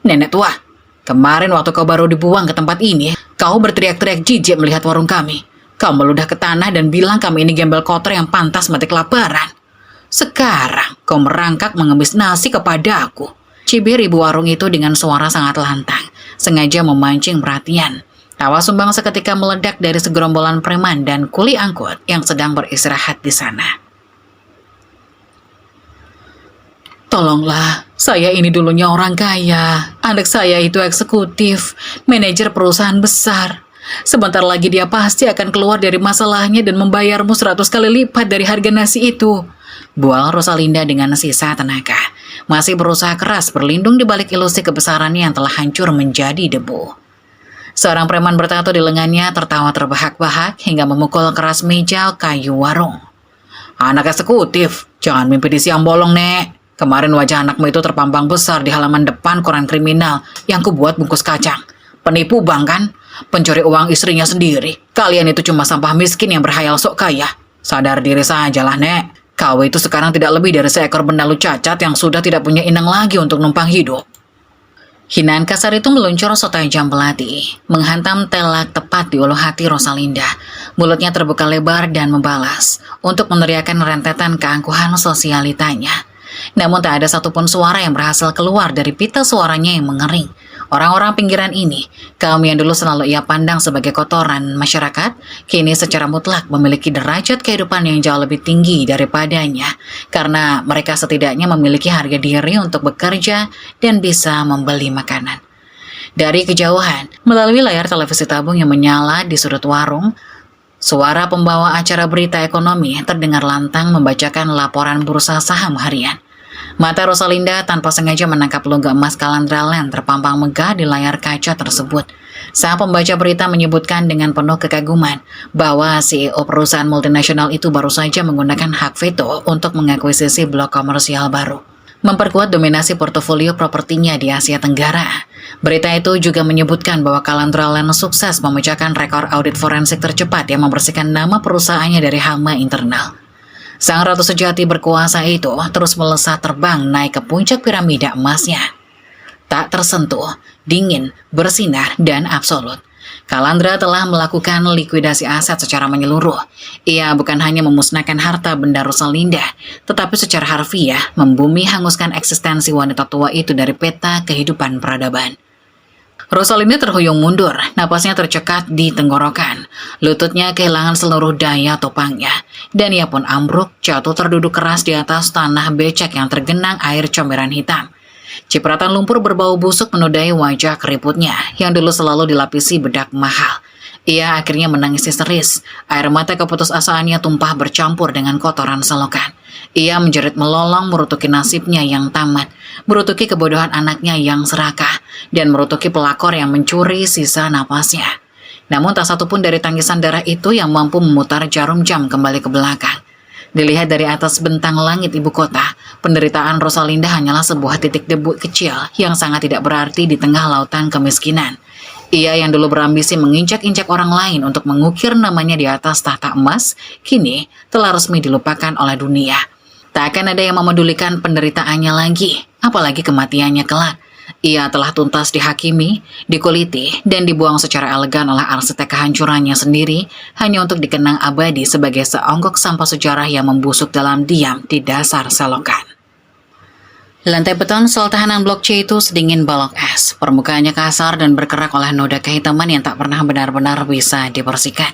Nenek tua, kemarin waktu kau baru dibuang ke tempat ini, kau berteriak-teriak jijik melihat warung kami. Kau meludah ke tanah dan bilang kami ini gembel kotor yang pantas mati kelaparan. Sekarang kau merangkak mengemis nasi kepada aku. Cibir ibu warung itu dengan suara sangat lantang, sengaja memancing perhatian. Tawa sumbang seketika meledak dari segerombolan preman dan kuli angkut yang sedang beristirahat di sana. Tolonglah, saya ini dulunya orang kaya. Anak saya itu eksekutif, manajer perusahaan besar. Sebentar lagi dia pasti akan keluar dari masalahnya dan membayarmu 100 kali lipat dari harga nasi itu. Bual Rosalinda dengan sisa tenaga, masih berusaha keras berlindung di balik ilusi kebesarannya yang telah hancur menjadi debu. Seorang preman bertato di lengannya tertawa terbahak-bahak hingga memukul keras meja kayu warung. Anak eksekutif, jangan mimpi di siang bolong, Nek. Kemarin wajah anakmu itu terpampang besar di halaman depan koran kriminal yang kubuat bungkus kacang. Penipu bank kan? Pencuri uang istrinya sendiri. Kalian itu cuma sampah miskin yang berhayal sok kaya. Sadar diri sajalah, Nek. Kau itu sekarang tidak lebih dari seekor benalu cacat yang sudah tidak punya inang lagi untuk numpang hidup. Hinaan kasar itu meluncur setajam belati, menghantam telak tepat di ulu hati Rosalinda. Mulutnya terbuka lebar dan membalas, untuk meneriakkan rentetan keangkuhan sosialitanya. Namun tak ada satupun suara yang berhasil keluar dari pita suaranya yang mengering. Orang-orang pinggiran ini, kaum yang dulu selalu ia pandang sebagai kotoran masyarakat, kini secara mutlak memiliki derajat kehidupan yang jauh lebih tinggi daripadanya, karena mereka setidaknya memiliki harga diri untuk bekerja dan bisa membeli makanan. Dari kejauhan, melalui layar televisi tabung yang menyala di sudut warung, suara pembawa acara berita ekonomi terdengar lantang membacakan laporan bursa saham harian. Mata Rosalinda tanpa sengaja menangkap logo emas Kalandra Land terpampang megah di layar kaca tersebut. Sang pembaca berita menyebutkan dengan penuh kekaguman bahwa CEO perusahaan multinasional itu baru saja menggunakan hak veto untuk mengakuisisi blok komersial baru, memperkuat dominasi portofolio propertinya di Asia Tenggara. Berita itu juga menyebutkan bahwa Kalandra Land sukses memecahkan rekor audit forensik tercepat yang membersihkan nama perusahaannya dari hama internal. Sang ratu sejati berkuasa itu terus melesat terbang naik ke puncak piramida emasnya. Tak tersentuh, dingin, bersinar, dan absolut. Kalandra telah melakukan likuidasi aset secara menyeluruh. Ia bukan hanya memusnahkan harta benda Rosalinda, tetapi secara harfiah membumi hanguskan eksistensi wanita tua itu dari peta kehidupan peradaban. Rosalinda terhuyung mundur, napasnya tercekat di tenggorokan, lututnya kehilangan seluruh daya topangnya, dan ia pun ambruk jatuh terduduk keras di atas tanah becek yang tergenang air comberan hitam. Cipratan lumpur berbau busuk menodai wajah keriputnya yang dulu selalu dilapisi bedak mahal. Ia akhirnya menangis histeris, air mata keputusasaannya tumpah bercampur dengan kotoran selokan. Ia menjerit melolong merutuki nasibnya yang tamat, merutuki kebodohan anaknya yang serakah, dan merutuki pelakor yang mencuri sisa napasnya. Namun tak satupun dari tangisan darah itu yang mampu memutar jarum jam kembali ke belakang. Dilihat dari atas bentang langit ibu kota, penderitaan Rosalinda hanyalah sebuah titik debu kecil yang sangat tidak berarti di tengah lautan kemiskinan. Ia yang dulu berambisi menginjak-injak orang lain untuk mengukir namanya di atas tahta emas, kini telah resmi dilupakan oleh dunia. Tak akan ada yang memedulikan penderitaannya lagi, apalagi kematiannya kelak. Ia telah tuntas dihakimi, dikuliti, dan dibuang secara elegan oleh arsitek kehancurannya sendiri, hanya untuk dikenang abadi sebagai seonggok sampah sejarah yang membusuk dalam diam di dasar selokan. Lantai beton sel tahanan blok C itu sedingin balok es, permukaannya kasar dan berkerak oleh noda kehitaman yang tak pernah benar-benar bisa dibersihkan.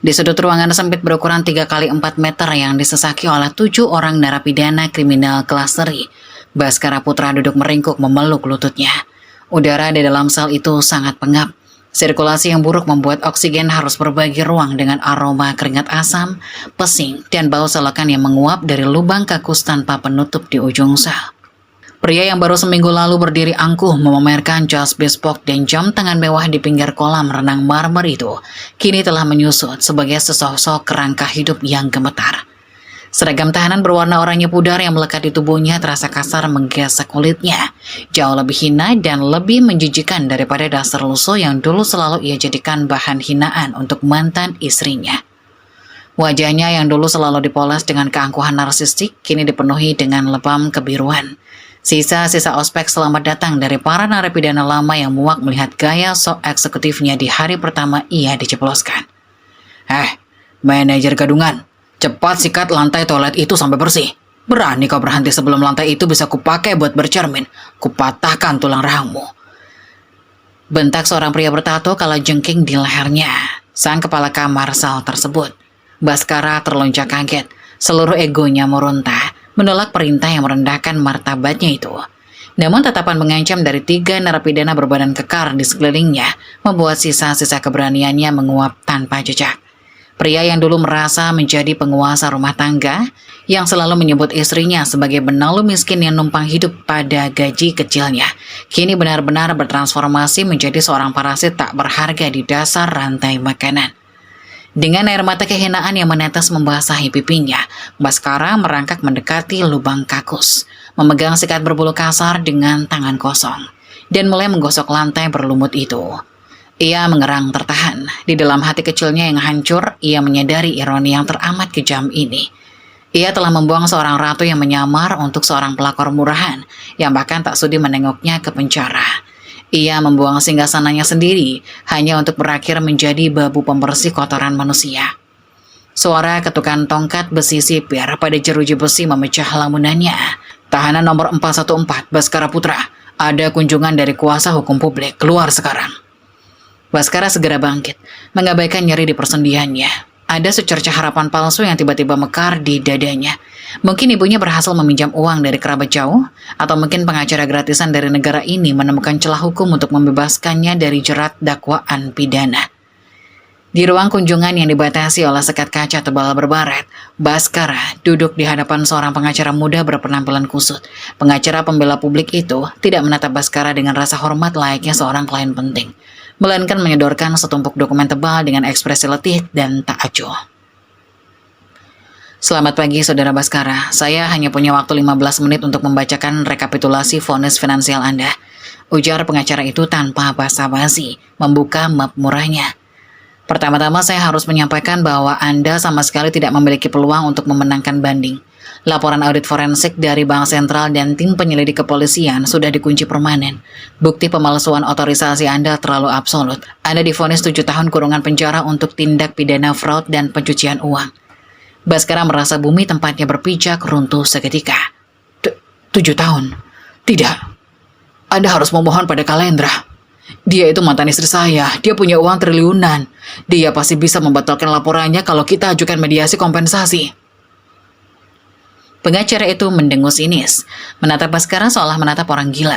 Di sudut ruangan sempit berukuran 3 kali 4 meter yang disesaki oleh 7 orang narapidana kriminal kelas seri, Baskara Putra duduk meringkuk memeluk lututnya. Udara di dalam sel itu sangat pengap. Sirkulasi yang buruk membuat oksigen harus berbagi ruang dengan aroma keringat asam, pesing, dan bau selokan yang menguap dari lubang kakus tanpa penutup di ujung sel. Pria yang baru seminggu lalu berdiri angkuh memamerkan jas bespoke dan jam tangan mewah di pinggir kolam renang marmer itu, kini telah menyusut sebagai sesosok kerangka hidup yang gemetar. Seragam tahanan berwarna oranye pudar yang melekat di tubuhnya terasa kasar menggesek kulitnya, jauh lebih hina dan lebih menjijikan daripada dasar lusuh yang dulu selalu ia jadikan bahan hinaan untuk mantan istrinya. Wajahnya yang dulu selalu dipoles dengan keangkuhan narsistik, kini dipenuhi dengan lebam kebiruan. Sisa-sisa ospek selamat datang dari para narapidana lama yang muak melihat gaya sok eksekutifnya di hari pertama ia dijebloskan. Manajer gadungan, cepat sikat lantai toilet itu sampai bersih. Berani kau berhenti sebelum lantai itu bisa kupakai buat bercermin. Kupatahkan tulang rahangmu. Bentak seorang pria bertato kala jengking di lehernya sang kepala kamar sel tersebut. Baskara terlonjak kaget. Seluruh egonya meronta, menolak perintah yang merendahkan martabatnya itu. Namun tatapan mengancam dari 3 narapidana berbadan kekar di sekelilingnya membuat sisa-sisa keberaniannya menguap tanpa jejak. Pria yang dulu merasa menjadi penguasa rumah tangga, yang selalu menyebut istrinya sebagai benalu miskin yang numpang hidup pada gaji kecilnya, kini benar-benar bertransformasi menjadi seorang parasit tak berharga di dasar rantai makanan. Dengan air mata kehinaan yang menetes membasahi pipinya, Baskara merangkak mendekati lubang kakus, memegang sikat berbulu kasar dengan tangan kosong, dan mulai menggosok lantai berlumut itu. Ia mengerang tertahan. Di dalam hati kecilnya yang hancur, ia menyadari ironi yang teramat kejam ini. Ia telah membuang seorang ratu yang menyamar untuk seorang pelakor murahan, yang bahkan tak sudi menengoknya ke penjara. Ia membuang singgasananya sendiri, hanya untuk berakhir menjadi babu pembersih kotoran manusia. Suara ketukan tongkat besi sipir pada jeruji besi memecah lamunannya. Tahanan nomor 414, Baskara Putra, ada kunjungan dari kuasa hukum publik, keluar sekarang. Baskara segera bangkit, mengabaikan nyeri di persendiannya. Ada secercah harapan palsu yang tiba-tiba mekar di dadanya. Mungkin ibunya berhasil meminjam uang dari kerabat jauh, atau mungkin pengacara gratisan dari negara ini menemukan celah hukum untuk membebaskannya dari jerat dakwaan pidana. Di ruang kunjungan yang dibatasi oleh sekat kaca tebal berbaret, Baskara duduk di hadapan seorang pengacara muda berpenampilan kusut. Pengacara pembela publik itu tidak menatap Baskara dengan rasa hormat layaknya seorang klien penting, melainkan menyodorkan setumpuk dokumen tebal dengan ekspresi letih dan tak acuh. Selamat pagi, Saudara Baskara. Saya hanya punya waktu 15 menit untuk membacakan rekapitulasi vonis finansial Anda, ujar pengacara itu tanpa basa-basi, membuka map murahnya. Pertama-tama saya harus menyampaikan bahwa Anda sama sekali tidak memiliki peluang untuk memenangkan banding. Laporan audit forensik dari Bank Sentral dan tim penyelidik kepolisian sudah dikunci permanen. Bukti pemalsuan otorisasi Anda terlalu absolut. Anda divonis 7 tahun kurungan penjara untuk tindak pidana fraud dan pencucian uang. Baskara merasa bumi tempatnya berpijak runtuh seketika. 7 tahun? Tidak. Anda harus memohon pada Kalendra. Dia itu mantan istri saya. Dia punya uang triliunan. Dia pasti bisa membatalkan laporannya kalau kita ajukan mediasi kompensasi. Pengacara itu mendengus sinis, menatap Baskara seolah menatap orang gila.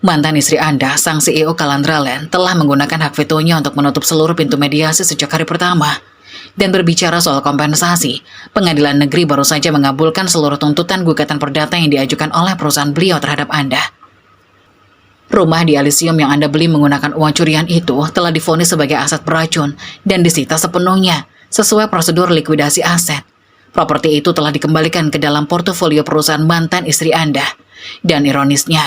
Mantan istri Anda, sang CEO Calandra Land, telah menggunakan hak vetonya untuk menutup seluruh pintu mediasi sejak hari pertama. Dan berbicara soal kompensasi, pengadilan negeri baru saja mengabulkan seluruh tuntutan gugatan perdata yang diajukan oleh perusahaan beliau terhadap Anda. Rumah di Elysium yang Anda beli menggunakan uang curian itu telah divonis sebagai aset beracun dan disita sepenuhnya sesuai prosedur likuidasi aset. Properti itu telah dikembalikan ke dalam portofolio perusahaan mantan istri Anda. Dan ironisnya,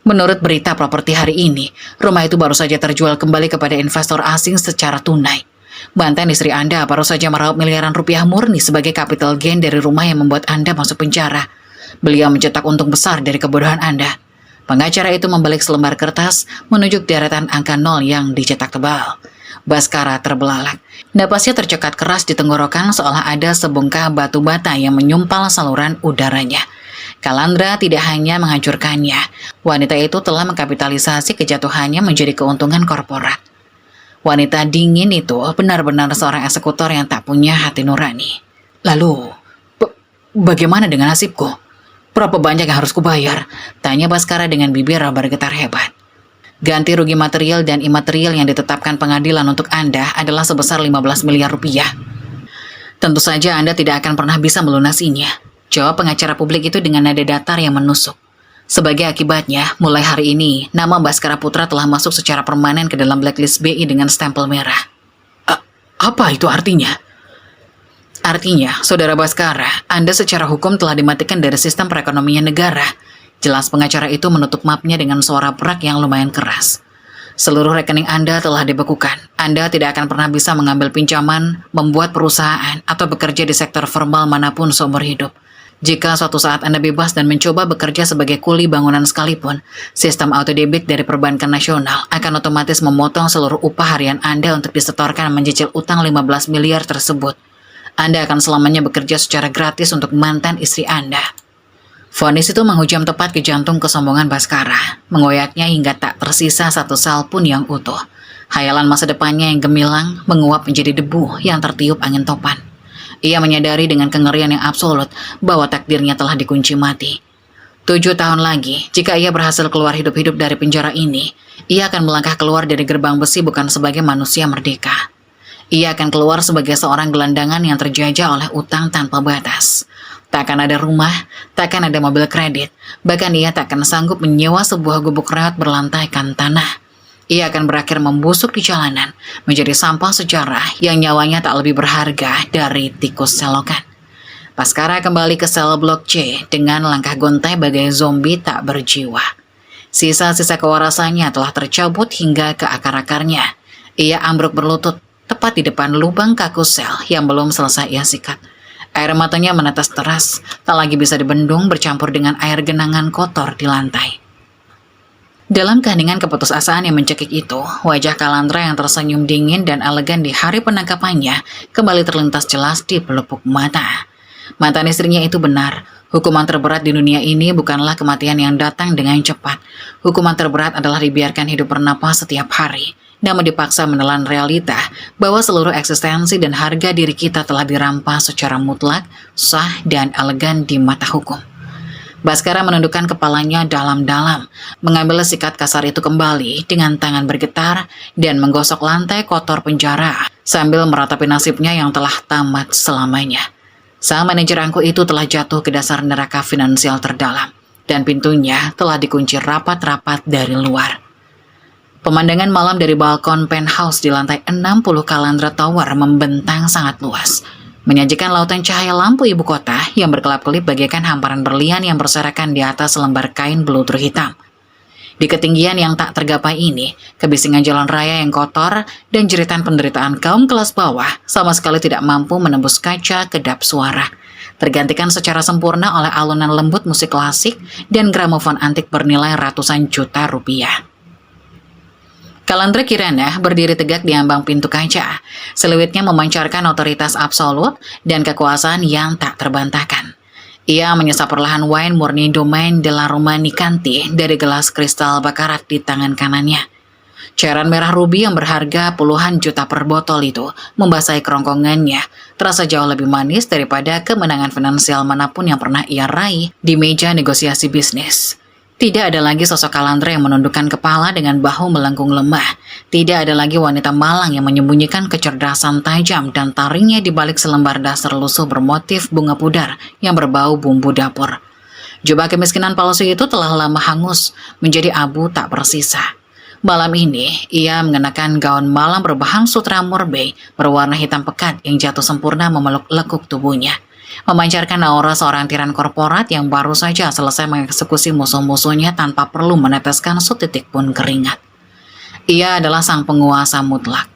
menurut berita properti hari ini, rumah itu baru saja terjual kembali kepada investor asing secara tunai. Mantan istri Anda baru saja meraup miliaran rupiah murni sebagai capital gain dari rumah yang membuat Anda masuk penjara. Beliau mencetak untung besar dari kebodohan Anda. Pengacara itu membalik selembar kertas menunjuk deretan angka 0 yang dicetak tebal. Baskara terbelalak. Napasnya tercekat keras di tenggorokan seolah ada sebongkah batu bata yang menyumpal saluran udaranya. Calandra tidak hanya menghancurkannya, wanita itu telah mengkapitalisasi kejatuhannya menjadi keuntungan korporat. Wanita dingin itu benar-benar seorang eksekutor yang tak punya hati nurani. Lalu, bagaimana dengan nasibku? Berapa banyak yang harus kubayar? Tanya Baskara dengan bibir bergetar hebat. Ganti rugi material dan imaterial yang ditetapkan pengadilan untuk Anda adalah sebesar 15 miliar rupiah. Tentu saja Anda tidak akan pernah bisa melunasinya, jawab pengacara publik itu dengan nada datar yang menusuk. Sebagai akibatnya, mulai hari ini, nama Baskara Putra telah masuk secara permanen ke dalam blacklist BI dengan stempel merah. Apa itu artinya? Artinya, Saudara Baskara, Anda secara hukum telah dimatikan dari sistem perekonomian negara. Jelas pengacara itu menutup mapnya dengan suara berak yang lumayan keras. Seluruh rekening Anda telah dibekukan. Anda tidak akan pernah bisa mengambil pinjaman, membuat perusahaan, atau bekerja di sektor formal manapun seumur hidup. Jika suatu saat Anda bebas dan mencoba bekerja sebagai kuli bangunan sekalipun, sistem autodebit dari perbankan nasional akan otomatis memotong seluruh upah harian Anda untuk disetorkan mencicil utang 15 miliar tersebut. Anda akan selamanya bekerja secara gratis untuk mantan istri Anda. Vonis itu menghujam tepat ke jantung kesombongan Baskara, mengoyaknya hingga tak tersisa satu sel pun yang utuh. Hayalan masa depannya yang gemilang menguap menjadi debu yang tertiup angin topan. Ia menyadari dengan kengerian yang absolut bahwa takdirnya telah dikunci mati. 7 tahun lagi, jika ia berhasil keluar hidup-hidup dari penjara ini, ia akan melangkah keluar dari gerbang besi bukan sebagai manusia merdeka. Ia akan keluar sebagai seorang gelandangan yang terjajah oleh utang tanpa batas. Tak akan ada rumah, tak akan ada mobil kredit, bahkan ia tak akan sanggup menyewa sebuah gubuk reot berlantaikan tanah. Ia akan berakhir membusuk di jalanan, menjadi sampah sejarah yang nyawanya tak lebih berharga dari tikus selokan. Baskara kembali ke sel blok C dengan langkah gontai bagai zombie tak berjiwa. Sisa-sisa kewarasannya telah tercabut hingga ke akar-akarnya. Ia ambruk berlutut, tepat di depan lubang kaku sel yang belum selesai ia sikat. Air matanya menetes deras, tak lagi bisa dibendung bercampur dengan air genangan kotor di lantai. Dalam keheningan keputusasaan yang mencekik itu, wajah Kalandra yang tersenyum dingin dan elegan di hari penangkapannya kembali terlintas jelas di pelupuk mata. Mantan istrinya itu benar, hukuman terberat di dunia ini bukanlah kematian yang datang dengan cepat. Hukuman terberat adalah dibiarkan hidup bernapas setiap hari, namun dipaksa menelan realita bahwa seluruh eksistensi dan harga diri kita telah dirampas secara mutlak, sah, dan elegan di mata hukum. Baskara menundukkan kepalanya dalam-dalam, mengambil sikat kasar itu kembali dengan tangan bergetar dan menggosok lantai kotor penjara sambil meratapi nasibnya yang telah tamat selamanya. Sang manajer angkuh itu telah jatuh ke dasar neraka finansial terdalam dan pintunya telah dikunci rapat-rapat dari luar. Pemandangan malam dari balkon penthouse di lantai 60 Kalandra Tower membentang sangat luas, menyajikan lautan cahaya lampu ibu kota yang berkelap-kelip bagaikan hamparan berlian yang berserakan di atas lembar kain belutur hitam. Di ketinggian yang tak tergapai ini, kebisingan jalan raya yang kotor dan jeritan penderitaan kaum kelas bawah sama sekali tidak mampu menembus kaca kedap suara, tergantikan secara sempurna oleh alunan lembut musik klasik dan gramofon antik bernilai ratusan juta rupiah. Kalandra Kirana berdiri tegak di ambang pintu kaca. Seluitnya memancarkan otoritas absolut dan kekuasaan yang tak terbantahkan. Ia menyesap perlahan wine murni Domaine de la Romanée Conti dari gelas kristal bakarat di tangan kanannya. Cairan merah ruby yang berharga puluhan juta per botol itu membasahi kerongkongannya, terasa jauh lebih manis daripada kemenangan finansial manapun yang pernah ia raih di meja negosiasi bisnis. Tidak ada lagi sosok Kalandra yang menundukkan kepala dengan bahu melengkung lemah. Tidak ada lagi wanita malang yang menyembunyikan kecerdasan tajam dan taringnya di balik selembar dasar lusuh bermotif bunga pudar yang berbau bumbu dapur. Jubah kemiskinan palsu itu telah lama hangus, menjadi abu tak bersisa. Malam ini, ia mengenakan gaun malam berbahan sutra murbe berwarna hitam pekat yang jatuh sempurna memeluk lekuk tubuhnya, memancarkan aura seorang tiran korporat yang baru saja selesai mengeksekusi musuh-musuhnya tanpa perlu meneteskan setitik pun keringat. Ia adalah sang penguasa mutlak,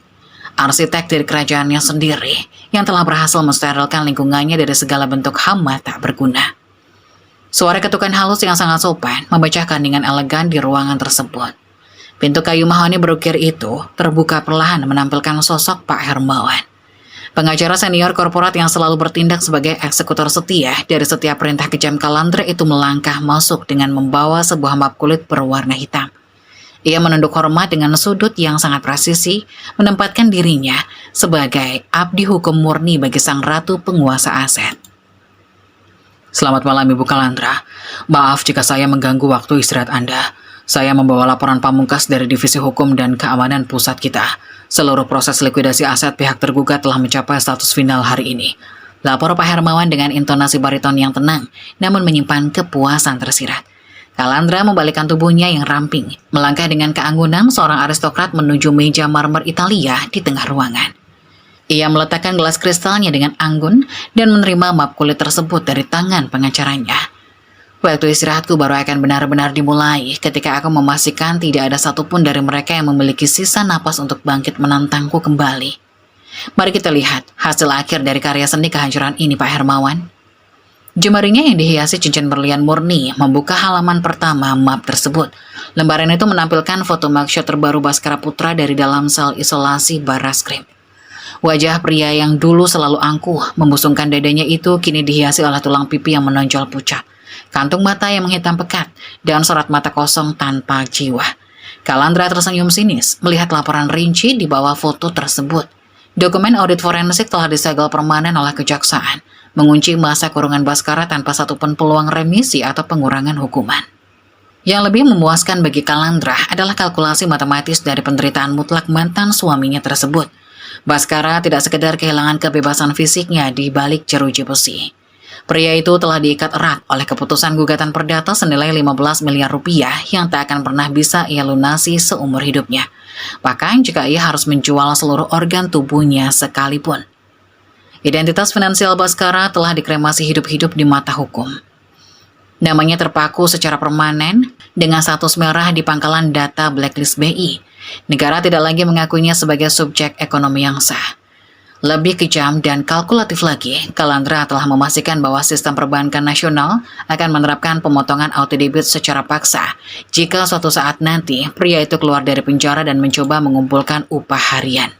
arsitek dari kerajaannya sendiri yang telah berhasil mensterilkan lingkungannya dari segala bentuk hama tak berguna. Suara ketukan halus yang sangat sopan memecahkan dengan elegan di ruangan tersebut. Pintu kayu mahoni berukir itu terbuka perlahan menampilkan sosok Pak Hermawan, pengacara senior korporat yang selalu bertindak sebagai eksekutor setia dari setiap perintah kejam Kalandra itu melangkah masuk dengan membawa sebuah map kulit berwarna hitam. Ia menunduk hormat dengan sudut yang sangat presisi, menempatkan dirinya sebagai abdi hukum murni bagi sang ratu penguasa aset. Selamat malam Ibu Kalandra. Maaf jika saya mengganggu waktu istirahat Anda. Saya membawa laporan pamungkas dari Divisi Hukum dan Keamanan Pusat kita. Seluruh proses likuidasi aset pihak tergugat telah mencapai status final hari ini. Lapor Pak Hermawan dengan intonasi bariton yang tenang, namun menyimpan kepuasan tersirat. Kalandra membalikkan tubuhnya yang ramping, melangkah dengan keanggunan seorang aristokrat menuju meja marmer Italia di tengah ruangan. Ia meletakkan gelas kristalnya dengan anggun dan menerima map kulit tersebut dari tangan pengacaranya. Waktu istirahatku baru akan benar-benar dimulai ketika aku memastikan tidak ada satupun dari mereka yang memiliki sisa napas untuk bangkit menantangku kembali. Mari kita lihat hasil akhir dari karya seni kehancuran ini, Pak Hermawan. Jemarinya yang dihiasi cincin berlian murni membuka halaman pertama map tersebut. Lembaran itu menampilkan foto mugshot terbaru Baskara Putra dari dalam sel isolasi Barreskrim. Wajah pria yang dulu selalu angkuh, membusungkan dadanya itu kini dihiasi oleh tulang pipi yang menonjol pucat, kantung mata yang menghitam pekat, dan sorot mata kosong tanpa jiwa. Kalandra tersenyum sinis melihat laporan rinci di bawah foto tersebut. Dokumen audit forensik telah disegel permanen oleh kejaksaan, mengunci masa kurungan Baskara tanpa satupun peluang remisi atau pengurangan hukuman. Yang lebih memuaskan bagi Kalandra adalah kalkulasi matematis dari penderitaan mutlak mantan suaminya tersebut. Baskara tidak sekedar kehilangan kebebasan fisiknya di balik jeruji besi. Pria itu telah diikat erat oleh keputusan gugatan perdata senilai 15 miliar rupiah yang tak akan pernah bisa ia lunasi seumur hidupnya. Bahkan jika ia harus menjual seluruh organ tubuhnya sekalipun. Identitas finansial Baskara telah dikremasi hidup-hidup di mata hukum. Namanya terpaku secara permanen dengan status merah di pangkalan data blacklist BI. Negara tidak lagi mengakuinya sebagai subjek ekonomi yang sah. Lebih kejam dan kalkulatif lagi, Kalandra telah memastikan bahwa sistem perbankan nasional akan menerapkan pemotongan auto debit secara paksa jika suatu saat nanti pria itu keluar dari penjara dan mencoba mengumpulkan upah harian.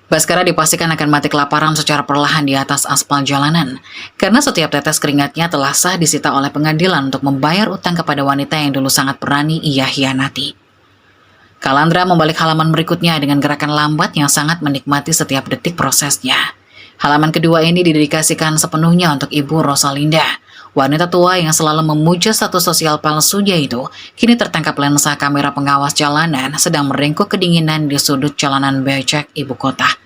Baskara dipastikan akan mati kelaparan secara perlahan di atas aspal jalanan, karena setiap tetes keringatnya telah sah disita oleh pengadilan untuk membayar utang kepada wanita yang dulu sangat berani ia hianati. Kalandra membalik halaman berikutnya dengan gerakan lambat yang sangat menikmati setiap detik prosesnya. Halaman kedua ini didedikasikan sepenuhnya untuk Ibu Rosalinda. Wanita tua yang selalu memuja status sosial palsunya itu kini tertangkap lensa kamera pengawas jalanan sedang meringkuk kedinginan di sudut jalanan becek ibu kota.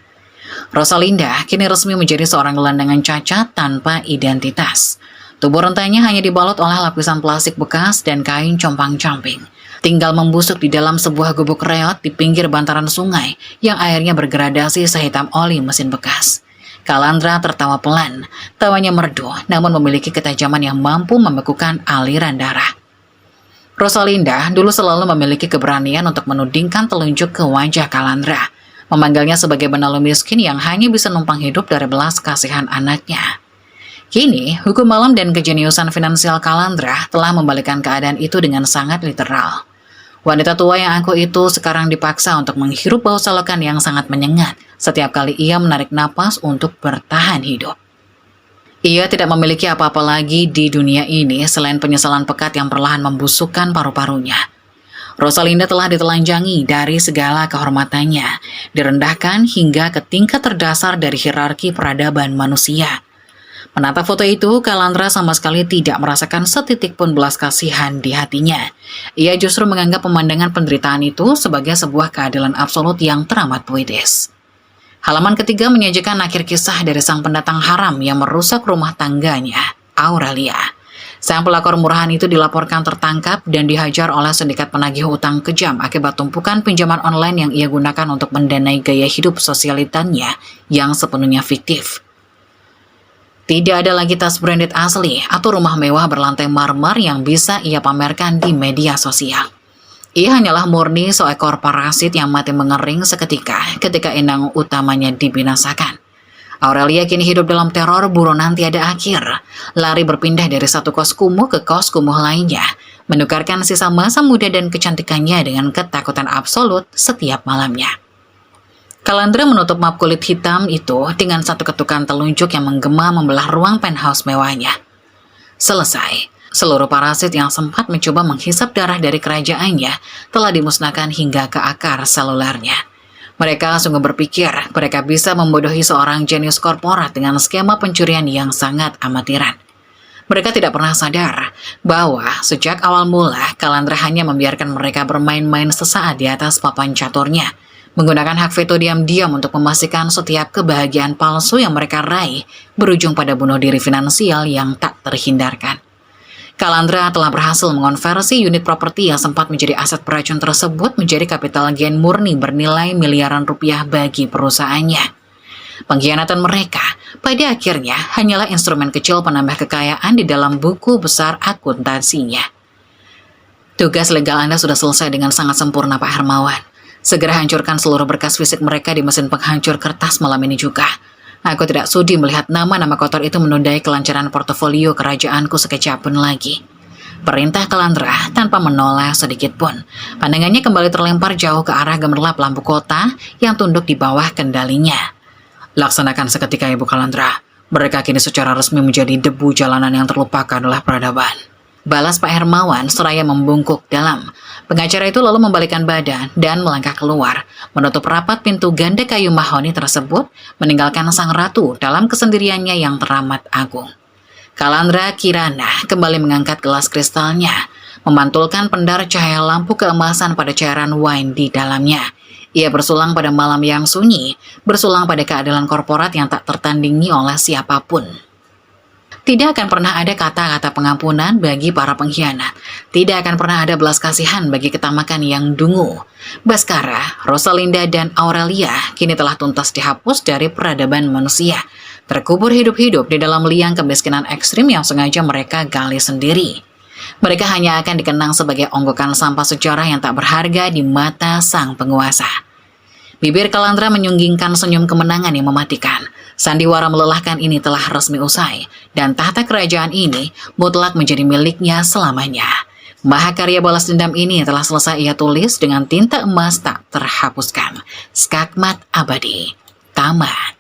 Rosalinda kini resmi menjadi seorang gelandangan cacat tanpa identitas. Tubuh rentanya hanya dibalut oleh lapisan plastik bekas dan kain compang-camping. Tinggal membusuk di dalam sebuah gubuk reot di pinggir bantaran sungai yang airnya bergradasi sehitam oli mesin bekas. Kalandra tertawa pelan, tawanya merdu namun memiliki ketajaman yang mampu membekukan aliran darah. Rosalinda dulu selalu memiliki keberanian untuk menudingkan telunjuk ke wajah Kalandra, memanggilnya sebagai benalu miskin yang hanya bisa numpang hidup dari belas kasihan anaknya. Kini, hukum malam dan kejeniusan finansial Kalandra telah membalikkan keadaan itu dengan sangat literal. Wanita tua yang angkuh itu sekarang dipaksa untuk menghirup bau selokan yang sangat menyengat setiap kali ia menarik napas untuk bertahan hidup. Ia tidak memiliki apa-apa lagi di dunia ini selain penyesalan pekat yang perlahan membusukkan paru-parunya. Rosalinda telah ditelanjangi dari segala kehormatannya, direndahkan hingga ke tingkat terdasar dari hierarki peradaban manusia. Menatap foto itu, Kalandra sama sekali tidak merasakan setitik pun belas kasihan di hatinya. Ia justru menganggap pemandangan penderitaan itu sebagai sebuah keadilan absolut yang teramat puitis. Halaman ketiga menyajikan akhir kisah dari sang pendatang haram yang merusak rumah tangganya, Aurelia. Sang pelakor murahan itu dilaporkan tertangkap dan dihajar oleh sindikat penagih utang kejam akibat tumpukan pinjaman online yang ia gunakan untuk mendanai gaya hidup sosialitannya yang sepenuhnya fiktif. Tidak ada lagi tas branded asli atau rumah mewah berlantai marmer yang bisa ia pamerkan di media sosial. Ia hanyalah murni seekor parasit yang mati mengering seketika ketika inang utamanya dibinasakan. Aurelia kini hidup dalam teror buronan tiada akhir, lari berpindah dari satu kos kumuh ke kos kumuh lainnya, menukarkan sisa masa muda dan kecantikannya dengan ketakutan absolut setiap malamnya. Kalandra menutup map kulit hitam itu dengan satu ketukan telunjuk yang menggema membelah ruang penthouse mewahnya. Selesai, seluruh parasit yang sempat mencoba menghisap darah dari kerajaannya telah dimusnahkan hingga ke akar selulernya. Mereka sungguh berpikir mereka bisa membodohi seorang jenius korporat dengan skema pencurian yang sangat amatiran. Mereka tidak pernah sadar bahwa sejak awal mula Kalandra hanya membiarkan mereka bermain-main sesaat di atas papan caturnya, menggunakan hak veto diam-diam untuk memastikan setiap kebahagiaan palsu yang mereka raih berujung pada bunuh diri finansial yang tak terhindarkan. Kalandra telah berhasil mengonversi unit properti yang sempat menjadi aset beracun tersebut menjadi kapital gain murni bernilai miliaran rupiah bagi perusahaannya. Pengkhianatan mereka pada akhirnya hanyalah instrumen kecil penambah kekayaan di dalam buku besar akuntansinya. Tugas legal Anda sudah selesai dengan sangat sempurna, Pak Hermawan. Segera hancurkan seluruh berkas fisik mereka di mesin penghancur kertas malam ini juga. Aku tidak sudi melihat nama-nama kotor itu menodai kelancaran portofolio kerajaanku sekejap pun lagi. Perintah Kalandra tanpa menoleh sedikit pun. Pandangannya kembali terlempar jauh ke arah gemerlap lampu kota yang tunduk di bawah kendalinya. Laksanakan seketika, Ibu Kalandra. Mereka kini secara resmi menjadi debu jalanan yang terlupakan oleh peradaban. Balas Pak Hermawan seraya membungkuk dalam. Pengacara itu lalu membalikkan badan dan melangkah keluar, menutup rapat pintu ganda kayu mahoni tersebut, meninggalkan sang ratu dalam kesendiriannya yang teramat agung. Kalandra Kirana kembali mengangkat gelas kristalnya, memantulkan pendar cahaya lampu keemasan pada cairan wine di dalamnya. Ia bersulang pada malam yang sunyi, bersulang pada keadilan korporat yang tak tertandingi oleh siapapun. Tidak akan pernah ada kata-kata pengampunan bagi para pengkhianat. Tidak akan pernah ada belas kasihan bagi ketamakan yang dungu. Baskara, Rosalinda, dan Aurelia kini telah tuntas dihapus dari peradaban manusia. Terkubur hidup-hidup di dalam liang kemiskinan ekstrim yang sengaja mereka gali sendiri. Mereka hanya akan dikenang sebagai onggokan sampah sejarah yang tak berharga di mata sang penguasa. Bibir Kalandra menyunggingkan senyum kemenangan yang mematikan. Sandiwara melelahkan ini telah resmi usai, dan tahta kerajaan ini mutlak menjadi miliknya selamanya. Mahakarya balas dendam ini telah selesai ia tulis dengan tinta emas tak terhapuskan. Skakmat abadi. Tamat.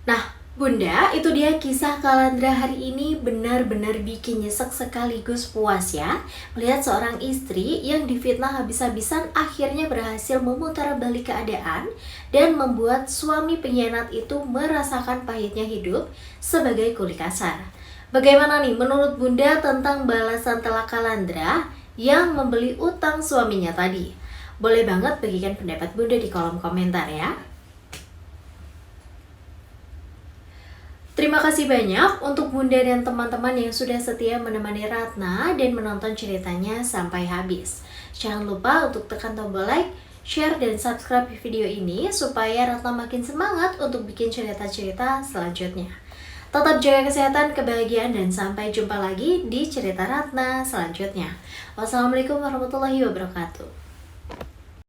Nah, Bunda, itu dia kisah Kalandra hari ini, benar-benar bikin nyesek sekaligus puas ya. Melihat seorang istri yang difitnah habis-habisan akhirnya berhasil memutar balik keadaan dan membuat suami pengkhianat itu merasakan pahitnya hidup sebagai kuli kasar. Bagaimana nih menurut Bunda tentang balasan telak Kalandra yang membeli utang suaminya tadi? Boleh banget bagikan pendapat Bunda di kolom komentar ya. Terima Terima kasih banyak untuk Bunda dan teman-teman yang sudah setia menemani Ratna dan menonton ceritanya sampai habis. Jangan lupa untuk tekan tombol like, share, dan subscribe video ini supaya Ratna makin semangat untuk bikin cerita-cerita selanjutnya. Tetap jaga kesehatan, kebahagiaan, dan sampai jumpa lagi di cerita Ratna selanjutnya. Wassalamualaikum warahmatullahi wabarakatuh.